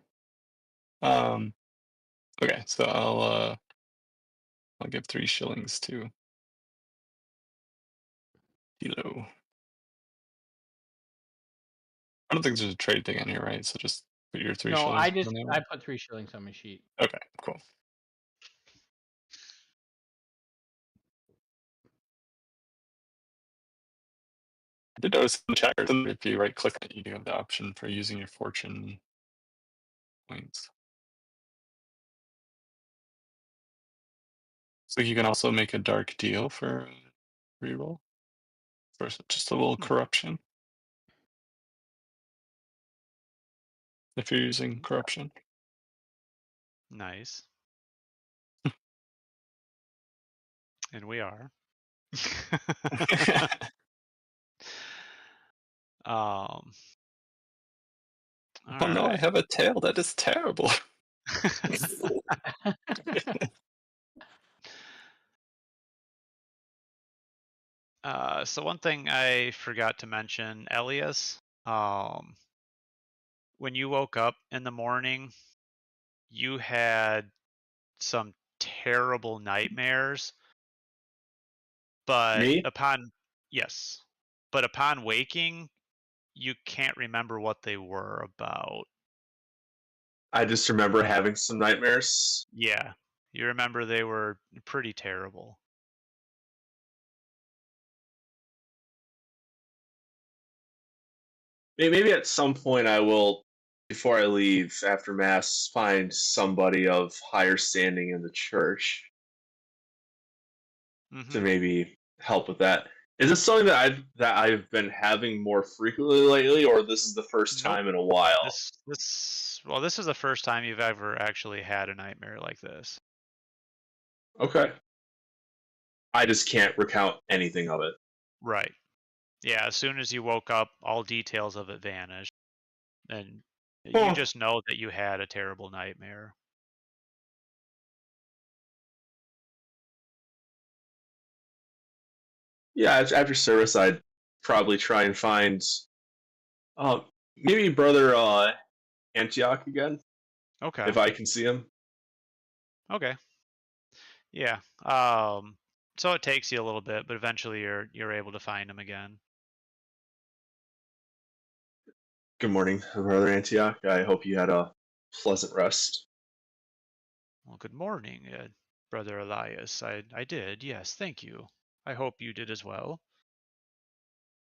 [SPEAKER 1] Okay, so I'll give 3 shillings to Tilo. I don't think there's a trade thing in here, right? So just put your 3
[SPEAKER 2] No,
[SPEAKER 1] shillings
[SPEAKER 2] I
[SPEAKER 1] on there.
[SPEAKER 2] I put 3 shillings on my sheet.
[SPEAKER 1] Okay, cool. I did notice in the chat, if you right click it, you do have the option for using your fortune points. So you can also make a dark deal for reroll. For just a little corruption. If you're using corruption.
[SPEAKER 3] Nice. And we are.
[SPEAKER 1] Oh no, I
[SPEAKER 3] Alright.
[SPEAKER 1] have a tail. That is terrible.
[SPEAKER 3] So one thing I forgot to mention, Elias, when you woke up in the morning, you had some terrible nightmares, but
[SPEAKER 4] Me?
[SPEAKER 3] upon waking, you can't remember what they were about.
[SPEAKER 4] I just remember having some nightmares.
[SPEAKER 3] Yeah, you remember they were pretty terrible.
[SPEAKER 4] Maybe at some point I will, before I leave after mass, find somebody of higher standing in the church to maybe help with that. Is this something that I've been having more frequently lately, or this is the first
[SPEAKER 3] Nope.
[SPEAKER 4] time in a while?
[SPEAKER 3] This is the first time you've ever actually had a nightmare like this.
[SPEAKER 4] Okay. I just can't recount anything of it.
[SPEAKER 3] Right. Yeah, as soon as you woke up, all details of it vanished. And you just know that you had a terrible nightmare.
[SPEAKER 4] Yeah, after service, I'd probably try and find maybe brother Antioch again,
[SPEAKER 3] Okay.
[SPEAKER 4] if I can see him.
[SPEAKER 3] Okay. Yeah. So it takes you a little bit, but eventually you're able to find him again.
[SPEAKER 4] Good morning, brother Antioch. I hope you had a pleasant rest.
[SPEAKER 3] Well, good morning, Brother Elias. I did, yes, thank you. I hope you did as well.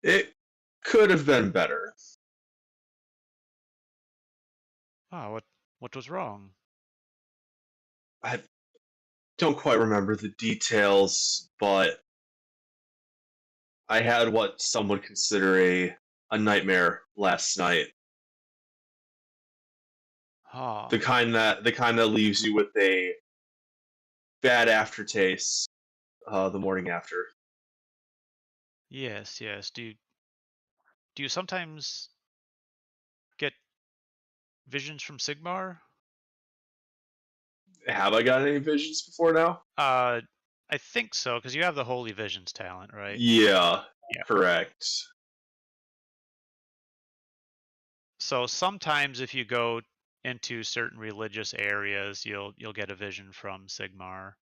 [SPEAKER 4] It could have been better.
[SPEAKER 3] Ah, what was wrong?
[SPEAKER 4] I don't quite remember the details, but I had what some would consider a nightmare last night.
[SPEAKER 3] Ah,
[SPEAKER 4] The kind that leaves you with a bad aftertaste the morning after.
[SPEAKER 3] yes, yes. Do you sometimes get visions from Sigmar?
[SPEAKER 4] Have I got any visions before now?
[SPEAKER 3] I think so, because you have the Holy Visions talent, right?
[SPEAKER 4] Yeah.
[SPEAKER 3] Yeah.
[SPEAKER 4] Correct.
[SPEAKER 3] So sometimes if you go into certain religious areas, you'll get a vision from Sigmar.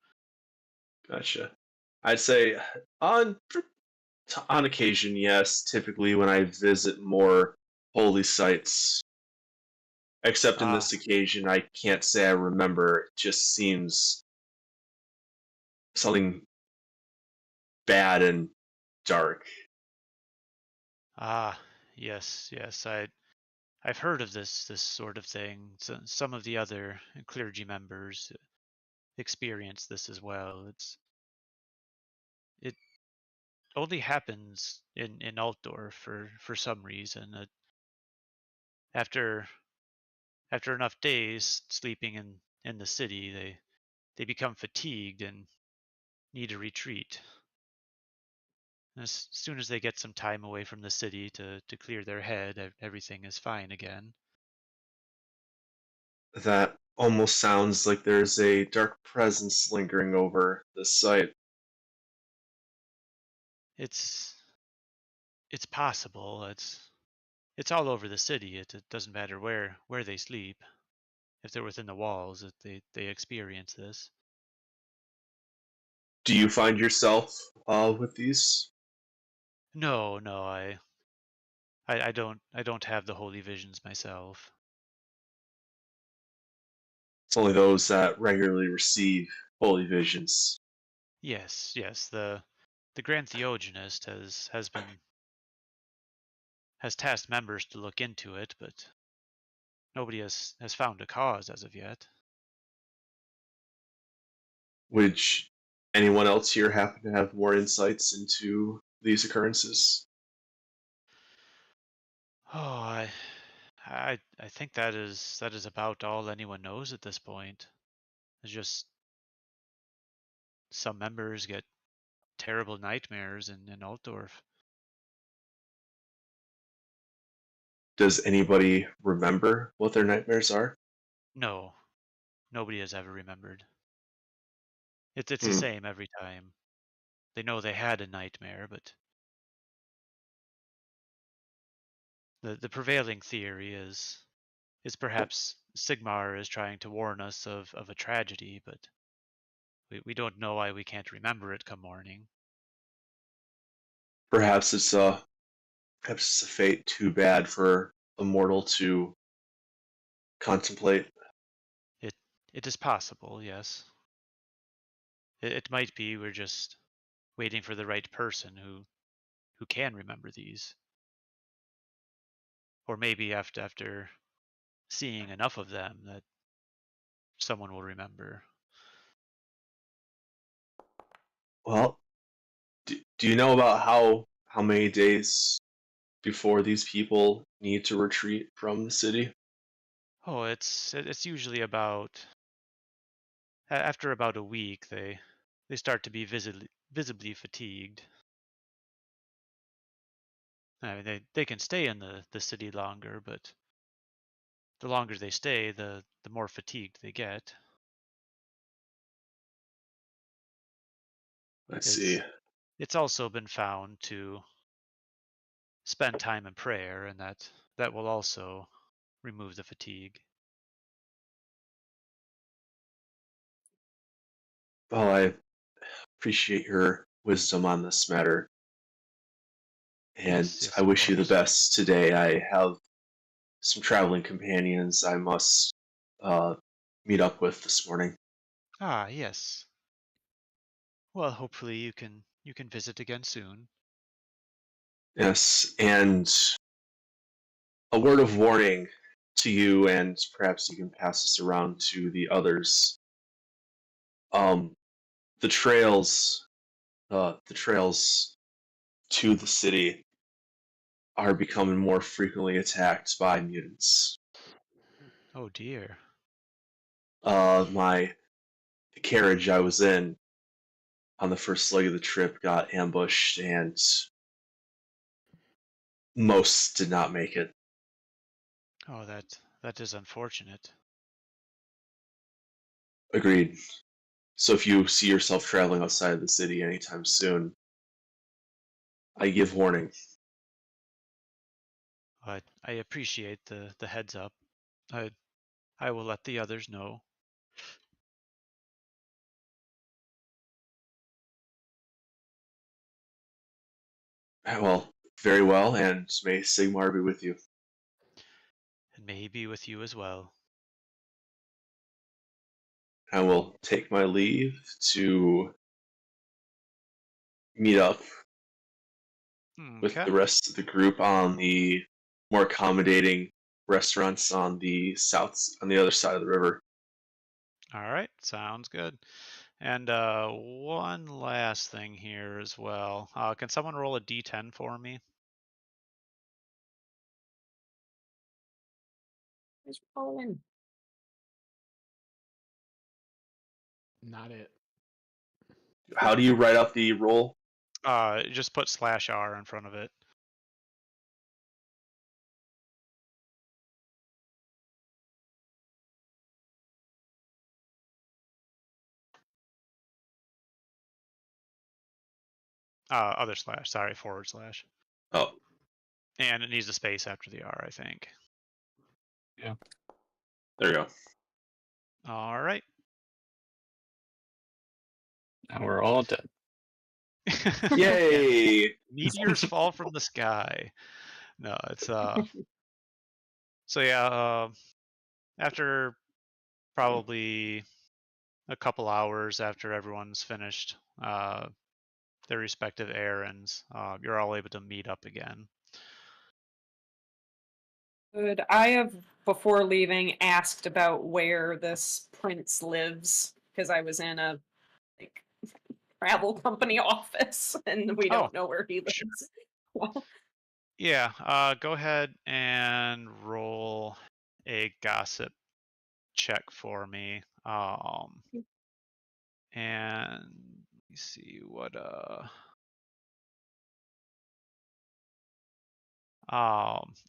[SPEAKER 4] Gotcha. I'd say on occasion, yes. Typically, when I visit more holy sites, except in this occasion, I can't say I remember. It just seems something bad and dark.
[SPEAKER 3] Yes. I've heard of this sort of thing. So some of the other clergy members experience this as well. It only happens in Altdorf for some reason. After enough days sleeping in the city, they become fatigued and need a retreat. As soon as they get some time away from the city to clear their head, everything is fine again.
[SPEAKER 4] That almost sounds like there's a dark presence lingering over this site.
[SPEAKER 3] It's possible. It's all over the city. It doesn't matter where they sleep. If they're within the walls, they experience this.
[SPEAKER 4] Do you find yourself with these?
[SPEAKER 3] No, I don't have the holy visions myself.
[SPEAKER 4] It's only those that regularly receive holy visions.
[SPEAKER 3] Yes. The Grand Theogenist has tasked members to look into it, but nobody has found a cause as of yet.
[SPEAKER 4] Would anyone else here happen to have more insights into these occurrences?
[SPEAKER 3] Oh, I think that is about all anyone knows at this point. It's just some members get terrible nightmares in Altdorf.
[SPEAKER 4] Does anybody remember what their nightmares are?
[SPEAKER 3] No, nobody has ever remembered. It's the same every time. They know they had a nightmare, but the prevailing theory is perhaps Sigmar is trying to warn us of a tragedy, but we don't know why we can't remember it come morning.
[SPEAKER 4] Perhaps it's a fate too bad for a mortal to contemplate.
[SPEAKER 3] It is possible, yes. It might be we're just waiting for the right person who can remember these. Or maybe after seeing enough of them that someone will remember.
[SPEAKER 4] Well, do you know about how many days before these people need to retreat from the city?
[SPEAKER 3] Oh, it's usually about after about a week they start to be visibly fatigued. I mean, they can stay in the city longer, but the longer they stay, the more fatigued they get.
[SPEAKER 4] I see.
[SPEAKER 3] It's also been found to spend time in prayer, and that will also remove the fatigue.
[SPEAKER 4] Well, I appreciate your wisdom on this matter. And
[SPEAKER 3] Yes,
[SPEAKER 4] I
[SPEAKER 3] of
[SPEAKER 4] wish you the
[SPEAKER 3] course.
[SPEAKER 4] best today. I have some traveling companions I must meet up with this morning.
[SPEAKER 3] Ah, yes. Well, hopefully you can visit again soon.
[SPEAKER 4] Yes, and a word of warning to you, and perhaps you can pass this around to the others. The trails, the trails to the city are becoming more frequently attacked by mutants.
[SPEAKER 3] Oh dear.
[SPEAKER 4] The carriage I was in on the first leg of the trip got ambushed, and most did not make it.
[SPEAKER 3] Oh, that is unfortunate.
[SPEAKER 4] Agreed. So if you see yourself traveling outside of the city anytime soon, I give warning.
[SPEAKER 3] I appreciate the heads up. I will let the others know.
[SPEAKER 4] Well, very well, and may Sigmar be with you.
[SPEAKER 3] And may he be with you as well.
[SPEAKER 4] I will take my leave to meet up with
[SPEAKER 3] Okay.
[SPEAKER 4] the rest of the group on the more accommodating restaurants on the other side of the river.
[SPEAKER 3] All right. Sounds good. And one last thing here as well. Can someone roll a d10 for me?
[SPEAKER 5] Just rolling.
[SPEAKER 2] Not it.
[SPEAKER 4] How do you write out the roll?
[SPEAKER 3] Just put /R in front of it. Other slash, sorry, /.
[SPEAKER 4] Oh,
[SPEAKER 3] And it needs a space after the R, I think.
[SPEAKER 1] Yeah.
[SPEAKER 4] there you go.
[SPEAKER 3] All right.
[SPEAKER 1] Now we're all dead.
[SPEAKER 4] Yay!
[SPEAKER 3] Meteors fall from the sky. No, it's so yeah, after probably a couple hours after everyone's finished their respective errands, you're all able to meet up again.
[SPEAKER 5] Good. I have, before leaving, asked about where this prince lives because I was in a like travel company office and we
[SPEAKER 3] Oh,
[SPEAKER 5] don't know where he
[SPEAKER 3] sure.
[SPEAKER 5] lives. Well,
[SPEAKER 3] Yeah, go ahead and roll a gossip check for me. And let me see what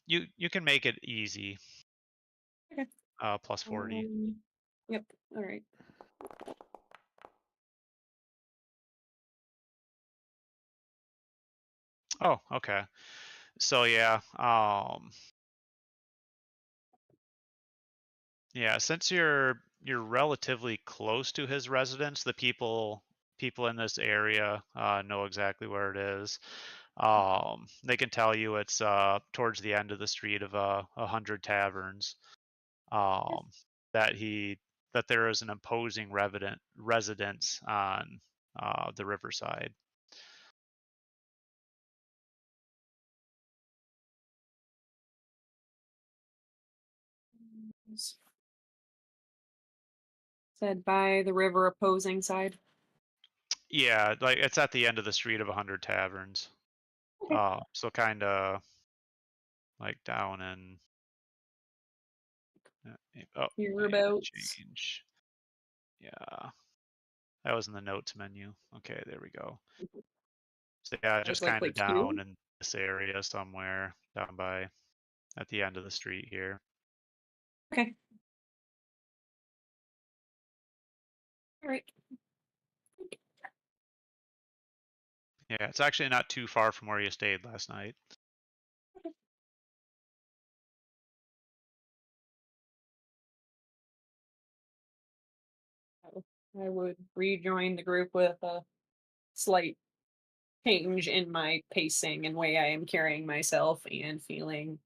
[SPEAKER 3] you can make it easy.
[SPEAKER 5] Okay.
[SPEAKER 3] Plus 40.
[SPEAKER 5] Yep. All right.
[SPEAKER 3] Oh, okay. So yeah, yeah, since you're relatively close to his residence, the people in this area know exactly where it is. They can tell you it's towards the end of the street of 100 taverns. Um, that there is an imposing residence on the riverside.
[SPEAKER 5] Said by the river opposing side.
[SPEAKER 3] Yeah, like it's at the end of the street of 100 taverns.
[SPEAKER 5] Okay.
[SPEAKER 3] So kind of like down in. Oh, I need to
[SPEAKER 5] Hereabouts.
[SPEAKER 3] change. Yeah, that was in the notes menu. Okay, there we go. So yeah,
[SPEAKER 5] There's
[SPEAKER 3] just kind of
[SPEAKER 5] like
[SPEAKER 3] down
[SPEAKER 5] two.
[SPEAKER 3] in this area somewhere, down by at the end of the street here.
[SPEAKER 5] Okay. All right.
[SPEAKER 3] Yeah, it's actually not too far from where you stayed last night.
[SPEAKER 5] I would rejoin the group with a slight change in my pacing and way I am carrying myself and feeling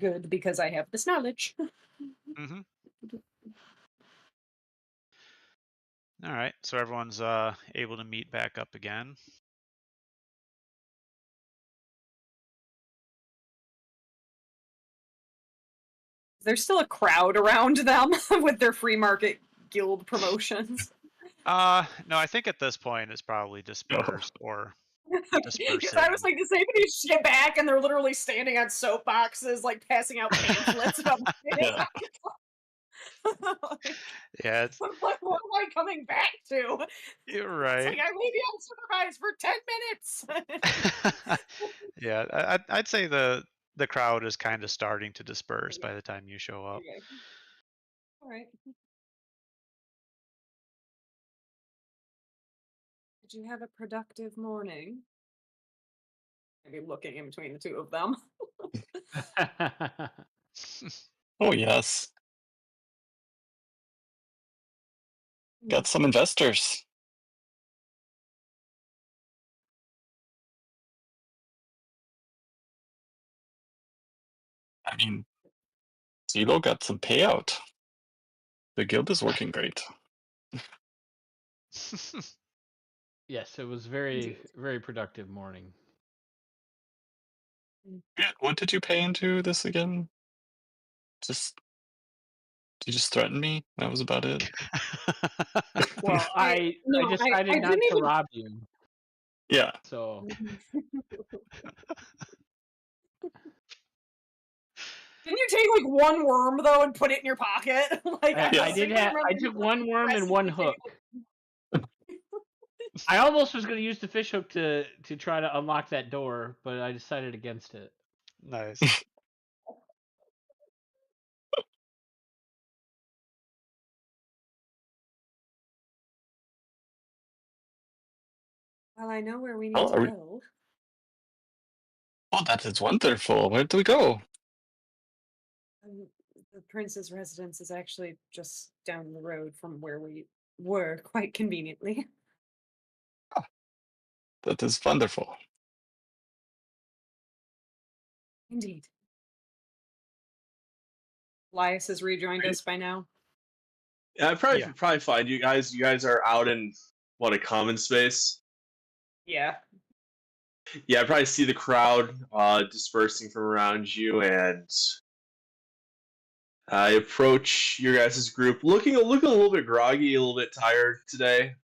[SPEAKER 5] good because I have this knowledge.
[SPEAKER 3] Mm-hmm. All right, so everyone's able to meet back up again.
[SPEAKER 5] There's still a crowd around them with their free market guild promotions.
[SPEAKER 3] No, I think at this point it's probably dispersed or
[SPEAKER 5] Because
[SPEAKER 3] dispersing.
[SPEAKER 5] I was like, does anybody get back? And they're literally standing on soapboxes, like passing out pamphlets about
[SPEAKER 1] Yeah.
[SPEAKER 5] like,
[SPEAKER 3] Yeah, it's,
[SPEAKER 5] what am I coming back to?
[SPEAKER 3] you're
[SPEAKER 5] It's
[SPEAKER 3] right.
[SPEAKER 5] like I may be unsupervised for 10 minutes.
[SPEAKER 3] Yeah, I'd say the crowd is kind of starting to disperse by the time you show up.
[SPEAKER 5] Okay. All right. Did you have a productive morning? Maybe looking in between the two of them.
[SPEAKER 1] Oh yes, got some investors. I mean, Zelo got some payout. The guild is working great.
[SPEAKER 2] Yes, it was very, very productive morning.
[SPEAKER 1] Yeah, what did you pay into this again? Just you just threatened me. That was about it.
[SPEAKER 2] Well, I decided
[SPEAKER 5] I
[SPEAKER 2] not
[SPEAKER 5] didn't
[SPEAKER 2] to
[SPEAKER 5] even.
[SPEAKER 2] rob you,
[SPEAKER 1] Yeah.
[SPEAKER 2] so
[SPEAKER 5] Didn't you take like one worm though and put it in your pocket? Like I
[SPEAKER 2] I did
[SPEAKER 5] distinctly
[SPEAKER 2] have.
[SPEAKER 5] remember
[SPEAKER 2] I
[SPEAKER 5] you
[SPEAKER 2] took one worm and one
[SPEAKER 5] aggressively
[SPEAKER 2] hook. I almost was going to use the fish hook to try to unlock that door, but I decided against it.
[SPEAKER 3] Nice.
[SPEAKER 5] Well, I know where we need
[SPEAKER 1] Oh,
[SPEAKER 5] to go.
[SPEAKER 1] oh, that is wonderful. Where do we go?
[SPEAKER 5] The prince's residence is actually just down the road from where we were, quite conveniently.
[SPEAKER 1] That is wonderful.
[SPEAKER 5] Indeed. Elias has rejoined us by now.
[SPEAKER 4] Yeah,
[SPEAKER 3] Yeah.
[SPEAKER 4] probably fine. You guys are out in what, a common space?
[SPEAKER 5] Yeah.
[SPEAKER 4] Yeah, I probably see the crowd dispersing from around you, and I approach your guys' group, looking a little bit groggy, a little bit tired today.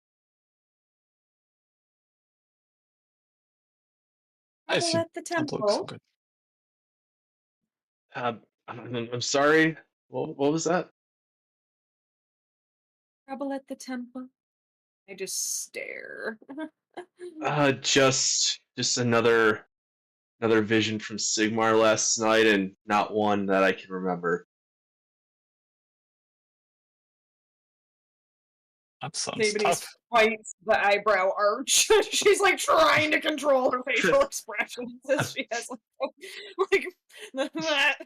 [SPEAKER 1] I
[SPEAKER 5] Trouble
[SPEAKER 1] see.
[SPEAKER 5] at the
[SPEAKER 1] That looks so
[SPEAKER 5] temple.
[SPEAKER 1] good.
[SPEAKER 4] I'm sorry. What was that?
[SPEAKER 5] Trouble at the temple. I just stare.
[SPEAKER 4] Just another vision from Sigmar last night, and not one that I can remember.
[SPEAKER 1] That sounds
[SPEAKER 5] Davies
[SPEAKER 1] tough.
[SPEAKER 5] fights the eyebrow arch. She's like trying to control her facial expressions as she has like that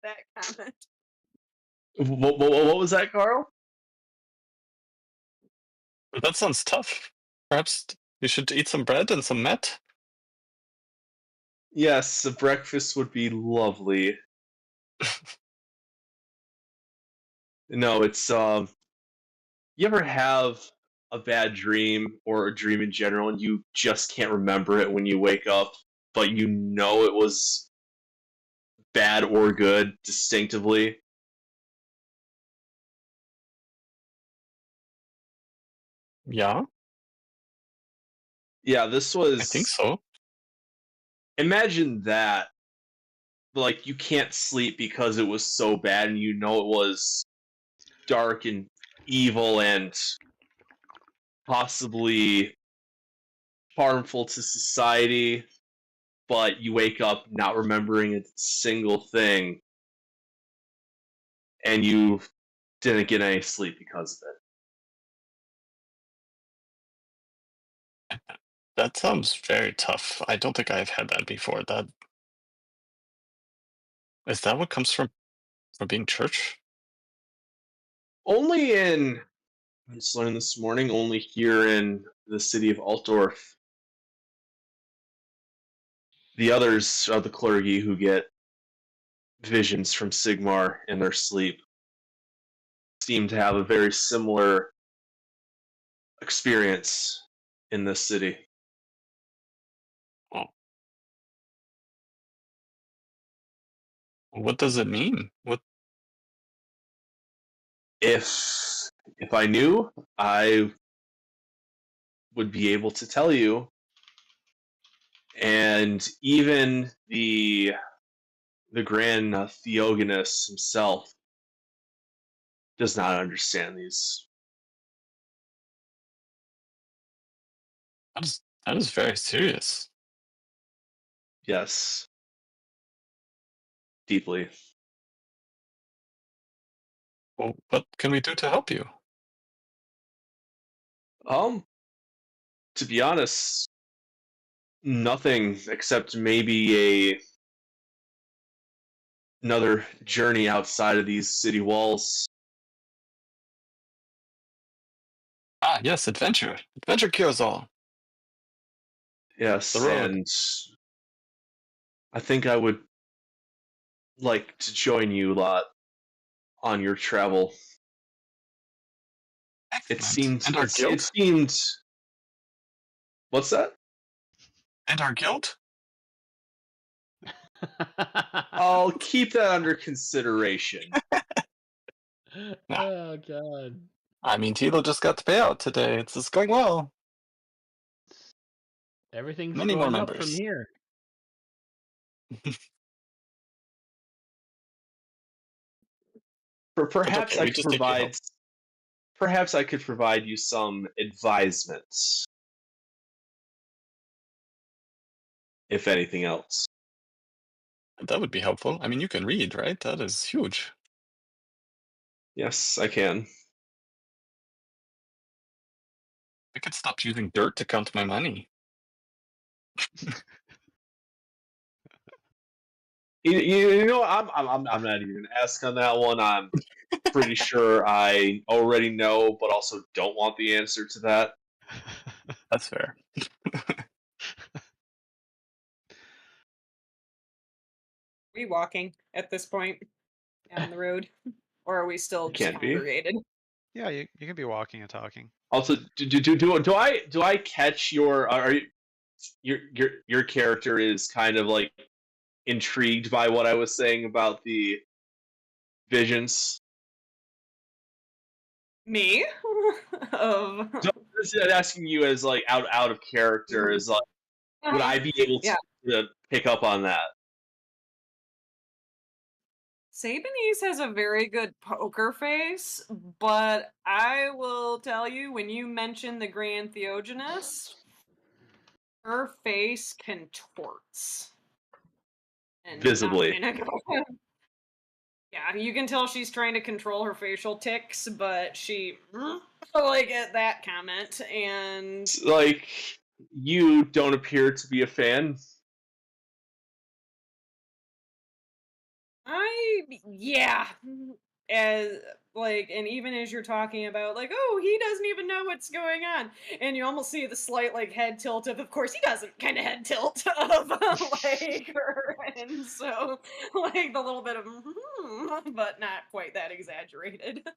[SPEAKER 5] that comment.
[SPEAKER 4] What was that, Carl?
[SPEAKER 1] That sounds tough. Perhaps you should eat some bread and some met.
[SPEAKER 4] Yes, a breakfast would be lovely. No, it's you ever have a bad dream or a dream in general and you just can't remember it when you wake up, but you know it was bad or good distinctively?
[SPEAKER 1] Yeah,
[SPEAKER 4] Yeah, this
[SPEAKER 1] I think
[SPEAKER 4] was,
[SPEAKER 1] so.
[SPEAKER 4] imagine that. Like, you can't sleep because it was so bad and you know it was dark and evil and possibly harmful to society, but you wake up not remembering a single thing, and you didn't get any sleep because of it.
[SPEAKER 1] That sounds very tough. I don't think I've had that before. That is that what comes from being church?
[SPEAKER 4] Only in, I just learned this morning, only here in the city of Altdorf. The others are the clergy who get visions from Sigmar in their sleep. Seem to have a very similar experience in this city.
[SPEAKER 1] Oh, what does it mean? What?
[SPEAKER 4] If I knew, I would be able to tell you. And even the Grand Theogonus himself does not understand these.
[SPEAKER 1] That is very serious.
[SPEAKER 4] Yes, deeply.
[SPEAKER 1] Well, what can we do to help you?
[SPEAKER 4] Um, to be honest, Nothing except maybe another journey outside of these city walls.
[SPEAKER 1] Ah, yes, adventure. Adventure cures all.
[SPEAKER 4] Yes,
[SPEAKER 1] The road.
[SPEAKER 4] and I think I would like to join you lot on your travel. It
[SPEAKER 1] Excellent. And our
[SPEAKER 4] it
[SPEAKER 1] guild?
[SPEAKER 4] seemed. What's that?
[SPEAKER 1] And our guild?
[SPEAKER 4] I'll keep that under consideration.
[SPEAKER 2] Oh god.
[SPEAKER 1] I mean, Tilo just got the payout today. It's going well.
[SPEAKER 2] Everything's
[SPEAKER 1] Many more
[SPEAKER 2] going up from
[SPEAKER 1] members.
[SPEAKER 2] here.
[SPEAKER 4] Perhaps
[SPEAKER 1] okay,
[SPEAKER 4] I
[SPEAKER 1] we
[SPEAKER 4] could
[SPEAKER 1] just need your help.
[SPEAKER 4] provide. Perhaps I could provide you some advisements, if anything else.
[SPEAKER 1] That would be helpful. I mean, you can read, right? That is huge.
[SPEAKER 4] Yes, I can.
[SPEAKER 1] I could stop using dirt to count my money.
[SPEAKER 4] You know, I'm not even gonna ask on that one. I'm pretty sure I already know, but also don't want the answer to that.
[SPEAKER 1] That's fair.
[SPEAKER 5] Are we walking at this point down the road? Or are we still
[SPEAKER 4] It
[SPEAKER 5] just
[SPEAKER 4] can't be.
[SPEAKER 5] congregated?
[SPEAKER 3] Yeah, you can be walking and talking.
[SPEAKER 4] Also, do I catch your your character is kind of like intrigued by what I was saying about the visions?
[SPEAKER 5] Me? of
[SPEAKER 4] So this is asking you as like out of character is like, would I be able
[SPEAKER 5] Yeah.
[SPEAKER 4] to pick up on that?
[SPEAKER 5] Sabanese has a very good poker face, but I will tell you, when you mention the Grand Theogenist, her face contorts. And
[SPEAKER 4] Visibly.
[SPEAKER 5] I'm gonna go. Yeah, you can tell she's trying to control her facial tics, but she like at that comment, and
[SPEAKER 4] Like, you don't appear to be a fan.
[SPEAKER 5] yeah, as like, and even as you're talking about like, oh, he doesn't even know what's going on, and you almost see the slight like head tilt of course he doesn't, kind of head tilt of like her, and so like the little bit of but not quite that exaggerated,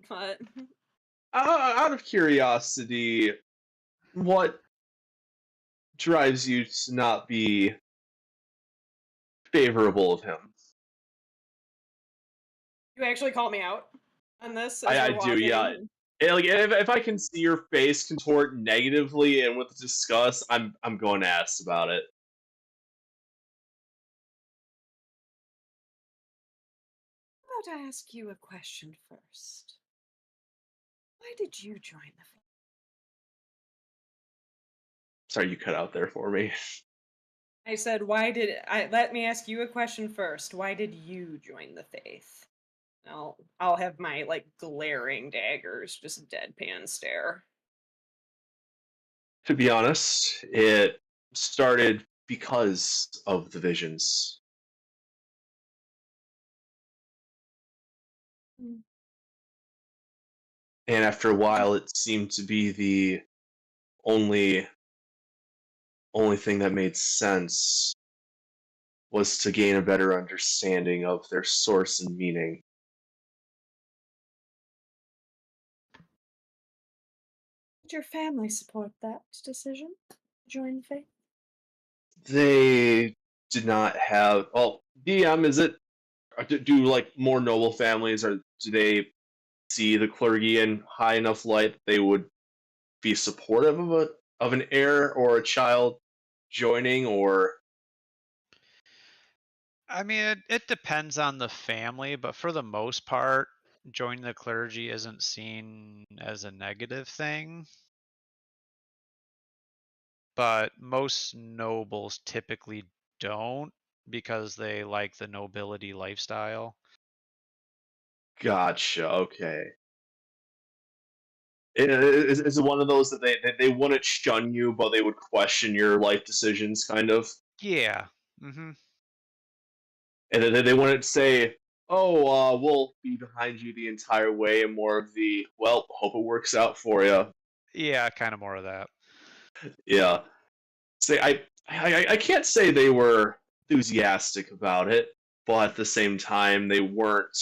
[SPEAKER 5] but
[SPEAKER 4] Out of curiosity, what drives you to not be favorable of him?
[SPEAKER 5] you actually call me out on this as
[SPEAKER 4] I
[SPEAKER 5] we're
[SPEAKER 4] do, yeah.
[SPEAKER 5] walking.
[SPEAKER 4] And, like, if I can see your face contort negatively and with disgust, I'm going to ask about it.
[SPEAKER 5] How about I ask you a question first? Why did you join the family?
[SPEAKER 4] Sorry, you cut out there for me.
[SPEAKER 5] I said, let me ask you a question first. Why did you join the faith? I'll have my like glaring daggers, just deadpan stare.
[SPEAKER 4] To be honest, it started because of the visions. And after a while, it seemed to be the only thing that made sense was to gain a better understanding of their source and meaning.
[SPEAKER 5] Did your family support that decision? Join the faith?
[SPEAKER 4] They did not have. Well, DM, is it? Do like more noble families, or do they see the clergy in high enough light that they would be supportive of an heir or a child joining, or
[SPEAKER 3] I mean, it depends on the family, but for the most part, joining the clergy isn't seen as a negative thing. But most nobles typically don't because they like the nobility lifestyle.
[SPEAKER 4] gotcha? Okay. Is it one of those that they wouldn't shun you, but they would question your life decisions, kind of?
[SPEAKER 3] Yeah. Mm-hmm.
[SPEAKER 4] And they wouldn't say, "Oh, we'll be behind you the entire way," and more of the, "Well, hope it works out for you."
[SPEAKER 3] Yeah, kind of more of that.
[SPEAKER 4] Yeah. Say, I can't say they were enthusiastic about it, but at the same time, they weren't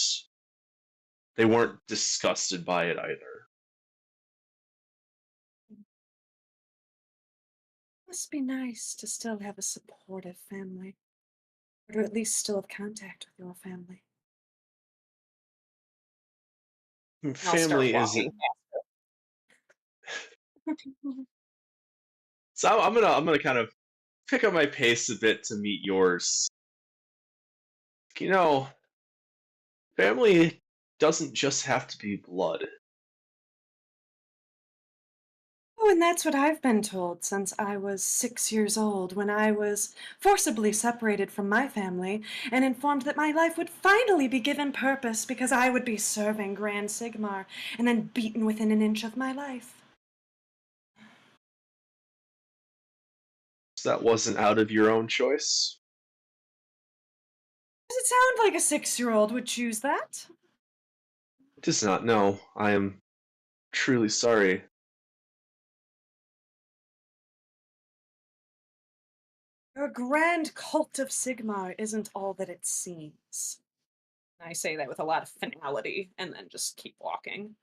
[SPEAKER 4] disgusted by it either.
[SPEAKER 5] Must be nice to still have a supportive family, or to at least still have contact with your family. And I'll start
[SPEAKER 4] Family
[SPEAKER 5] walking
[SPEAKER 4] isn't. So I'm gonna kind of pick up my pace a bit to meet yours. You know, family doesn't just have to be blood.
[SPEAKER 5] Oh, and that's what I've been told since I was 6 years old, when I was forcibly separated from my family and informed that my life would finally be given purpose because I would be serving Grand Sigmar and then beaten within an inch of my life.
[SPEAKER 4] So that wasn't out of your own choice.
[SPEAKER 5] Does it sound like a 6-year-old would choose that?
[SPEAKER 4] Does not know. I am truly sorry.
[SPEAKER 5] Your grand cult of Sigmar isn't all that it seems. I say that with a lot of finality and then just keep walking.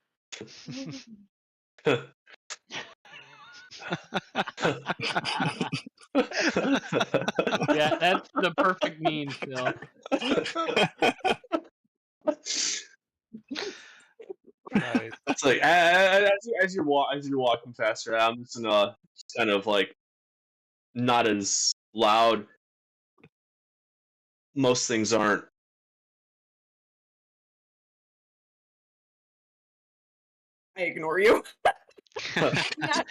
[SPEAKER 2] Yeah, that's the perfect meme, Phil.
[SPEAKER 3] Right.
[SPEAKER 4] It's like as you're walking faster, I'm just gonna kind of like not as loud. Most things aren't.
[SPEAKER 5] I ignore you. Not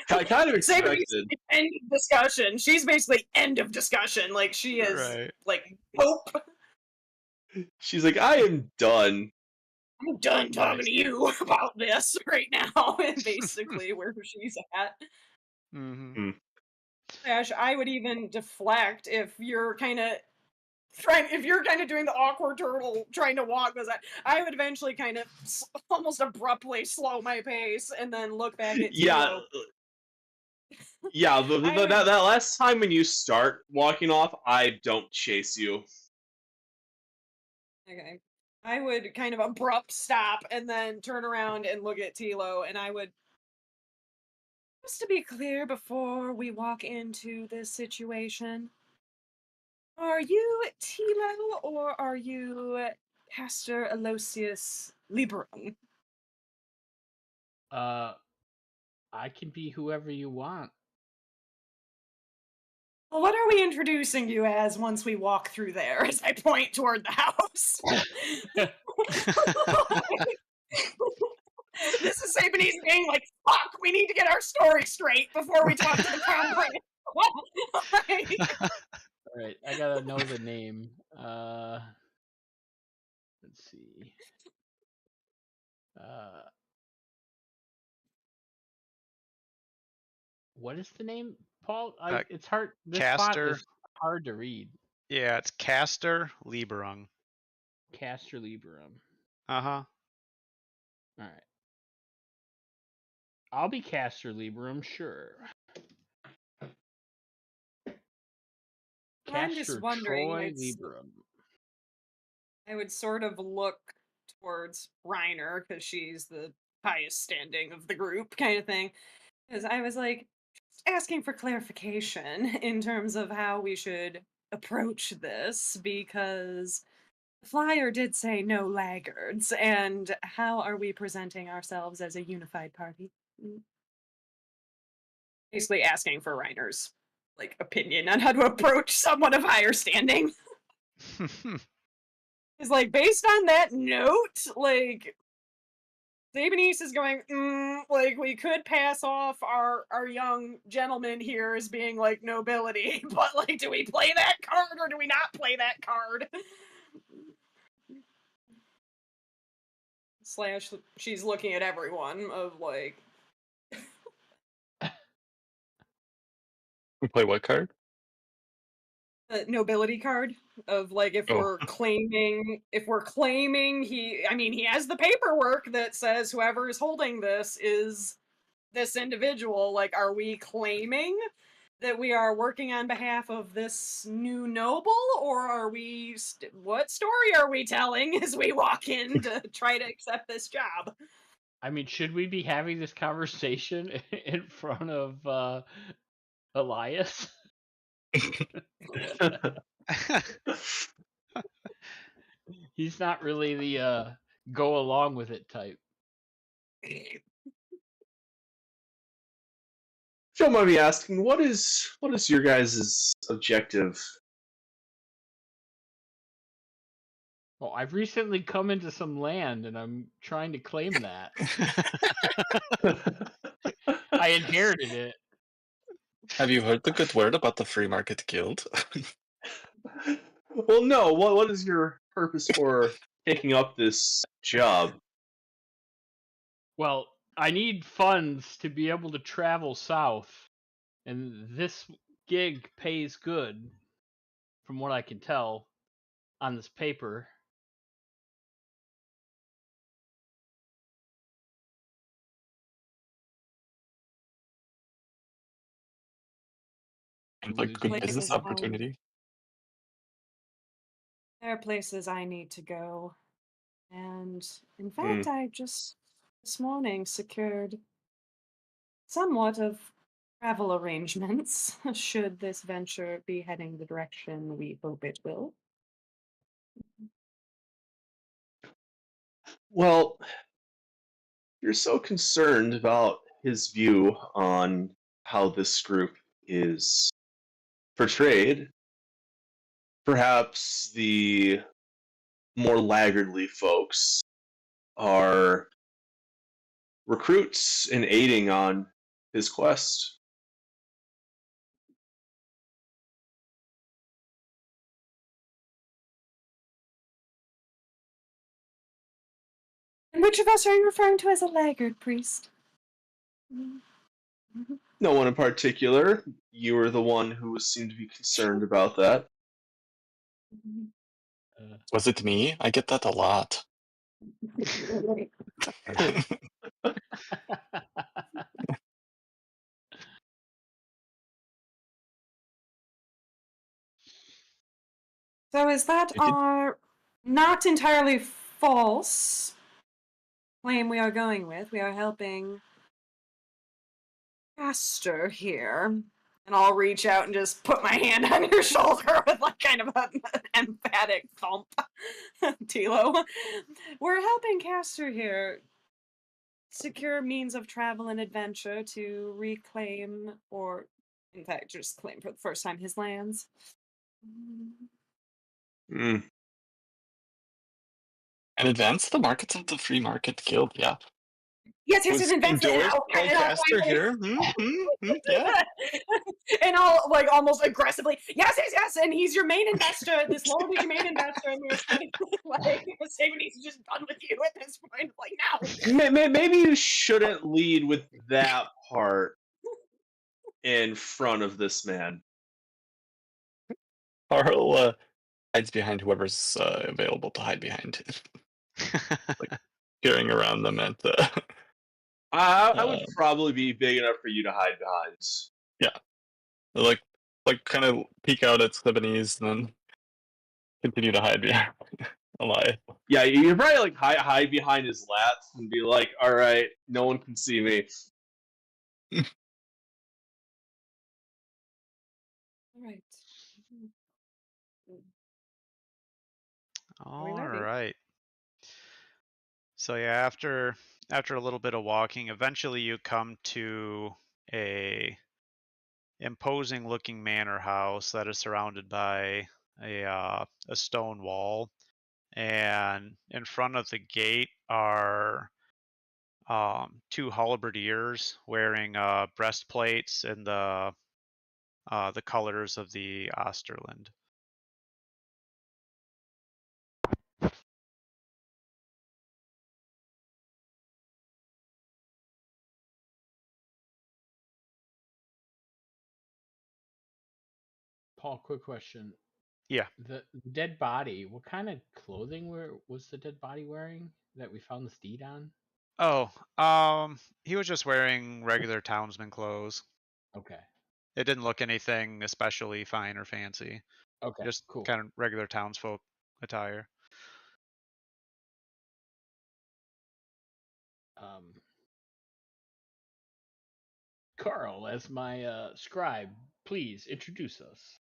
[SPEAKER 4] I kind of
[SPEAKER 5] Say
[SPEAKER 4] expected.
[SPEAKER 5] end of discussion. She's basically end of discussion. Like she is
[SPEAKER 3] Right.
[SPEAKER 5] like, nope.
[SPEAKER 4] She's like, I am done.
[SPEAKER 5] I'm done talking
[SPEAKER 3] Nice.
[SPEAKER 5] to you about this right now. And basically where she's at.
[SPEAKER 3] Mm-hmm.
[SPEAKER 5] Gosh, I would even deflect if you're kind of doing the awkward turtle trying to walk, because I would eventually kind of almost abruptly slow my pace and then look back at
[SPEAKER 4] Yeah,
[SPEAKER 5] Tilo.
[SPEAKER 4] yeah.
[SPEAKER 5] I would-
[SPEAKER 4] That last time when you start walking off, I don't chase you.
[SPEAKER 5] Okay. I would kind of abrupt stop and then turn around and look at Tilo, and I would, just to be clear before we walk into this situation, are you Tilo or are you Pastor Aloysius Liberum?
[SPEAKER 2] I can be whoever you want.
[SPEAKER 5] Well, what are we introducing you as once we walk through there, as I point toward the house? This is Sabanese being like, fuck, we need to get our story straight before we talk to the crown prince. Like,
[SPEAKER 2] Alright, I gotta know the name. Let's see. What is the name, Paul? It's hard. This font
[SPEAKER 3] Caster.
[SPEAKER 2] is hard to read.
[SPEAKER 3] Yeah, it's Caster Lieberung.
[SPEAKER 2] Caster Liberum.
[SPEAKER 3] Uh-huh.
[SPEAKER 2] Alright. I'll be Caster Liberum, sure.
[SPEAKER 5] I'm just
[SPEAKER 2] Caster
[SPEAKER 5] wondering,
[SPEAKER 2] Troy Liberum.
[SPEAKER 5] I would sort of look towards Reiner because she's the highest standing of the group, kind of thing. Because I was like, just asking for clarification in terms of how we should approach this, because the flyer did say no laggards, and how are we presenting ourselves as a unified party? Basically asking for Reiner's like opinion on how to approach someone of higher standing. Is like, based on that note, like Sabanese is going, like, we could pass off our young gentleman here as being like nobility, but like, do we play that card or do we not play that card? / she's looking at everyone of like
[SPEAKER 1] We play what card?
[SPEAKER 5] a nobility card of like if
[SPEAKER 1] Oh.
[SPEAKER 5] we're claiming he has the paperwork that says whoever is holding this is this individual. Like, are we claiming that we are working on behalf of this new noble, or are we what story are we telling as we walk in to try to accept this job?
[SPEAKER 2] I mean, should we be having this conversation in front of Elias? He's not really the go along with it type.
[SPEAKER 4] If you don't mind me asking, what is your guys' objective?
[SPEAKER 2] Well, I've recently come into some land and I'm trying to claim that. I inherited it.
[SPEAKER 1] Have you heard the good word about the Free Market Guild?
[SPEAKER 4] Well, no. What is your purpose for taking up this job?
[SPEAKER 2] Well, I need funds to be able to travel south, and this gig pays good, from what I can tell on this paper.
[SPEAKER 1] Seems like a good
[SPEAKER 5] Places
[SPEAKER 1] business
[SPEAKER 5] I-
[SPEAKER 1] opportunity.
[SPEAKER 5] There are places I need to go. And in fact, I just this morning secured somewhat of travel arrangements should this venture be heading the direction we hope it will.
[SPEAKER 4] Well, you're so concerned about his view on how this group is portrayed. Perhaps the more laggardly folks are recruits in aiding on his quest.
[SPEAKER 5] And which of us are you referring to as a laggard, priest?
[SPEAKER 4] No one in particular. You were the one who seemed to be concerned about that.
[SPEAKER 1] Was it me? I get that a lot.
[SPEAKER 5] So is that
[SPEAKER 1] You could-
[SPEAKER 5] our not entirely false claim we are going with? We are helping Castor here. And I'll reach out and just put my hand on your shoulder with like kind of an emphatic thump. Tilo. We're helping Castor here secure means of travel and adventure to reclaim, or in fact just claim for the first time, his lands.
[SPEAKER 1] And advance the markets of the Free Market Guild, yeah.
[SPEAKER 5] Yes, yes,
[SPEAKER 1] Was
[SPEAKER 5] yes, advance it
[SPEAKER 1] endorsed
[SPEAKER 5] now.
[SPEAKER 1] by
[SPEAKER 5] And I'll
[SPEAKER 1] Castor
[SPEAKER 5] finally-
[SPEAKER 1] here? Yeah.
[SPEAKER 5] And I'll like almost aggressively, yes, yes, yes, and he's your main investor. This lord is your main investor, and we're trying to like Saban he's just done with you at this point. Like now.
[SPEAKER 4] Maybe you shouldn't lead with that part in front of this man.
[SPEAKER 1] Carl hides behind whoever's available to hide behind. Peering around them at the...
[SPEAKER 4] I would probably be big enough for you to hide behind.
[SPEAKER 1] like kind of peek out at Siboney's and then continue to hide behind Elias.
[SPEAKER 4] Yeah, you probably like hide behind his lats and be like, "All right, no one can see me."
[SPEAKER 5] All right.
[SPEAKER 3] All
[SPEAKER 5] ready?
[SPEAKER 3] right. So yeah, after a little bit of walking, eventually you come to a imposing looking manor house that is surrounded by a stone wall, and in front of the gate are two halberdiers wearing breastplates in the colors of the Osterland.
[SPEAKER 2] Paul, quick question.
[SPEAKER 3] Yeah.
[SPEAKER 2] The dead body, what kind of clothing was the dead body wearing that we found the steed on?
[SPEAKER 3] Oh, he was just wearing regular townsman clothes.
[SPEAKER 2] Okay.
[SPEAKER 3] It didn't look anything especially fine or fancy.
[SPEAKER 2] Okay.
[SPEAKER 3] Just
[SPEAKER 2] cool.
[SPEAKER 3] kind of regular townsfolk attire.
[SPEAKER 2] Carl, as my scribe, please introduce us.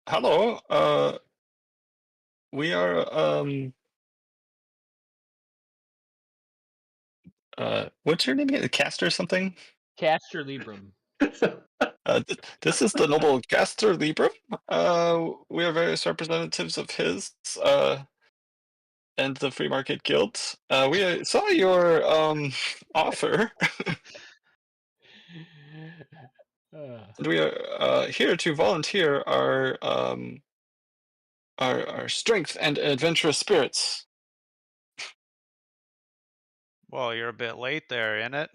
[SPEAKER 1] Hello. We are what's your name again? Castor something?
[SPEAKER 2] Castor Librum.
[SPEAKER 1] This is the noble Castor Librum. We are various representatives of his and the Free Market Guild. We saw your offer. And we are here to volunteer our strength and adventurous spirits.
[SPEAKER 3] Well, you're a bit late there, ain't it?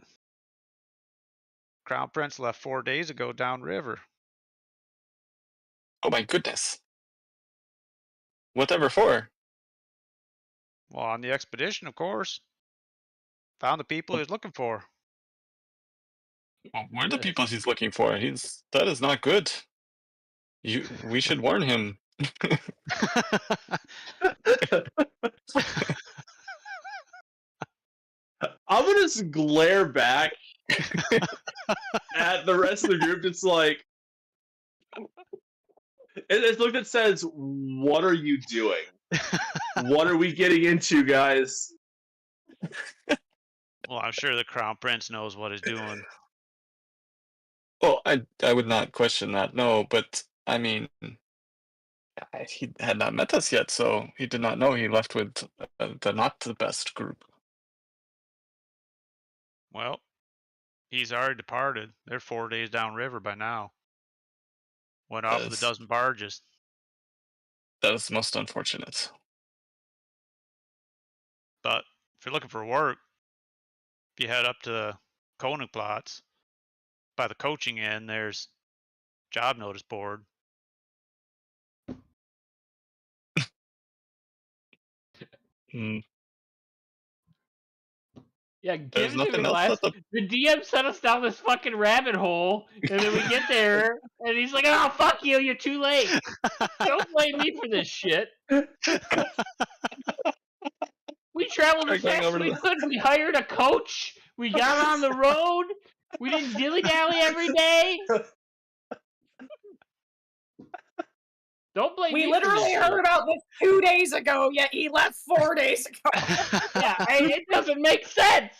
[SPEAKER 3] Crown Prince left 4 days ago downriver.
[SPEAKER 1] Oh my goodness. Whatever for?
[SPEAKER 3] Well, on the expedition, of course. Found the people he was looking for.
[SPEAKER 1] Well, we're the
[SPEAKER 2] Yes.
[SPEAKER 1] people he's looking for. That is not good. We should warn him.
[SPEAKER 4] I'm gonna just glare back at the rest of the group. It's like, it's look that says, "What are you doing? What are we getting into, guys?"
[SPEAKER 3] Well, I'm sure the Crown Prince knows what he's doing.
[SPEAKER 1] Well, I would not question that, no, but I mean, he had not met us yet, so he did not know he left with the not the best group.
[SPEAKER 3] Well, he's already departed. They're 4 days downriver by now. Went off with a dozen barges.
[SPEAKER 1] That is most unfortunate.
[SPEAKER 3] But if you're looking for work, if you head up to Konigplatz, by the coaching inn, there's job notice board.
[SPEAKER 1] Hmm.
[SPEAKER 2] Yeah,
[SPEAKER 1] There's
[SPEAKER 2] give it to me,
[SPEAKER 1] nothing else
[SPEAKER 2] Glass.
[SPEAKER 1] that
[SPEAKER 2] The DM sent us down this fucking rabbit hole, and then we get there, and he's like, "Oh, fuck you, you're too late." Don't blame me for this shit. We traveled as
[SPEAKER 1] Going
[SPEAKER 2] fast as
[SPEAKER 1] over to
[SPEAKER 2] we
[SPEAKER 1] the-
[SPEAKER 2] could. We hired a coach. We got on the road. We didn't dilly-dally every day. Don't blame
[SPEAKER 5] We
[SPEAKER 2] me for this
[SPEAKER 5] literally
[SPEAKER 2] shit.
[SPEAKER 5] heard about this 2 days ago, yet he left 4 days ago.
[SPEAKER 2] Yeah, it doesn't make sense.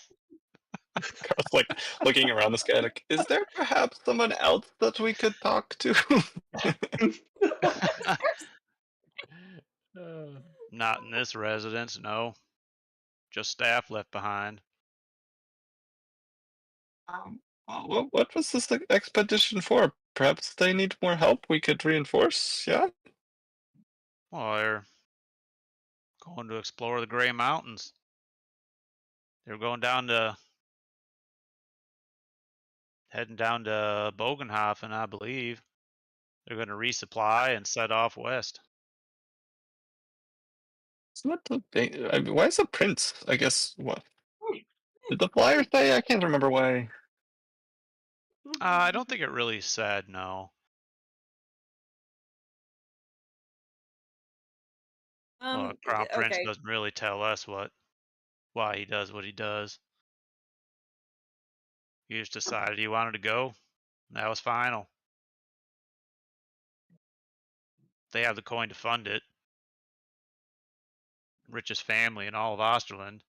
[SPEAKER 1] Carl's like looking around this guy like, is there perhaps someone else that we could talk to?
[SPEAKER 3] Not in this residence, no. Just staff left behind.
[SPEAKER 1] What was this expedition for? Perhaps they need more help. We could reinforce. Yeah.
[SPEAKER 3] Well, they're going to explore the Grey Mountains. They're going heading down to Bogenhofen, I believe. They're going to resupply and set off west.
[SPEAKER 1] It's not I mean, why is a prince? I guess what? Did the flyer say? I can't remember why.
[SPEAKER 3] I don't think it really said, no. Well, Crown Prince
[SPEAKER 5] Okay.
[SPEAKER 3] doesn't really tell us why he does what he does. He just decided he wanted to go. That was final. They have the coin to fund it. Richest family in all of Osterland.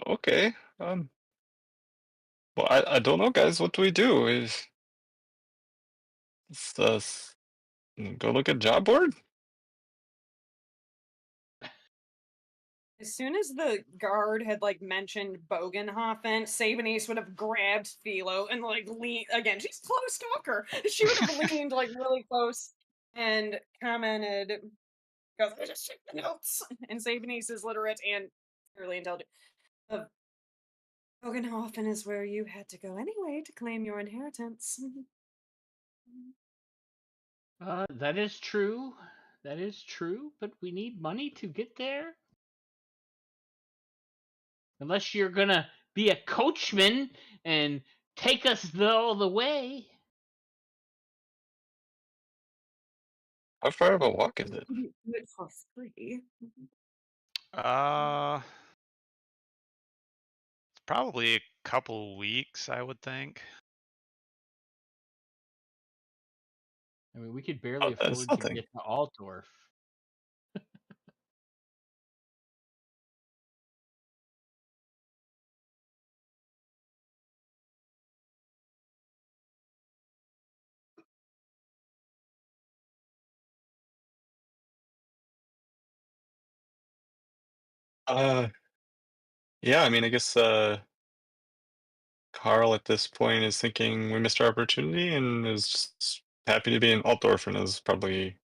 [SPEAKER 1] Okay. Well, I don't know, guys. What do we do? Let's go look at job board.
[SPEAKER 5] As soon as the guard had mentioned Bogenhofen, Sabanese would have grabbed Philo and leaned again. She's a close talker. She would have leaned really close and commented, Goes, I just checked the notes. And Sabinese is literate and fairly intelligent. Bogenhofen is where you had to go anyway to claim your inheritance.
[SPEAKER 2] That is true. That is true, but we need money to get there. Unless you're gonna be a coachman and take us all the way.
[SPEAKER 1] How far of a walk is it?
[SPEAKER 5] You do it for free.
[SPEAKER 3] It's probably a couple weeks, I would think.
[SPEAKER 2] I mean, we could barely
[SPEAKER 1] That's
[SPEAKER 2] afford to
[SPEAKER 1] nothing.
[SPEAKER 2] get to Altdorf.
[SPEAKER 1] Yeah, I mean, I guess Carl at this point is thinking we missed our opportunity and is just happy to be in Altdorf and is probably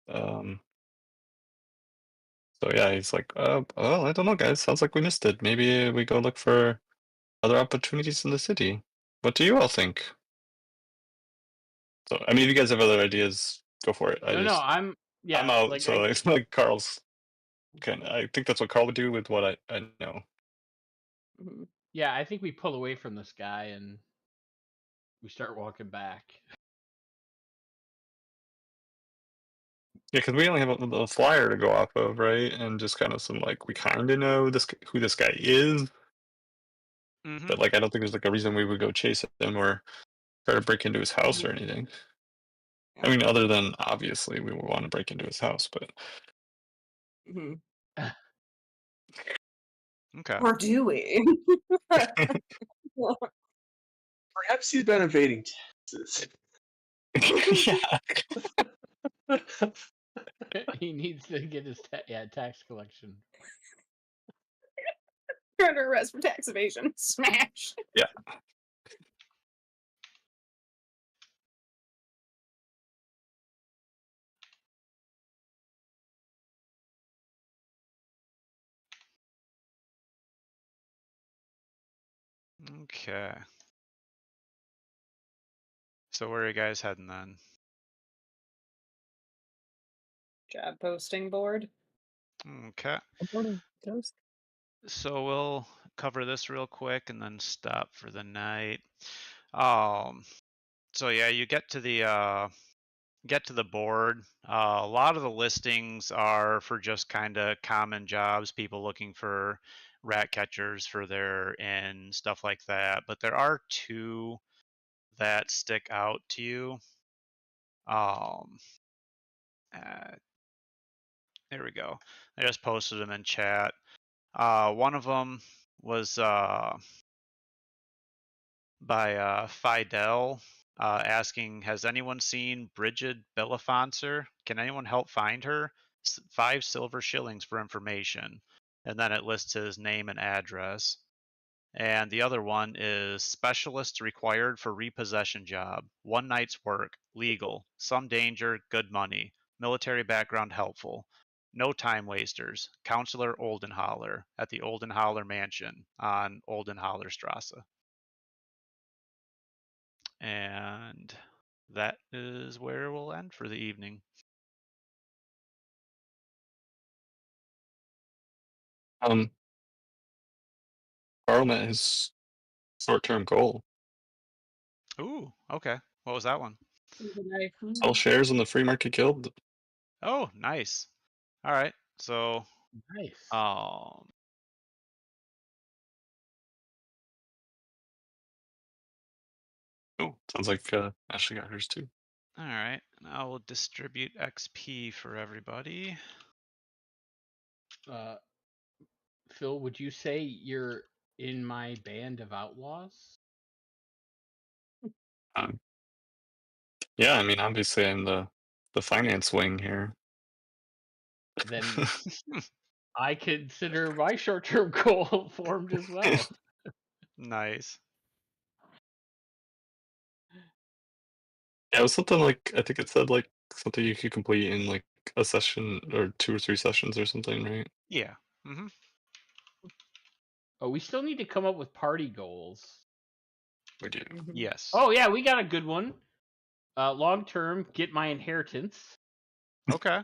[SPEAKER 1] um so yeah, he's like, I don't know, guys. Sounds like we missed it. Maybe we go look for other opportunities in the city. What do you all think? So, I mean, if you guys have other ideas, go for it.
[SPEAKER 2] No,
[SPEAKER 1] I'm
[SPEAKER 2] yeah,
[SPEAKER 1] out.
[SPEAKER 2] like
[SPEAKER 1] So it's like Carl's I think that's what Carl would do with what I know.
[SPEAKER 2] yeah, I think we pull away from this guy and we start walking back.
[SPEAKER 1] Yeah, because we only have a flyer to go off of, right? And just kind of some like we kind of know who this guy is,
[SPEAKER 3] Mm-hmm.
[SPEAKER 1] but like I don't think there's like a reason we would go chase him or try to break into his house or anything. I mean, other than obviously we would want to break into his house, but
[SPEAKER 3] Okay.
[SPEAKER 5] Or do we?
[SPEAKER 4] Perhaps he's been evading taxes.
[SPEAKER 1] yeah.
[SPEAKER 2] He needs to get his tax collection.
[SPEAKER 5] You're under arrest for tax evasion. Smash.
[SPEAKER 1] Yeah.
[SPEAKER 3] Okay. So where are you guys heading then?
[SPEAKER 5] Job posting board.
[SPEAKER 3] Okay. So we'll cover this real quick and then stop for the night. So yeah, you get to the board. A lot of the listings are for just kind of common jobs, people looking for rat catchers for their inn, stuff like that. But there are two that stick out to you. There we go. I just posted them in chat. One of them was by Fidel, asking, "Has anyone seen Bridget Belafoncer? Can anyone help find her? 5 silver shillings for information." And then it lists his name and address. And the other one is specialists required for repossession job. 1 night's work, legal, some danger, good money, military background helpful. No time wasters. Counselor Oldenhaller at the Oldenhaller Mansion on Oldenhaller Strasse. And that is where we'll end for the evening.
[SPEAKER 1] Carl met his short-term goal:
[SPEAKER 3] Ooh, okay. What was that one?
[SPEAKER 1] sell shares in the free market guild.
[SPEAKER 3] Oh, nice. All right. So,
[SPEAKER 2] Nice.
[SPEAKER 1] Oh, sounds like Ashley got hers too.
[SPEAKER 3] all right. I will distribute XP for everybody.
[SPEAKER 2] Phil, would you say you're in my band of outlaws?
[SPEAKER 1] Yeah, I mean, obviously I'm the finance wing here.
[SPEAKER 2] Then I consider my short-term goal formed as well.
[SPEAKER 3] Nice.
[SPEAKER 1] Yeah, it was something like I think it said like something you could complete in like a session or 2 or 3 sessions or something, right?
[SPEAKER 3] Yeah. Mm-hmm.
[SPEAKER 2] Oh, we still need to come up with party goals.
[SPEAKER 1] We do.
[SPEAKER 3] Yes.
[SPEAKER 2] Oh yeah, we got a good one. Long term, get my inheritance.
[SPEAKER 3] Okay.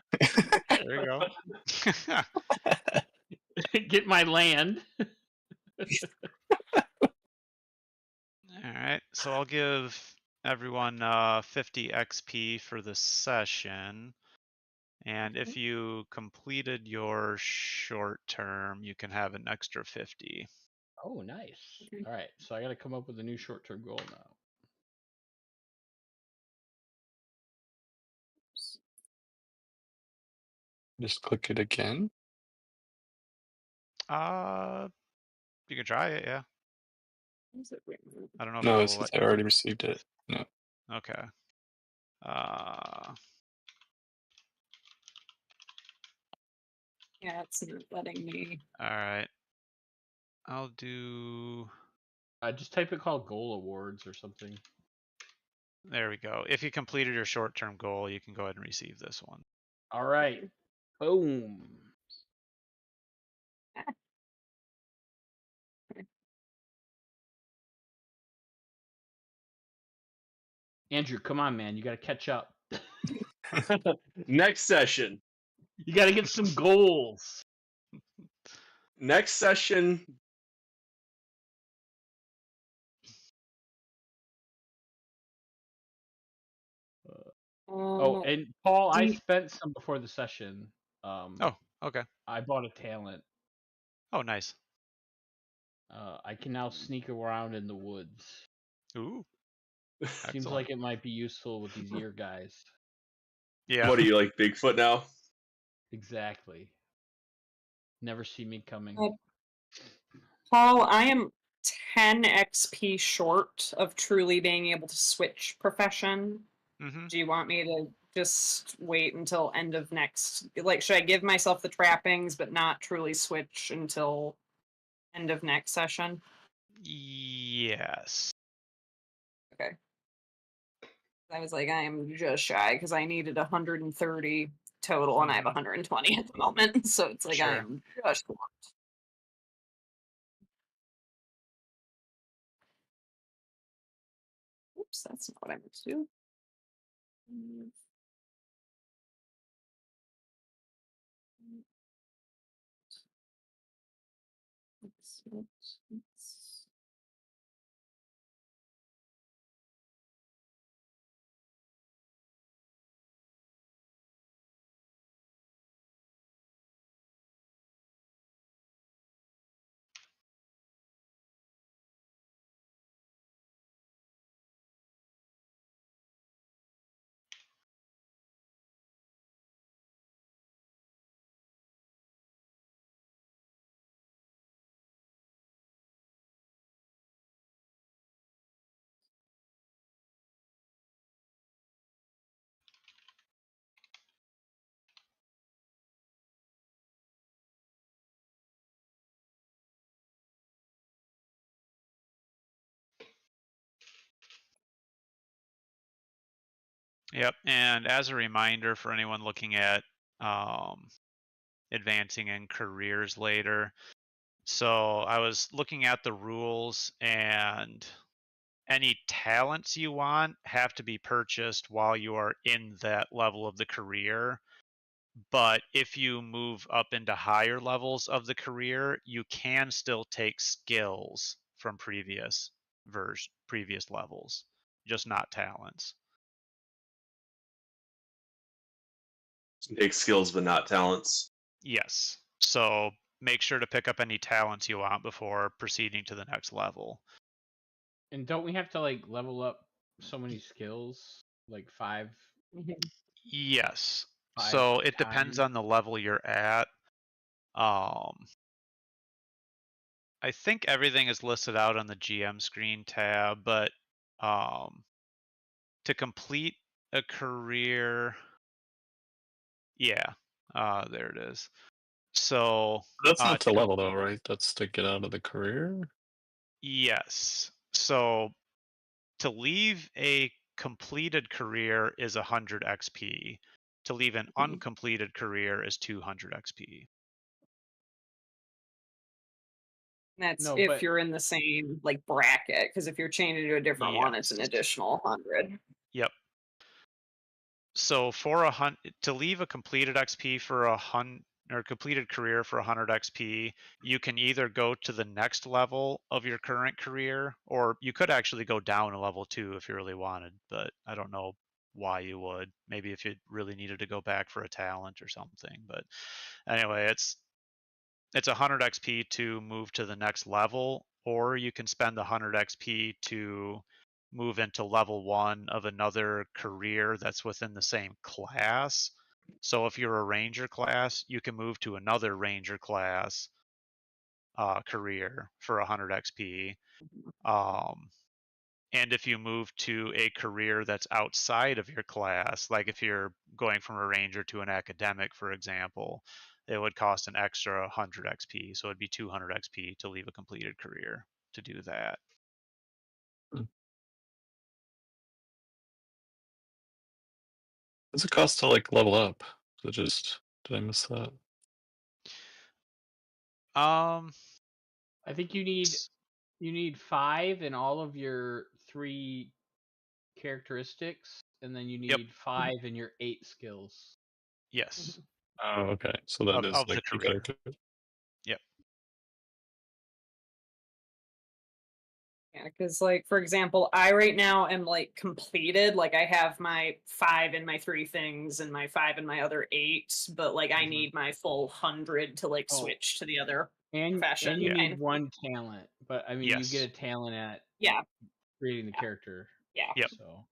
[SPEAKER 3] There you go.
[SPEAKER 2] Get my land.
[SPEAKER 3] All right. So I'll give everyone 50 XP for the session. And if you completed your short term, you can have an extra 50.
[SPEAKER 2] Oh, nice. All right, so I got to come up with a new short term goal now.
[SPEAKER 1] Just click it again.
[SPEAKER 3] You can try it, yeah. I don't know if
[SPEAKER 1] No, it
[SPEAKER 3] it'll
[SPEAKER 1] says
[SPEAKER 3] let
[SPEAKER 1] I already received it. No.
[SPEAKER 3] Okay.
[SPEAKER 5] Yeah, it's not letting me.
[SPEAKER 3] All right. I'll do.
[SPEAKER 2] Just type it called goal awards or something.
[SPEAKER 3] There we go. If you completed your short-term goal, you can go ahead and receive this one.
[SPEAKER 2] All right. Boom. Andrew, come on, man. You got to catch up.
[SPEAKER 4] Next session.
[SPEAKER 2] You got to get some goals.
[SPEAKER 4] Next session.
[SPEAKER 2] Oh, and Paul, I
[SPEAKER 5] do you-
[SPEAKER 2] spent some before the session.
[SPEAKER 3] Oh, okay.
[SPEAKER 2] I bought a talent.
[SPEAKER 3] Oh, nice.
[SPEAKER 2] I can now sneak around in the woods.
[SPEAKER 3] Ooh.
[SPEAKER 2] Seems
[SPEAKER 3] Excellent.
[SPEAKER 2] like it might be useful with these ear guys.
[SPEAKER 3] Yeah.
[SPEAKER 4] What are you, like Bigfoot now?
[SPEAKER 2] Exactly. Never see me coming.
[SPEAKER 5] Paul, I am 10 XP short of truly being able to switch profession.
[SPEAKER 3] Mm-hmm.
[SPEAKER 5] Do you want me to just wait until end of next? Like, should I give myself the trappings but not truly switch until end of next session?
[SPEAKER 3] Yes.
[SPEAKER 5] Okay. I was like, I am just shy because I needed 130 total and I have 120 at the moment. So it's like I
[SPEAKER 3] Sure.
[SPEAKER 5] am just short. Oops, that's not what I meant to do.
[SPEAKER 3] Yep. And as a reminder for anyone looking at advancing in careers later, so I was looking at the rules, and any talents you want have to be purchased while you are in that level of the career. But if you move up into higher levels of the career, you can still take skills from previous levels, just not talents.
[SPEAKER 4] Take skills, but not talents.
[SPEAKER 3] Yes. So make sure to pick up any talents you want before proceeding to the next level.
[SPEAKER 2] And don't we have to like level up so many skills? Like 5?
[SPEAKER 3] Yes.
[SPEAKER 2] 5
[SPEAKER 3] So it depends
[SPEAKER 2] times?
[SPEAKER 3] on the level you're at. I think everything is listed out on the GM screen tab, but to complete a career, yeah, there it is. So
[SPEAKER 1] That's not to level though, right? That's to get out of the career.
[SPEAKER 3] yes. So to leave a completed career is 100 XP. To leave an uncompleted career is 200 XP.
[SPEAKER 5] That's
[SPEAKER 2] No,
[SPEAKER 5] if
[SPEAKER 2] but-
[SPEAKER 5] you're in the same like bracket, because if you're changing to a different one, it's an
[SPEAKER 3] Yes.
[SPEAKER 5] additional 100.
[SPEAKER 3] Yep. So for to leave a completed XP for 100 or completed career for 100 XP, you can either go to the next level of your current career, or you could actually go down a level too if you really wanted, but I don't know why you would. Maybe if you really needed to go back for a talent or something. But anyway, it's 100 XP to move to the next level, or you can spend the 100 XP to move into level 1 of another career that's within the same class. So if you're a ranger class, you can move to another ranger class career for 100 XP. And if you move to a career that's outside of your class, like if you're going from a ranger to an academic, for example, it would cost an extra 100 XP. So it'd be 200 XP to leave a completed career to do that.
[SPEAKER 1] What's it cost to like level up? Did I miss that?
[SPEAKER 2] I think you need 5 in all of your 3 characteristics, and then you need 5 in your 8 skills.
[SPEAKER 3] Yes.
[SPEAKER 1] Oh, okay. So that is
[SPEAKER 3] Of
[SPEAKER 1] like
[SPEAKER 3] the
[SPEAKER 1] 2
[SPEAKER 3] career.
[SPEAKER 1] characters.
[SPEAKER 3] Yep.
[SPEAKER 5] Yeah, because like for example, I right now am like completed. Like I have my 5 in my 3 things and my 5 in my other 8, but like I need my full 100 to like switch to the other profession.
[SPEAKER 2] And you
[SPEAKER 5] kind
[SPEAKER 2] need
[SPEAKER 5] of
[SPEAKER 2] 1 talent, but I mean you get a
[SPEAKER 3] Yes.
[SPEAKER 2] talent at
[SPEAKER 5] Yeah.
[SPEAKER 2] creating the character.
[SPEAKER 5] Yeah.
[SPEAKER 3] Yep.
[SPEAKER 2] So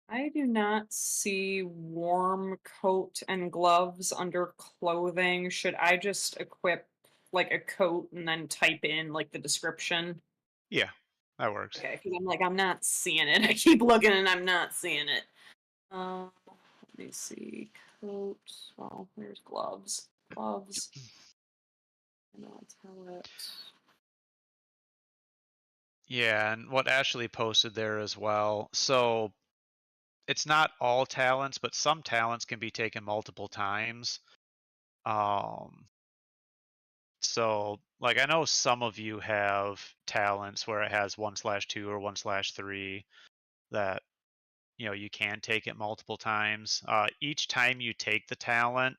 [SPEAKER 5] I do not see warm coat and gloves under clothing. Should I just equip like a coat and then type in like the description?
[SPEAKER 3] Yeah, that works.
[SPEAKER 5] Okay, because I'm not seeing it. I keep looking and I'm not seeing it. Let me see. Coat. Well, there's gloves. Gloves. And I'll tell it.
[SPEAKER 3] Yeah, and what Ashley posted there as well. So it's not all talents, but some talents can be taken multiple times. So like I know some of you have talents where it has 1/2 or 1/3 that you can take it multiple times. Each time you take the talent,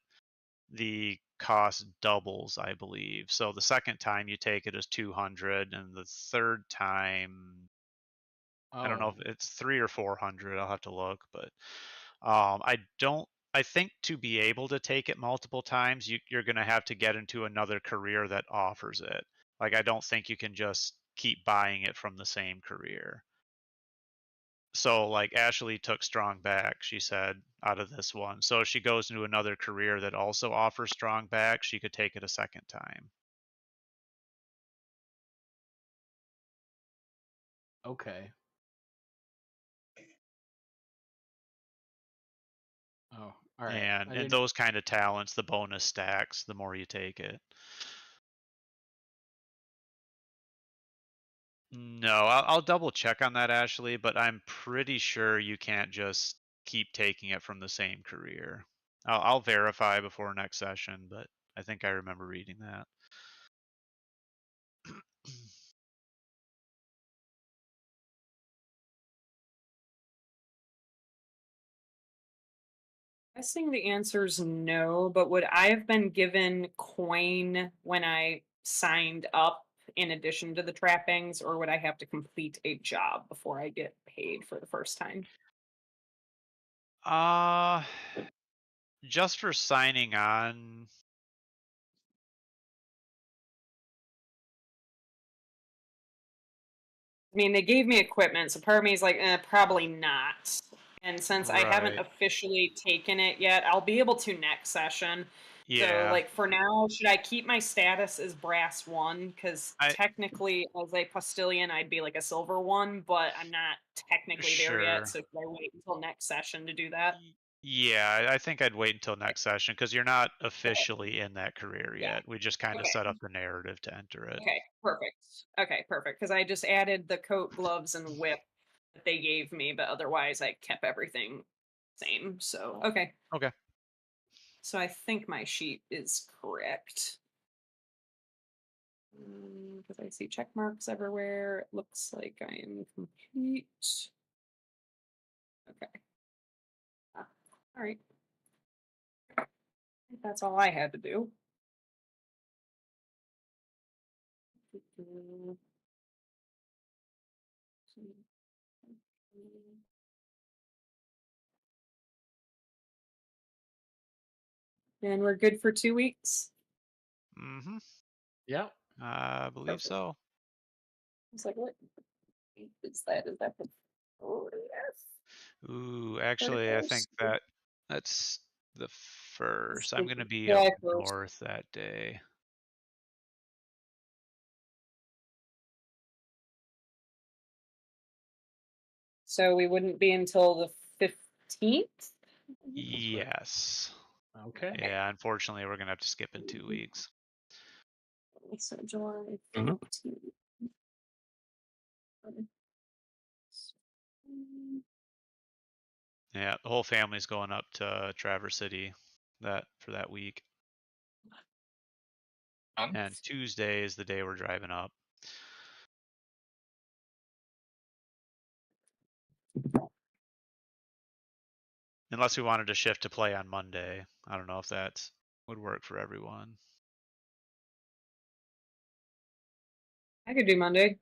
[SPEAKER 3] the cost doubles, I believe. So the second time you take it is 200, and the third time I don't know if it's 300 or 400. I'll have to look, but I think to be able to take it multiple times, you're going to have to get into another career that offers it. Like I don't think you can just keep buying it from the same career. So like Ashley took strong back, she said, out of this one. So if she goes into another career that also offers strong back, she could take it a second time.
[SPEAKER 2] okay. Oh, all right.
[SPEAKER 3] And those kind of talents, the bonus stacks the more you take it. No, I'll double check on that, Ashley, but I'm pretty sure you can't just keep taking it from the same career. I'll verify before next session, but I think I remember reading that.
[SPEAKER 5] I think the answer is no, but would I have been given coin when I signed up in addition to the trappings, or would I have to complete a job before I get paid for the first time?
[SPEAKER 3] Just for signing on.
[SPEAKER 5] I mean, they gave me equipment, so part of me is like, probably not. And since I haven't
[SPEAKER 3] Right.
[SPEAKER 5] officially taken it yet, I'll be able to next session.
[SPEAKER 3] Yeah.
[SPEAKER 5] So, like, for now, should I keep my status as brass 1? Because
[SPEAKER 3] I-
[SPEAKER 5] technically, as a postilion, I'd be like a silver 1, but I'm not technically there
[SPEAKER 3] Sure.
[SPEAKER 5] yet. So, should I wait until next session to do that?
[SPEAKER 3] Yeah, I think I'd wait until next session because you're not officially in that career
[SPEAKER 5] Yeah.
[SPEAKER 3] yet. We just kind of
[SPEAKER 5] Okay.
[SPEAKER 3] set up the narrative to enter it.
[SPEAKER 5] Okay, perfect. Okay, perfect. Because I just added the coat, gloves, and whip that they gave me, but otherwise I kept everything same. So okay.
[SPEAKER 3] Okay.
[SPEAKER 5] So I think my sheet is correct. Because I see check marks everywhere. It looks like I am complete. Okay. All right. I think that's all I had to do. And we're good for 2 weeks.
[SPEAKER 3] Mm-hmm.
[SPEAKER 2] Yep.
[SPEAKER 3] I believe
[SPEAKER 5] Perfect.
[SPEAKER 3] so.
[SPEAKER 5] It's like, what is that? Is that the 40th?
[SPEAKER 3] Ooh, actually, I think
[SPEAKER 5] 31st?
[SPEAKER 3] that's the first. I'm
[SPEAKER 5] the
[SPEAKER 3] going to be
[SPEAKER 5] July
[SPEAKER 3] up
[SPEAKER 5] 1st.
[SPEAKER 3] north that day.
[SPEAKER 5] So we wouldn't be until the 15th?
[SPEAKER 3] Yes.
[SPEAKER 2] Okay.
[SPEAKER 3] Yeah, unfortunately, we're going to have to skip in 2 weeks.
[SPEAKER 5] So July
[SPEAKER 1] Mhm.
[SPEAKER 5] 15th.
[SPEAKER 3] Yeah, the whole family's going up to Traverse City for that week. And Tuesday is the day we're driving up. Unless we wanted to shift to play on Monday. I don't know if that would work for everyone.
[SPEAKER 5] I could do Monday.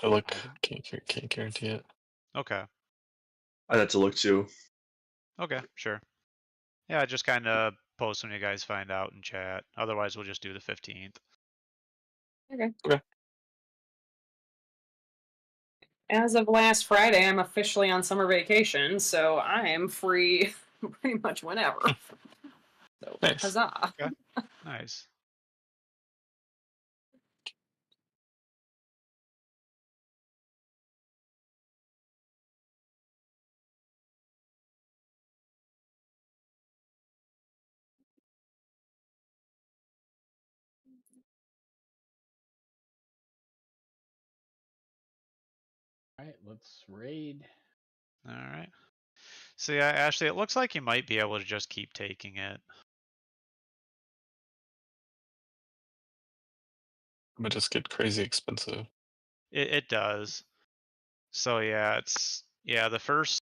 [SPEAKER 1] I look, can't guarantee it.
[SPEAKER 3] Okay.
[SPEAKER 4] I'd have to look too.
[SPEAKER 3] Okay, sure. Yeah, just kind of post when you guys find out in chat. Otherwise, we'll just do the 15th.
[SPEAKER 5] Okay.
[SPEAKER 1] Okay.
[SPEAKER 5] As of last Friday, I'm officially on summer vacation, so I am free pretty much whenever. So,
[SPEAKER 1] Nice.
[SPEAKER 5] huzzah.
[SPEAKER 3] Okay. Nice.
[SPEAKER 2] All right, let's raid.
[SPEAKER 3] All right. So yeah, Ashley, it looks like you might be able to just keep taking it.
[SPEAKER 1] But just get crazy expensive.
[SPEAKER 3] It does. So yeah, the first